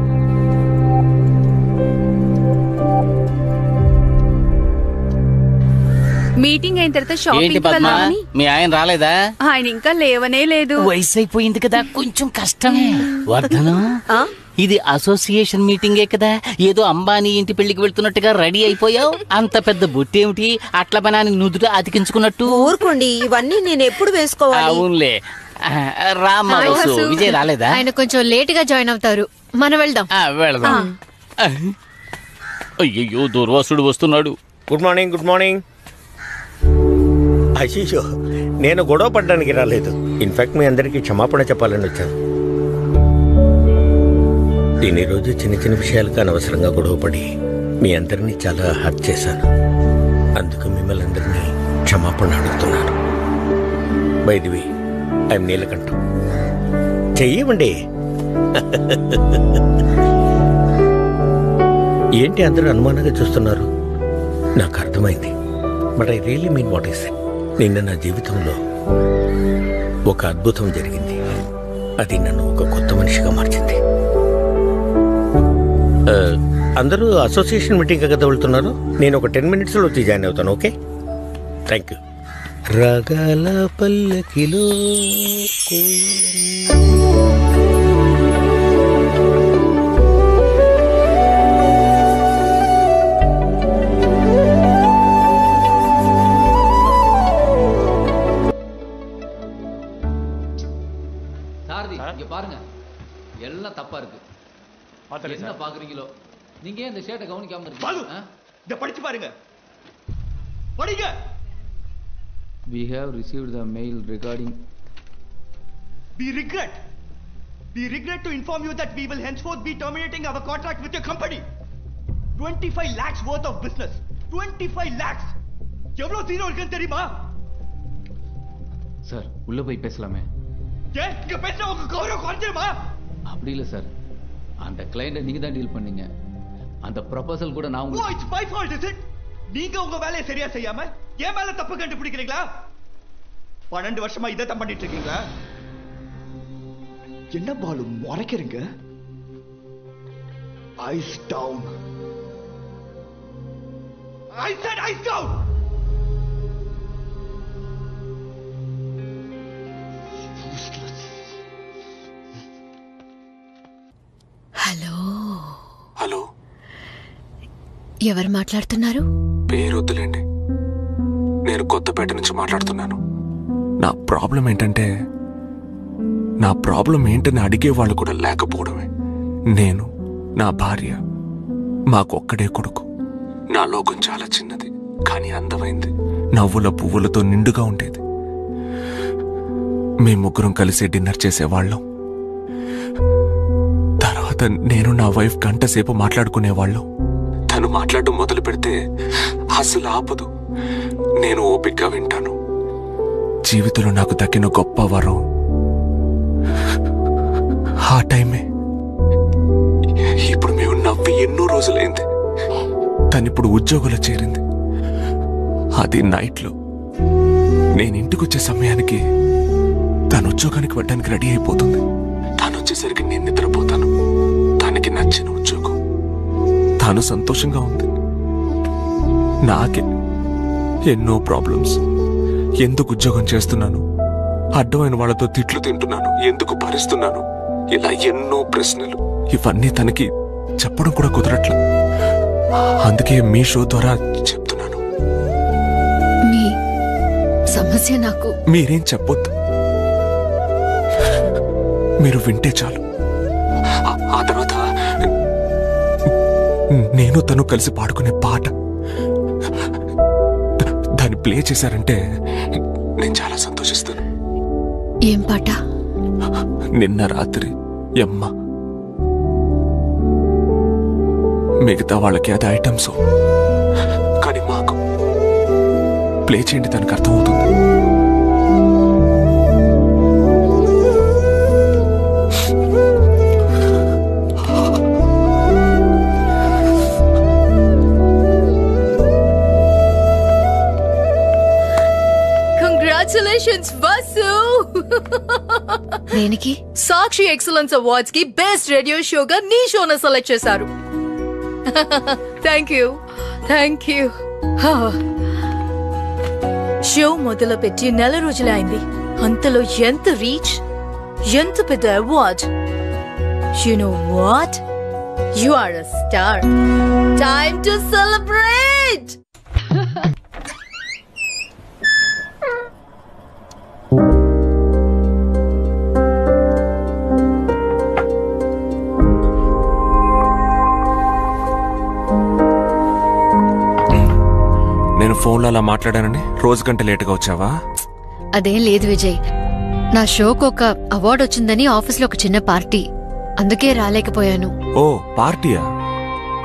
మీటింగ్ అయిన తర్వాత ఏంటి షాపింగ్ పద్మ, వెళ్ళాలని మీ ఆయన రాలేదా? ఆయన ఇంకా లేవనే లేదు. వయసు అయిపోయింది కదా, కొంచెం కష్టమే. వర్ధనం, ఇది అసోసియేషన్ మీటింగే కదా, ఏదో అంబానీ ఇంటి పెళ్లికి వెళ్తున్నట్టుగా రెడీ అయిపోయావు. అంత పెద్ద బుట్టేమిటి, అట్ల పనాన్ని నుదుట అతికించుకున్నట్టు? ఊరుకోండి, ఇవన్నీ నేను ఎప్పుడు వేసుకోవాలి? అవునులే. రామ్మా వసు, విజయ్ రాలేదా? ఆయన కొంచెం లేట్ గా జాయిన్ అవుతారు, మనం వెళ్దాం. వెళ్దాం. అయ్యో దుర్వాసుడు వస్తున్నాడు. Good morning. Good morning. అయ్యో, నేను గొడవ పడడానికి రాలేదు. ఇన్ఫాక్ట్ మీ అందరికీ క్షమాపణ చెప్పాలని వచ్చాను. నేను ఈరోజు చిన్న చిన్న విషయాలకు అనవసరంగా గొడవపడి మీ అందరినీ చాలా హర్ట్ చేశాను. అందుకు మిమ్మల్ని అందరినీ క్షమాపణ అడుగుతున్నాను. బై ది వే, ఐఎమ్ నీలకంఠం. చెయ్యమండి. ఏంటి అందరూ అనుమానంగా చూస్తున్నారు? నాకు అర్థమైంది, but I really mean what I said. నిన్న నా జీవితంలో ఒక అద్భుతం జరిగింది. అది నన్ను ఒక కొత్త మనిషిగా మార్చింది. అందరూ అసోసియేషన్ మీటింగ్ కదా వెళ్తున్నారు. నేను ఒక 10 minutesలో వచ్చి జాయిన్ అవుతాను. Okay, thank you. రాగాల పల్లకిలో இங்க பாருங்க, எல்லாம் தப்பா இருக்கு. என்ன பாக்குறீங்களோ? நீங்க ஏன் இந்த ஷேட்டை கவனிக்காம இருக்கீங்க? இத படிச்சு பாருங்க, படிங்க. We have received the mail regarding. We regret to inform you that we will henceforth be terminating our contract with your company. 25 lakhs worth of business. 25 lakhs. எவ்வளவு ஜீரோ இருக்குன்னு தெரியுமா? சார், உள்ள போய் பேசலாமே? ஏன் இங்க பேசினா உங்க கௌரவம் குறைஞ்சிருமா? அப்படி இல்ல சார், அந்த கிளையண்ட நீங்க தான் டீல் பண்ணீங்க. அந்த ப்ரொபோசல் கூட நான் உங்களுக்கு. Oh, it's my fault, is it? நீங்க உங்க வேலையை சரியா செய்யாம என் மேல தப்பு கண்டுபிடிக்கிறீங்களா? 12 வருஷமா இதை தான் பண்ணிட்டு இருக்கீங்களா? என்ன பாலு முறைக்கிறீங்க? Ice down. I said ice down. Hello, ఎవరు మాట్లాడుతున్నారు? పేరు వద్దులేండి, నేను కొత్తపేట నుంచి మాట్లాడుతున్నాను. నా ప్రాబ్లం ఏంటని అడిగేవాళ్ళు కూడా లేకపోవడమే. నేను, నా భార్య, మాకొక్కడే కొడుకు. నా లోకం చాలా చిన్నది, కానీ అందమైంది. నవ్వుల పువ్వులతో నిండుగా ఉండేది. మేము ముగ్గురం కలిసి డిన్నర్ చేసేవాళ్ళం. తర్వాత నేను నా వైఫ్ గంట సేపు మాట్లాడుకునేవాళ్ళం. తను మాట్లాడడం మొదలు పెడితే అసలు ఆపదు. నేను ఓపికగా వింటాను. జీవితంలో నాకు దక్కిన గొప్ప వరం ఆ టైమే. ఇప్పుడు మేము నవ్వి ఎన్నో రోజులైంది. తనిప్పుడు ఉద్యోగంలో చేరింది, అది నైట్లో. నేను ఇంటికి వచ్చే సమయానికి తను ఉద్యోగానికి వెళ్ళడానికి రెడీ అయిపోతుంది. తను వచ్చేసరికి నేను నిద్రపోతాను. తనకి నా నచ్చిన ఉద్యోగం, తాను సంతోషంగా ఉంది. నాకే ఎన్నో ప్రాబ్లమ్స్. ఎందుకు ఉద్యోగం చేస్తున్నాను, అడ్డమైన వాళ్ళతో తిట్లు తింటున్నాను, ఎందుకు భరిస్తున్నాను, ఇలా ఎన్నో ప్రశ్నలు. ఇవన్నీ తనకి చెప్పడం కూడా కుదరట్లా. అందుకే మీ షో ద్వారా చెప్తున్నాను. మీ సమస్య నాకు మీరేం చెప్పొద్దు, మీరు వింటే చాలు. ఆ తర్వాత నేను తను కలిసి పాడుకునే పాట దాన్ని ప్లే చేశారంటే నేను చాలా సంతోషిస్తాను. ఏం పాట? నిన్న రాత్రి యమ్మ. మిగతా వాళ్ళకి అది ఐటమ్స్, కానీ మాకు ప్లే చేయండి, తనకు అర్థమవుతుంది. Congratulations bus. దేనికి? సాక్షి ఎక్సలెన్స్ అవార్డ్స్ కి బెస్ట్ రేడియో షోగా నీ షోను సెలెక్ట్ చేశారు. Thank you, thank you. Show మొదలు పెట్టి నెల రోజులే అయింది. అంతలో ఎంత రీచ్, ఎంత పెద్ద award. You know what, you are a star. Time to celebrate. నేను ఫోన్లో అలా మాట్లాడానని రోజు కంటే లేటుగా వచ్చావా? అదేం లేదు విజయ్, నా షోకు ఒక అవార్డు వచ్చిందని ఆఫీస్లో ఒక చిన్న పార్టీ, అందుకే రాలేకపోయాను. ఓ పార్టీయా?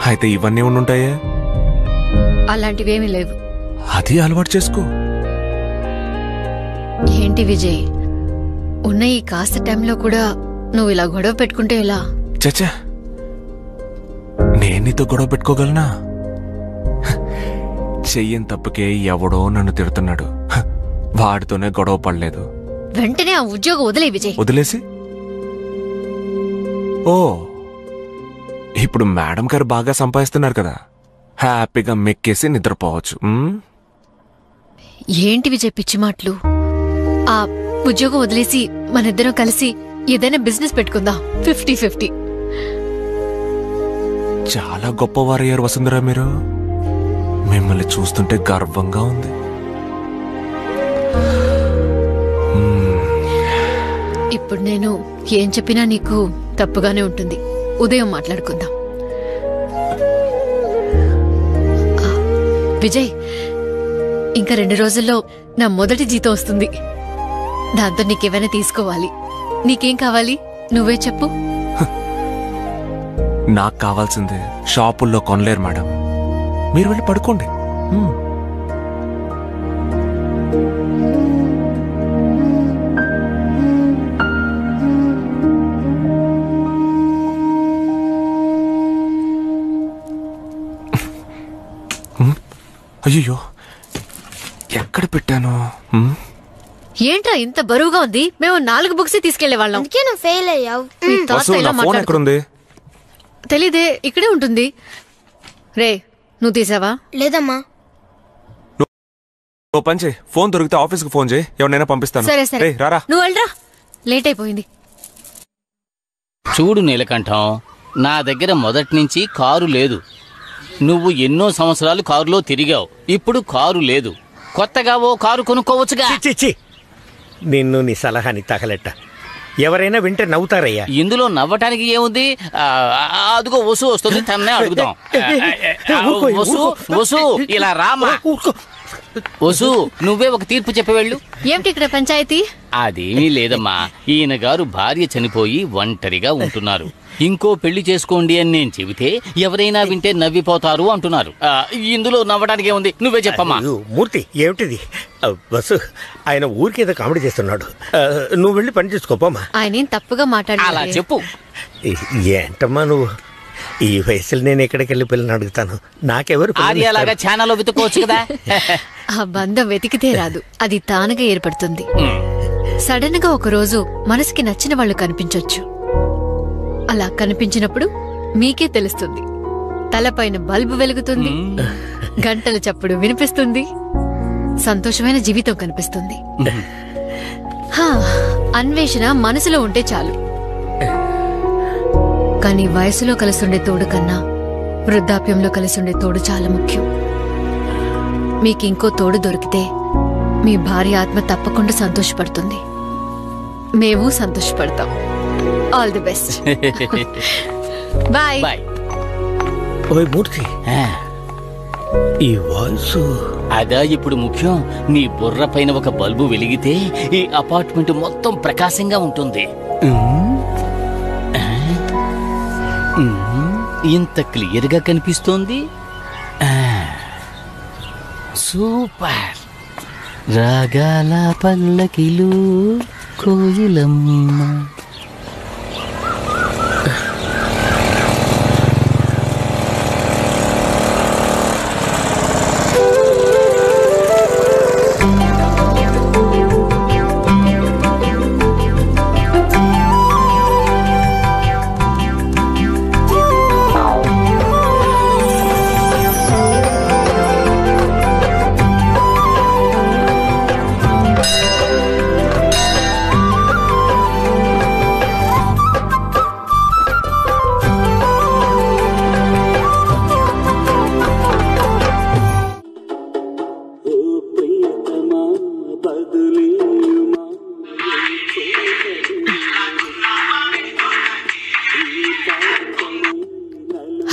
అయితే ఇవన్నీ ఉండుంటాయే. అలాంటివేమీ లేవు. అది అలవాటు చేసుకో. ఏంటి విజయ్, ఉన్న ఈ కాస్త టైంలో కూడా నువ్వు ఇలా గొడవ పెట్టుకుంటే ఎలా? చచ్చా, నేను నీతో గొడవ పెట్టుకోగలనా? చెయ్యని తప్పుకే ఎవడో నన్ను తిడుతున్నాడు, వాడితోనే గొడవ పడలేదు. వెంటనే ఆ ఉద్యోగం వదిలే విజయ్. వదిలేసి? ఓ, ఇప్పుడు మేడం గారు బాగా సంపాదిస్తున్నారు కదా, హ్యాపీగా మెక్కేసి నిద్రపోవచ్చు. ఏంటి విజయ్ పిచ్చి మాటలు? ఆ ఉద్యోగం వదిలేసి మనిద్దరం కలిసి ఏదైనా బిజినెస్ పెట్టుకుందాం. 50-50. చాలా గొప్పవారయ్యారు వసుంధరా మీరు. మిమ్మల్ని చూస్తుంటే గర్వంగా ఉంది. ఇప్పుడు నేను ఏం చెప్పినా నీకు తప్పుగానే ఉంటుంది. ఉదయం మాట్లాడుకుందాం. విజయ్, ఇంకా 2 రోజుల్లో నా మొదటి జీతం వస్తుంది. దాంతో నీకేమైనా తీసుకోవాలి. నీకేం కావాలి నువ్వే చెప్పు. నాకు కావాల్సిందే షాపుల్లో కొనలేరు మేడం, మీరు వెళ్ళి పడుకోండి. అయ్యో, ఎక్కడ పెట్టాను? ఏంట్రా ఇంత బరువుగా ఉంది? మేము 4 బుక్స్ తీసుకెళ్లే వాళ్ళం. అందుకే నువ్వు ఫెయిల్ అయ్యావు. ఫోన్ ఎక్కడుంది? తెలీదే, ఇక్కడే ఉంటుంది. రే, నువ్వు తీసావా? లేదమ్మా. ఓ పని చేయి, ఫోన్ దొరికితే ఆఫీస్ కు ఫోన్ చేయి, ఎవరినైనా పంపిస్తాను. సరే సరే, రారా. నువ్వు వెళ్ళరా, లేట్ అయిపోయింది. చూడు నీలకంఠం, నా దగ్గర మొదటి నుంచి కారు లేదు. నువ్వు ఎన్నో సంవత్సరాలు కారులో తిరిగావు, ఇప్పుడు కారు లేదు. కొత్తగా ఓ కారు కొనుక్కోవచ్చుగా. నిన్ను నీ సలహాని తగలెట్ట ఎవరైనా వింటే నవ్వుతారయ్యా. ఇందులో నవ్వటానికి ఏముంది? అదిగో వసు వస్తుంది, తన్నే అడుగుదాం. వసు ఇలా రామా. వసు, నువ్వే ఒక తీర్పు చెప్పి వెళ్ళు. ఏమిటి ఇక్కడ పంచాయతీ? అదేమీ లేదమ్మా, ఈయన గారు భార్య చనిపోయి ఒంటరిగా ఉంటున్నారు. ఇంకో పెళ్లి చేసుకోండి అని నేను చెబితే ఎవరైనా వింటే నవ్విపోతారు అంటున్నారు. ఇందులో నవ్వడానికి ఏముంది? నువ్వే చెప్పమ్మా. మూర్తి, ఏమిటిది? బస్సు, ఆయన ఊరికేదో కామెడీ చేస్తున్నాడు. నువ్వు వెళ్ళి పని చేసుకోపమ్మా. ఆయన తప్పుగా మాట్లాడు. అలా చెప్పు. ఏంటమ్మా నువ్వు? ఈ వయసులో నేను ఎక్కడికి వెళ్ళి పిల్లని అడుగుతాను? నాకెవరు? ఆర్యలాగా ఛానల్ వెతుకోవచ్చు కదా. ఆ బంధం వెతికితే రాదు, అది తానుగా ఏర్పడుతుంది. సడన్ గా ఒక రోజు మనసుకి నచ్చిన వాళ్ళు కనిపించొచ్చు. అలా కనిపించినప్పుడు మీకే తెలుస్తుంది. తలపైన బల్బు వెలుగుతుంది, గంటల చప్పుడు వినిపిస్తుంది, సంతోషమైన జీవితం కనిపిస్తుంది. అన్వేషణ మనసులో ఉంటే చాలు. కానీ వయసులో కలిసుండే తోడు కన్నా వృద్ధాప్యంలో కలిసుండే తోడు చాలా ముఖ్యం. మీకింకో తోడు దొరికితే మీ భార్య ఆత్మ తప్పకుండా సంతోషపడుతుంది. మేము సంతోషపడతాం. All the best. బాయ్. ఓయ్ మూర్తి, ఈ వాయిస్ అదా ఇప్పుడు ముఖ్యం. నీ బుర్ర పైన ఒక బల్బు వెలిగితే ఈ అపార్ట్మెంట్ మొత్తం ప్రకాశంగా ఉంటుంది. ఇంత క్లియర్ గా కనిపిస్తోంది. సూపర్. రాగాల పల్లకిలు కోయిలమ్మ.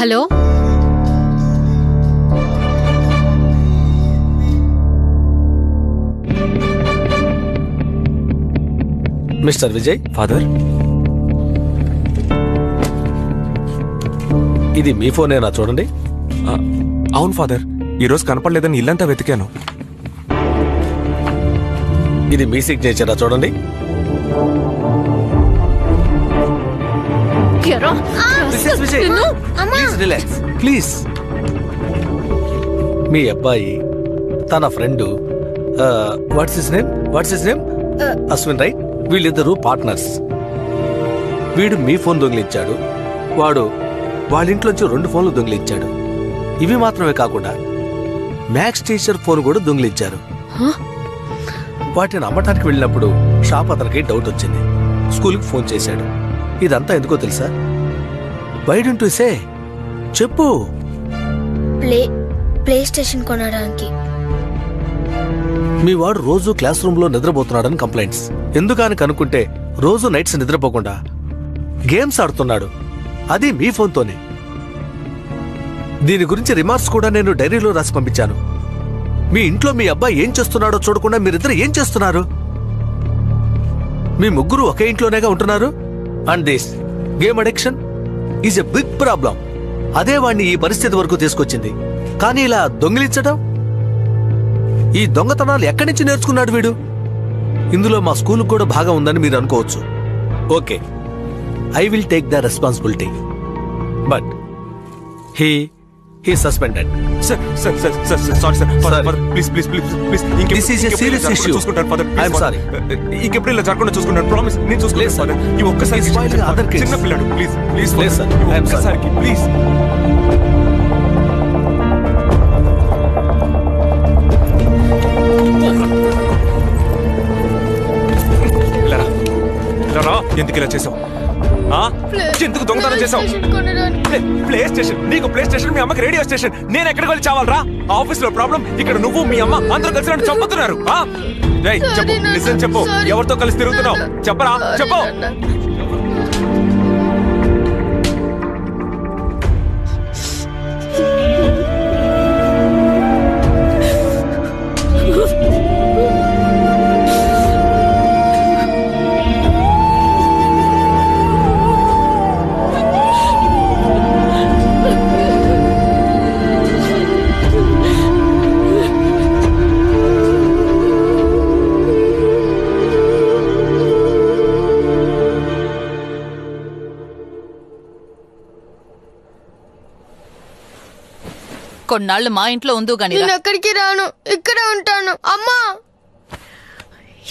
Hello, mister Vijay. ఫాదర్, ఇది మీ ఫోనేనా? చూడండి. అవును ఫాదర్, ఈరోజు కనపడలేదని ఇల్లంతా వెతికాను. ఇది మీ సిగ్నేచరా? చూడండి. ప్లీజ్. మీ అబ్బాయి తన friend what's his name Ashwin, right? వీళ్ళిద్దరూ పార్ట్నర్స్. వీడు మీ ఫోన్ దొంగిలించాడు, వాడు వాళ్ళ ఇంట్లోంచి 2 ఫోన్లు దొంగిలించాడు. ఇవి మాత్రమే కాకుండా మ్యాక్స్ టీచర్ ఫోన్ కూడా దొంగిలించారు. వాటిని అమ్మటానికి వెళ్ళినప్పుడు షాప్ అతనికి డౌట్ వచ్చింది. స్కూల్కి ఫోన్ చేశాడు. ఇదంతా ఎందుకో తెలుసా? Why don't you say? చెప్పు. ప్లే స్టేషన్ కొనడానికి. మీ వాడు రోజు క్లాస్ రూమ్ లో నిద్రపోతున్నాడని కంప్లైంట్స్. ఎందుకని కనుక్కుంటే రోజు నైట్స్ నిద్రపోకుండా గేమ్స్ ఆడుతున్నాడు, అది మీ ఫోన్తోనే. దీని గురించి రిమార్క్స్ కూడా నేను డైరీలో రాసి పంపించాను. మీ ఇంట్లో మీ అబ్బాయి ఏం చేస్తున్నాడో చూడకుండా మీరిద్దరు ఏం చేస్తున్నారు? మీ ముగ్గురు ఒకే ఇంట్లోనేగా ఉంటున్నారు. And this game addiction is a big problem. అదే వాడిని ఈ పరిస్థితి వరకు తీసుకొచ్చింది. కానీ ఇలా దొంగిలించడం, ఈ దొంగతనాలు ఎక్కడి నుంచి నేర్చుకున్నాడు వీడు? ఇందులో మా స్కూల్ కూడా భాగం ఉందని మీరు అనుకోవచ్చు. Okay, I will take the responsibility, but he suspended. Sorry sir, please please please please. This is a serious issue. I'm sorry. ఇంకెప్పుడు ఇలా జరగకుండా చూసుకుంటాను. ప్రామిస్, నేను చూసుకుంటాను ఫాదర్. ఈ ఒక్కసారి చిన్న పిల్లాడు, ప్లీజ్ ప్లీజ్ సార్, ఒక్కసారికి ప్లీజ్. ఎందుకు ఇలా చేసావు? ఎందుకు దొంగతనం చేసావు? ప్లే స్టేషన్, నీకు ప్లే స్టేషన్, మీ అమ్మకి రేడియో స్టేషన్. నేను ఎక్కడికి వెళ్ళి చావాలరా? ఆఫీస్ లో ప్రాబ్లం, ఇక్కడ నువ్వు మీ అమ్మ అందరూ కలిసి నన్ను చంపుతున్నారు. చెప్పు, నిజం చెప్పు. ఎవరితో కలిసి తిరుగుతున్నావు? చెప్పరా, చెప్పు. కొన్నాళ్ళు మా ఇంట్లో ఉందో గాని నేను ఎక్కడికి రాను, ఇక్కడే ఉంటాను. అమ్మా,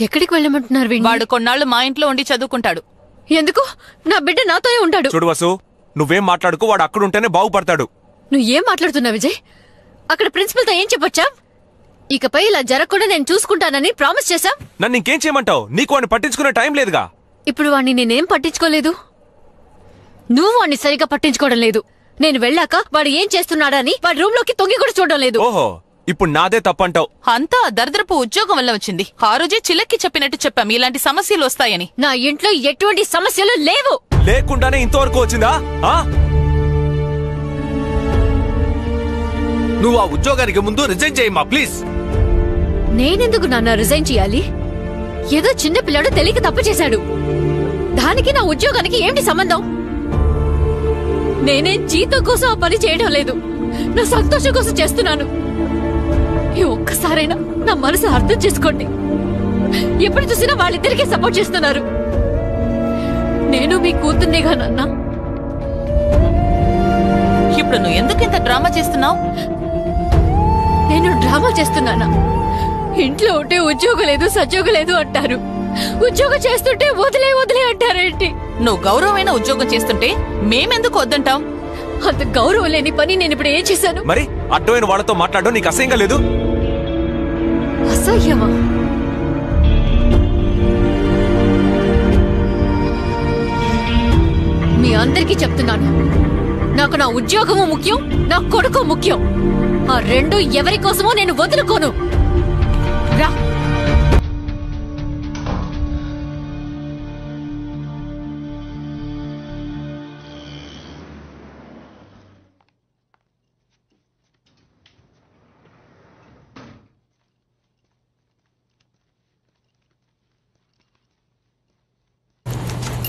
ఎక్కడికి వెళ్ళమంటున్నారు? వాడు కొన్నాళ్ళు మా ఇంట్లో ఉండి చదువుకుంటాడు. ఎందుకు? నా బిడ్డ నాతోనే ఉంటాడు. చూడు వసు, నువ్వేం మాట్లాడుకో, వాడు అక్కడుంటేనే బాగుపడతాడు. నువ్వు ఏం మాట్లాడుతున్నావు విజయ్? అక్కడ ప్రిన్సిపల్తో ఏం చెప్పొచ్చా? ఇకపై ఇలా జరగకుండా నేను చూసుకుంటానని ప్రామిస్ చేశా. నన్ను ఇంకేం చేయమంటావు? నీకు వాడిని పట్టించుకునే టైం లేదుగా. ఇప్పుడు వాడిని నేనేం పట్టించుకోలేదు, నువ్వు వాడిని సరిగా పట్టించుకోవడం లేదు. నేను వెళ్ళాక వాడు ఏం చేస్తున్నాడా అని వాడి రూమ్ లోకి తొంగి కూడా చూడడం లేదు. ఓహో, ఇప్పుడు నాదే తప్పంటావు? అంతా దరిద్రపు ఉద్యోగం వల్ల వచ్చింది. ఆ రోజే చిలక్కి చెప్పినట్టు చెప్పాం ఇలాంటి సమస్యలు వస్తాయని. నా ఇంట్లో ఎటువంటి సమస్యలు లేవు. లేకుండానే ఇంతవరకు వచ్చిందా? నువ్వు ఆ ఉద్యోగానికి ముందు రిజైన్ చేయమ్మా ప్లీజ్. నేనెందుకు నాన్న రిజైన్ చేయాలి? ఏదో చిన్న పిల్లాడు తెలియక తప్పు చేశాడు, దానికి నా ఉద్యోగానికి ఏంటి సంబంధం? నేనేం జీతం కోసం ఆ పని చేయడం లేదు, నా సంతోషం కోసం చేస్తున్నాను. ఈ ఒక్కసారైనా నా మనసు అర్థం చేసుకోండి. ఎప్పుడు చూసినా వాళ్ళిద్దరికీ సపోర్ట్ చేస్తున్నారు. నేను మీ కూతుర్నేగా నాన్న. ఇప్పుడు నువ్వు ఎందుకు ఇంత డ్రామా చేస్తున్నావు? నేను డ్రామా చేస్తున్నానా? ఇంట్లో ఉంటే ఉద్యోగం లేదు సద్యోగం లేదు అంటారు, ఉద్యోగం చేస్తుంటే వదిలే వదిలే అంటారేంటి? నువ్వు గౌరవమైన ఉద్యోగం చేస్తుంటే మేమెందుకు వద్దంటాం? అంత గౌరవం లేని పని నేను ఇప్పుడు ఏం చేశాను? మరి అడ్డమైన వాళ్ళతో మాట్లాడడం నీకు అసహ్యంగా లేదు? అసహ్యమా? మీ అందరికీ చెప్తున్నాను, నాకు నా ఉద్యోగము ముఖ్యం, నా కొడుకు ముఖ్యం. ఆ రెండు ఎవరి కోసమో నేను వదులుకోను. రా.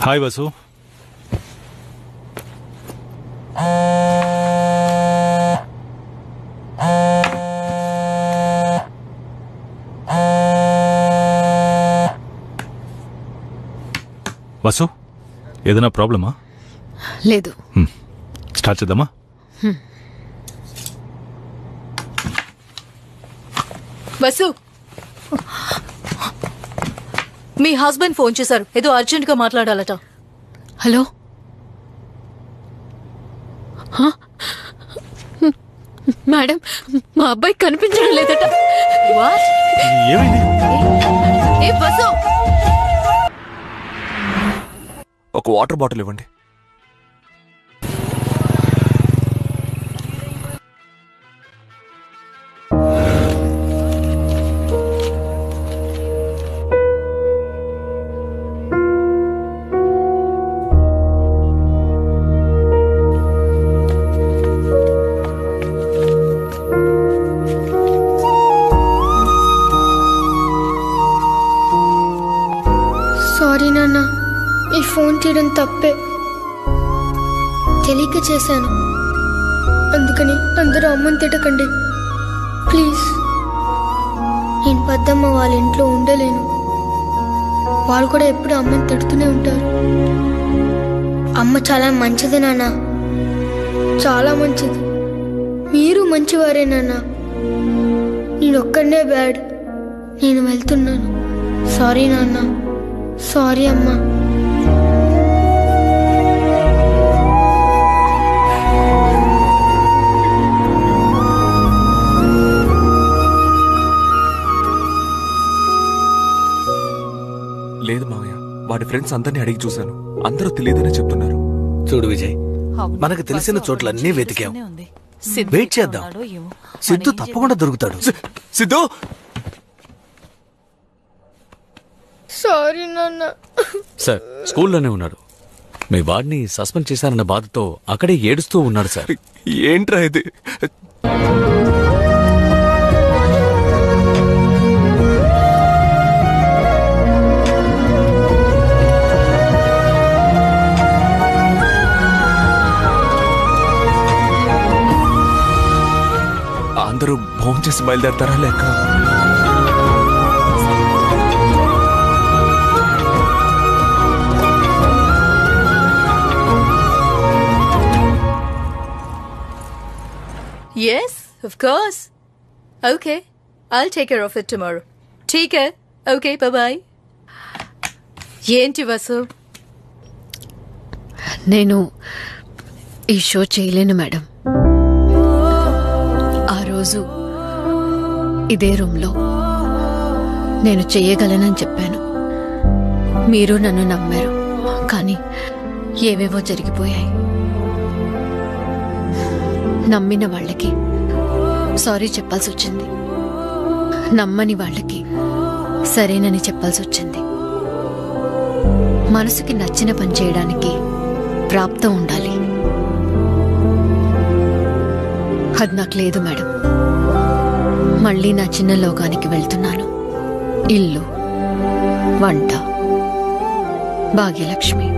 హాయ్ వసు. వసు, ఏదైనా ప్రాబ్లమా? లేదు. స్టార్ట్ చేద్దామా? బస్సు, మీ హస్బెండ్ ఫోన్ చేశారు, ఏదో అర్జెంట్ గా మాట్లాడాలట. హలో. మేడం, మా అబ్బాయి కనిపించడం లేదట. ఏ బస్సు, ఒక వాటర్ బాటిల్ ఇవ్వండి. సారీ నాన్న, ఈ ఫోన్ చేయడం తప్పే, తెలియక చేశాను. అందుకని అందరూ అమ్మని తిట్టకండి ప్లీజ్. నేను పెద్దమ్మ వాళ్ళ ఇంట్లో ఉండలేను, వాళ్ళు కూడా ఎప్పుడు అమ్మని తిడుతూనే ఉంటారు. అమ్మ చాలా మంచిది నాన్న, చాలా మంచిది. మీరు మంచివారే నాన్న, నేను ఒక్కడనే బ్యాడ్. నేను వెళ్తున్నాను. సారీ నాన్న. సారీ అమ్మా. లేదు మావయ్య, వాడి ఫ్రెండ్స్ అందరినీ అడిగి చూశాను, అందరూ తెలియదనే చెప్తున్నారు. చూడు విజయ్, మనకు తెలిసిన చోట్లన్నీ వెతికాం. వెయిట్ చేద్దాం, సిద్ధు తప్పకుండా దొరుకుతాడు. సిద్ధు, సారీ నాన్న. సార్, స్కూల్లోనే ఉన్నాడు. మీ వాడిని సస్పెండ్ చేశారన్న బాధతో అక్కడే ఏడుస్తూ ఉన్నాడు సార్. ఏంట్రా ఇది? అందరూ భోజనం చేసి బయలుదేరతారా లేక? Yes, of course. Okay, I'll take care of it tomorrow. Take care. Okay, bye-bye. ఏంటి వసు? నేను ఈ షో చేయలేను మేడం. ఆ రోజు ఇదే రూమ్లో నేను చేయగలనని చెప్పాను. మీరు నన్ను నమ్మారు, కానీ ఏవేవో జరిగిపోయాయి. నమ్మిన వాళ్ళకి సారీ చెప్పాల్సి వచ్చింది, నమ్మని వాళ్ళకి సరేనని చెప్పాల్సి వచ్చింది. మనసుకి నచ్చిన పని చేయడానికి ప్రాప్తం ఉండాలి. అది నాకు లేదు మేడం. మళ్ళీ నా చిన్న లోకానికి వెళ్తున్నాను. ఇల్లు, వంట, భాగ్యలక్ష్మి,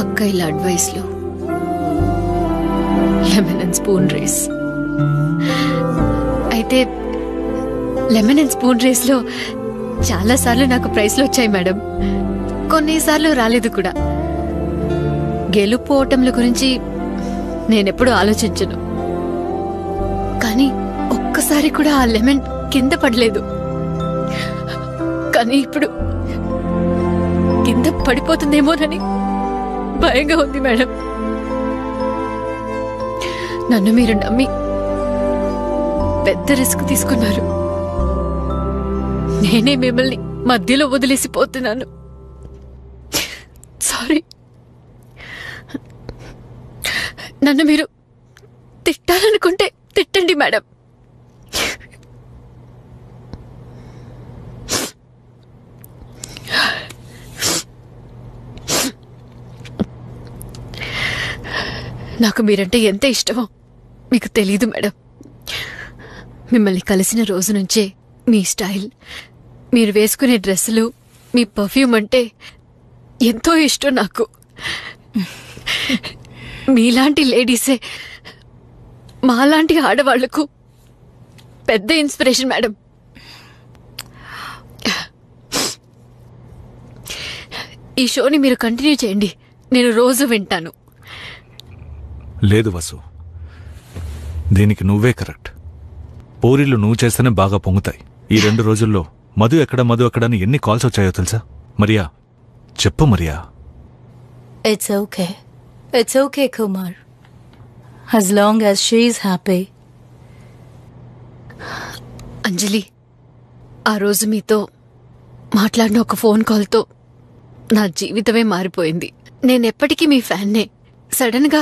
అక్కయ్యల అడ్వైస్లు, లెమన్ అండ్ స్పూన్ రేస్. అయితే లెమన్ అండ్ స్పూన్ రేస్ లో చాలా సార్లు నాకు ప్రైజ్లు వచ్చాయి మేడం. కొన్నిసార్లు రాలేదు కూడా. గెలుపు ఓటముల గురించి నేనెప్పుడు ఆలోచించను, కానీ ఒక్కసారి కూడా ఆ లెమన్ కింద పడలేదు. కానీ ఇప్పుడు కింద పడిపోతుందేమోనని భయంగా ఉంది మేడం. నన్ను మీరు నమ్మి పెద్ద రిస్క్ తీసుకున్నారు. నేనే మిమ్మల్ని మధ్యలో వదిలేసిపోతున్నాను. సారీ. నన్ను మీరు తిట్టాలనుకుంటే తిట్టండి మేడం. నాకు మీరంటే ఎంత ఇష్టమో మీకు తెలీదు మేడం. మిమ్మల్ని కలిసిన రోజు నుంచే మీ స్టైల్, మీరు వేసుకునే డ్రెస్సులు, మీ పర్ఫ్యూమ్ అంటే ఎంతో ఇష్టం నాకు. మీలాంటి లేడీసే మాలాంటి ఆడవాళ్లకు పెద్ద ఇన్స్పిరేషన్ మేడం. ఈ షోని మీరు కంటిన్యూ చేయండి, నేను రోజు వింటాను. లేదు వసు, దీనికి నువ్వే కరెక్ట్. పూరీలు నువ్వు చేస్తేనే బాగా పొంగుతాయి. ఈ 2 రోజుల్లో మధు ఎక్కడ అని ఎన్ని కాల్స్ వచ్చాయో తెలుసా? మరియా, చెప్పు Mariya. It's okay. It's okay, Kumar. As long as she is happy. అంజలి, ఆ రోజు మీతో మాట్లాడిన ఒక ఫోన్ కాల్తో నా జీవితమే మారిపోయింది. నేనెప్పటికీ మీ ఫ్యాన్నే. సడన్ గా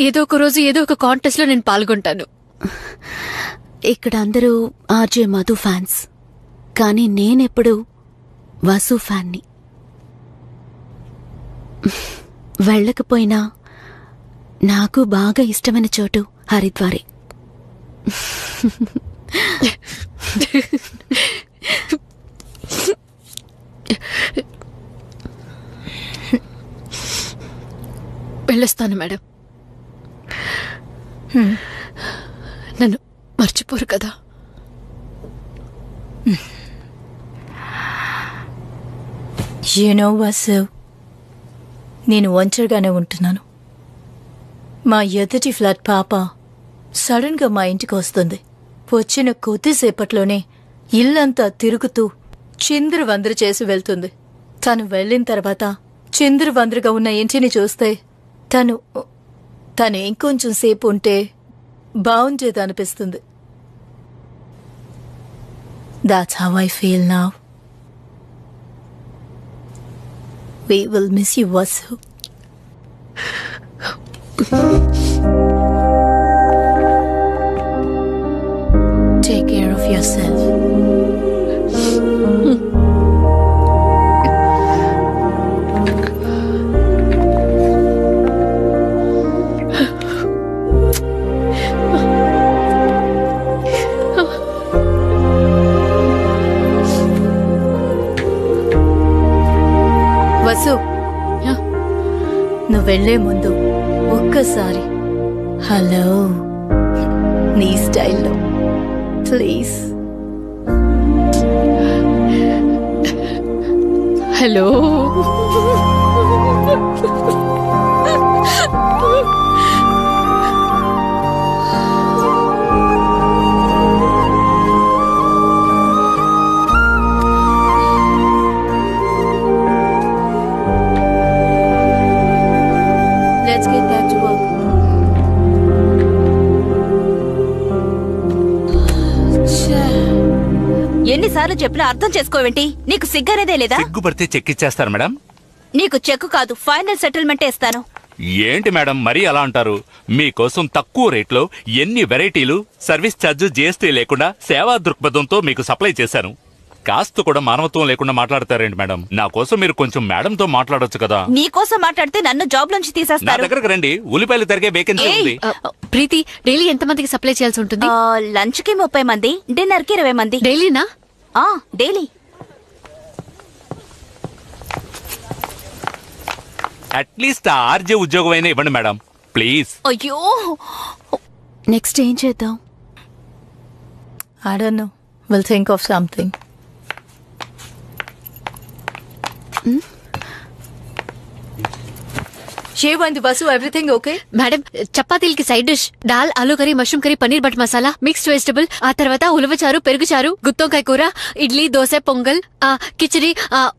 ఏదో ఒక రోజు ఏదో ఒక కాంటెస్ట్ లో నేను పాల్గొంటాను. ఇక్కడ అందరూ ఆర్జే మధు ఫ్యాన్స్, కానీ నేనెప్పుడు వసు ఫ్యాన్ని. వెళ్ళకపోయినా నాకు బాగా ఇష్టమైన చోటు హరిద్వారే. వెళ్ళొస్తాను మేడం. నన్ను మర్చిపోరు కదా? వాసు, నేను ఒంటరిగానే ఉంటున్నాను. మా ఎదుటి ఫ్లాట్ పాప సడన్ గా మా ఇంటికి వస్తుంది. వచ్చిన కొద్దిసేపట్లోనే ఇల్లంతా తిరుగుతూ చిందరవందర చేసి వెళ్తుంది. తను వెళ్ళిన తర్వాత చిందరవందరగా ఉన్న ఇంటిని చూస్తే తను ఇంకొంచెం సేపు ఉంటే బాగుండేది అనిపిస్తుంది. That's how I feel now. We will miss you, Vasu. Take care of yourself. Vasu, నువ్వు వెళ్లే ముందు ఒక్కసారి హలో నీ స్టైల్లో please. Hello. Let's get back to ఎన్నిసార్లు చెప్పినా అర్థం చేసుకోవేంటి? నీకు సిగ్గనేదే లేదా? సిగ్గుపడితే చెక్ ఇచ్చేస్తారు మేడం. నీకు చెక్కు కాదు, ఫైనల్ సెటిల్మెంట్ ఇస్తాను. ఏంటి మేడం మరీ అలా అంటారు? మీకోసం తక్కువ రేట్లో ఎన్ని వెరైటీలు, సర్వీస్ ఛార్జ్, జీఎస్టీ లేకుండా సేవా దృక్పథంతో మీకు సప్లై చేశాను. కాస్త కూడా మానవత్వం లేకుండా మాట్లాడతారేంటి మేడం? నా కోసం మీరు కొంచెం మేడంతో మాట్లాడొచ్చు కదా. నీ కోసం మాట్లాడితే నన్ను జాబ్ నుంచి నా తీసేస్తారు. దగ్గరకు రండి, ఉల్లిపాయలు తరిగే వేకెన్సీ ఉంది. ప్రీతి, డైలీ ఎంత మందికి సప్లై చేయాల్సి ఉంటుంది? లంచ్ కి 30 మంది, డిన్నర్ కి 20 మంది. డైలీనా? డైలీ. అట్లీస్ట్ ఆర్జే ఉద్యోగం అయినా ఇవ్వండి మేడం ప్లీజ్. అయ్యో, నెక్స్ట్ ఏం చేద్దాం? I don't know. We'll think of something. ఏమైంది బస్సు? Everything okay? మేడం, చపాతీలకి సైడ్ డిష్ దాల్, ఆలూ curry, mushroom curry, paneer butter masala, mixed vegetable, ఆ తర్వాత ఉలవచారు, పెరుగుచారు, గుత్తొంకాయ కూర, ఇడ్లీ, దోశ, పొంగల్, కిచడి,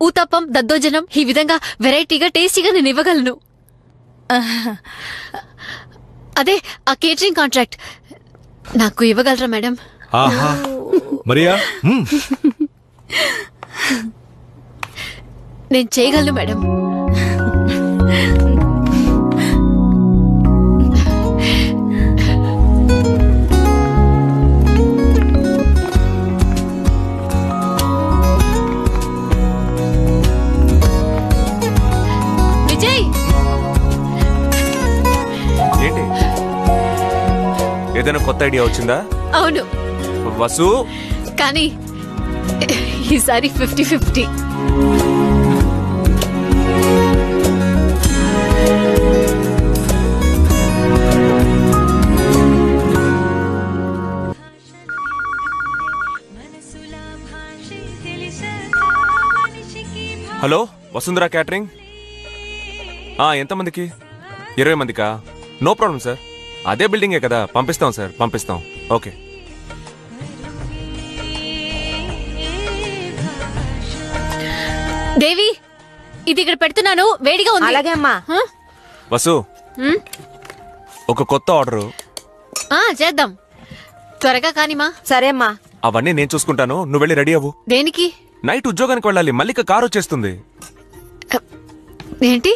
ఊతప్పం, దద్దోజనం, ఈ విధంగా వెరైటీగా టేస్టీగా నేను ఇవ్వగలను. అదే ఆ కేటరింగ్ కాంట్రాక్ట్ నాకు ఇవ్వగలరా మేడం? మరియా, నేను చేయగలను మేడం. విజయ్, ఏంటి ఏదైనా కొత్త ఐడియా వచ్చిందా? అవును వసు, కానీ ఈసారి 50-50. Hello Vasundhara catering. ఎంతమందికి? 20 మందికా? నో ప్రాబ్లం సార్, అదే బిల్డింగే కదా, పంపిస్తాం సార్, పంపిస్తాం. ఓకే. దేవి, ఇది ఇక్కడ పెడుతున్నాను, వేడిగా ఉంది. అలాగే అమ్మా. వసు, ఒక కొత్త ఆర్డరు. చేద్దాం, త్వరగా కానిమా. సరే అమ్మా. అవన్నీ నేను చూసుకుంటాను, నువ్వు వెళ్ళి రెడీ అవ్వు. దేనికి? నైట్ ఉద్యోగానికి వెళ్ళాలి, మల్లిక కారు వచ్చేస్తుంది. ఏంటి?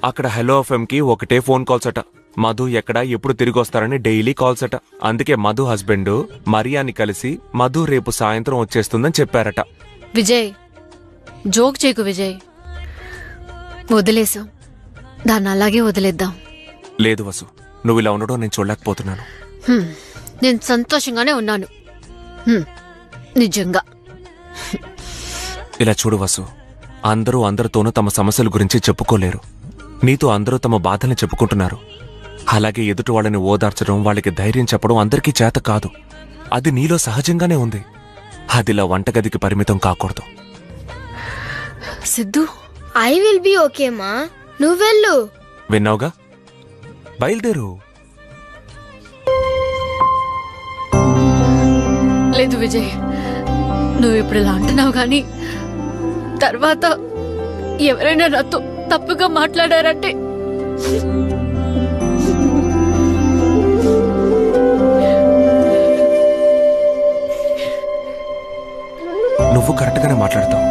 అక్కడ హలో ఎఫ్ఎం కి ఒకటే ఫోన్ కాల్స్ అట. మధు ఎక్కడ ఎప్పుడు తిరిగి వస్తారని డైలీ కాల్స్ అట. అందుకే మధు హస్బెండ్ మరియాని కలిసి మధు రేపు సాయంత్రం వచ్చేస్తుందని చెప్పారట. విజయ్, జోక్ చేయకు విజయ్. వదిలేసాం, దాన్ని అలాగే వదిలేద్దాం. లేదు వసు, నువ్వు ఇలా ఉండడం నేను చూడలేకపోతున్నాను. నేను సంతోషంగానే ఉన్నాను, నిజంగా. ఇలా చూడు వసు, అందరూ అందరితోనూ తమ సమస్యల గురించి చెప్పుకోలేరు. నీతో అందరూ తమ బాధల్ని చెప్పుకుంటున్నారు. అలాగే ఎదుటి వాళ్ళని ఓదార్చడం, వాళ్ళకి ధైర్యం చెప్పడం అందరికీ చేత కాదు. అది నీలో సహజంగానే ఉంది. అదిలా వంటగదికి పరిమితం కాకూడదు. Siddhu, I will be okay మా, నువ్వెళ్ళు. విన్నావుగా, బయలుదేరు. లేదు విజయ్, నువ్వు ఇప్పుడు ఇలా అంటున్నావు కానీ తర్వాత ఎవరైనా నాతో తప్పుగా మాట్లాడారంటే నువ్వు కరెక్ట్గానే మాట్లాడతావు.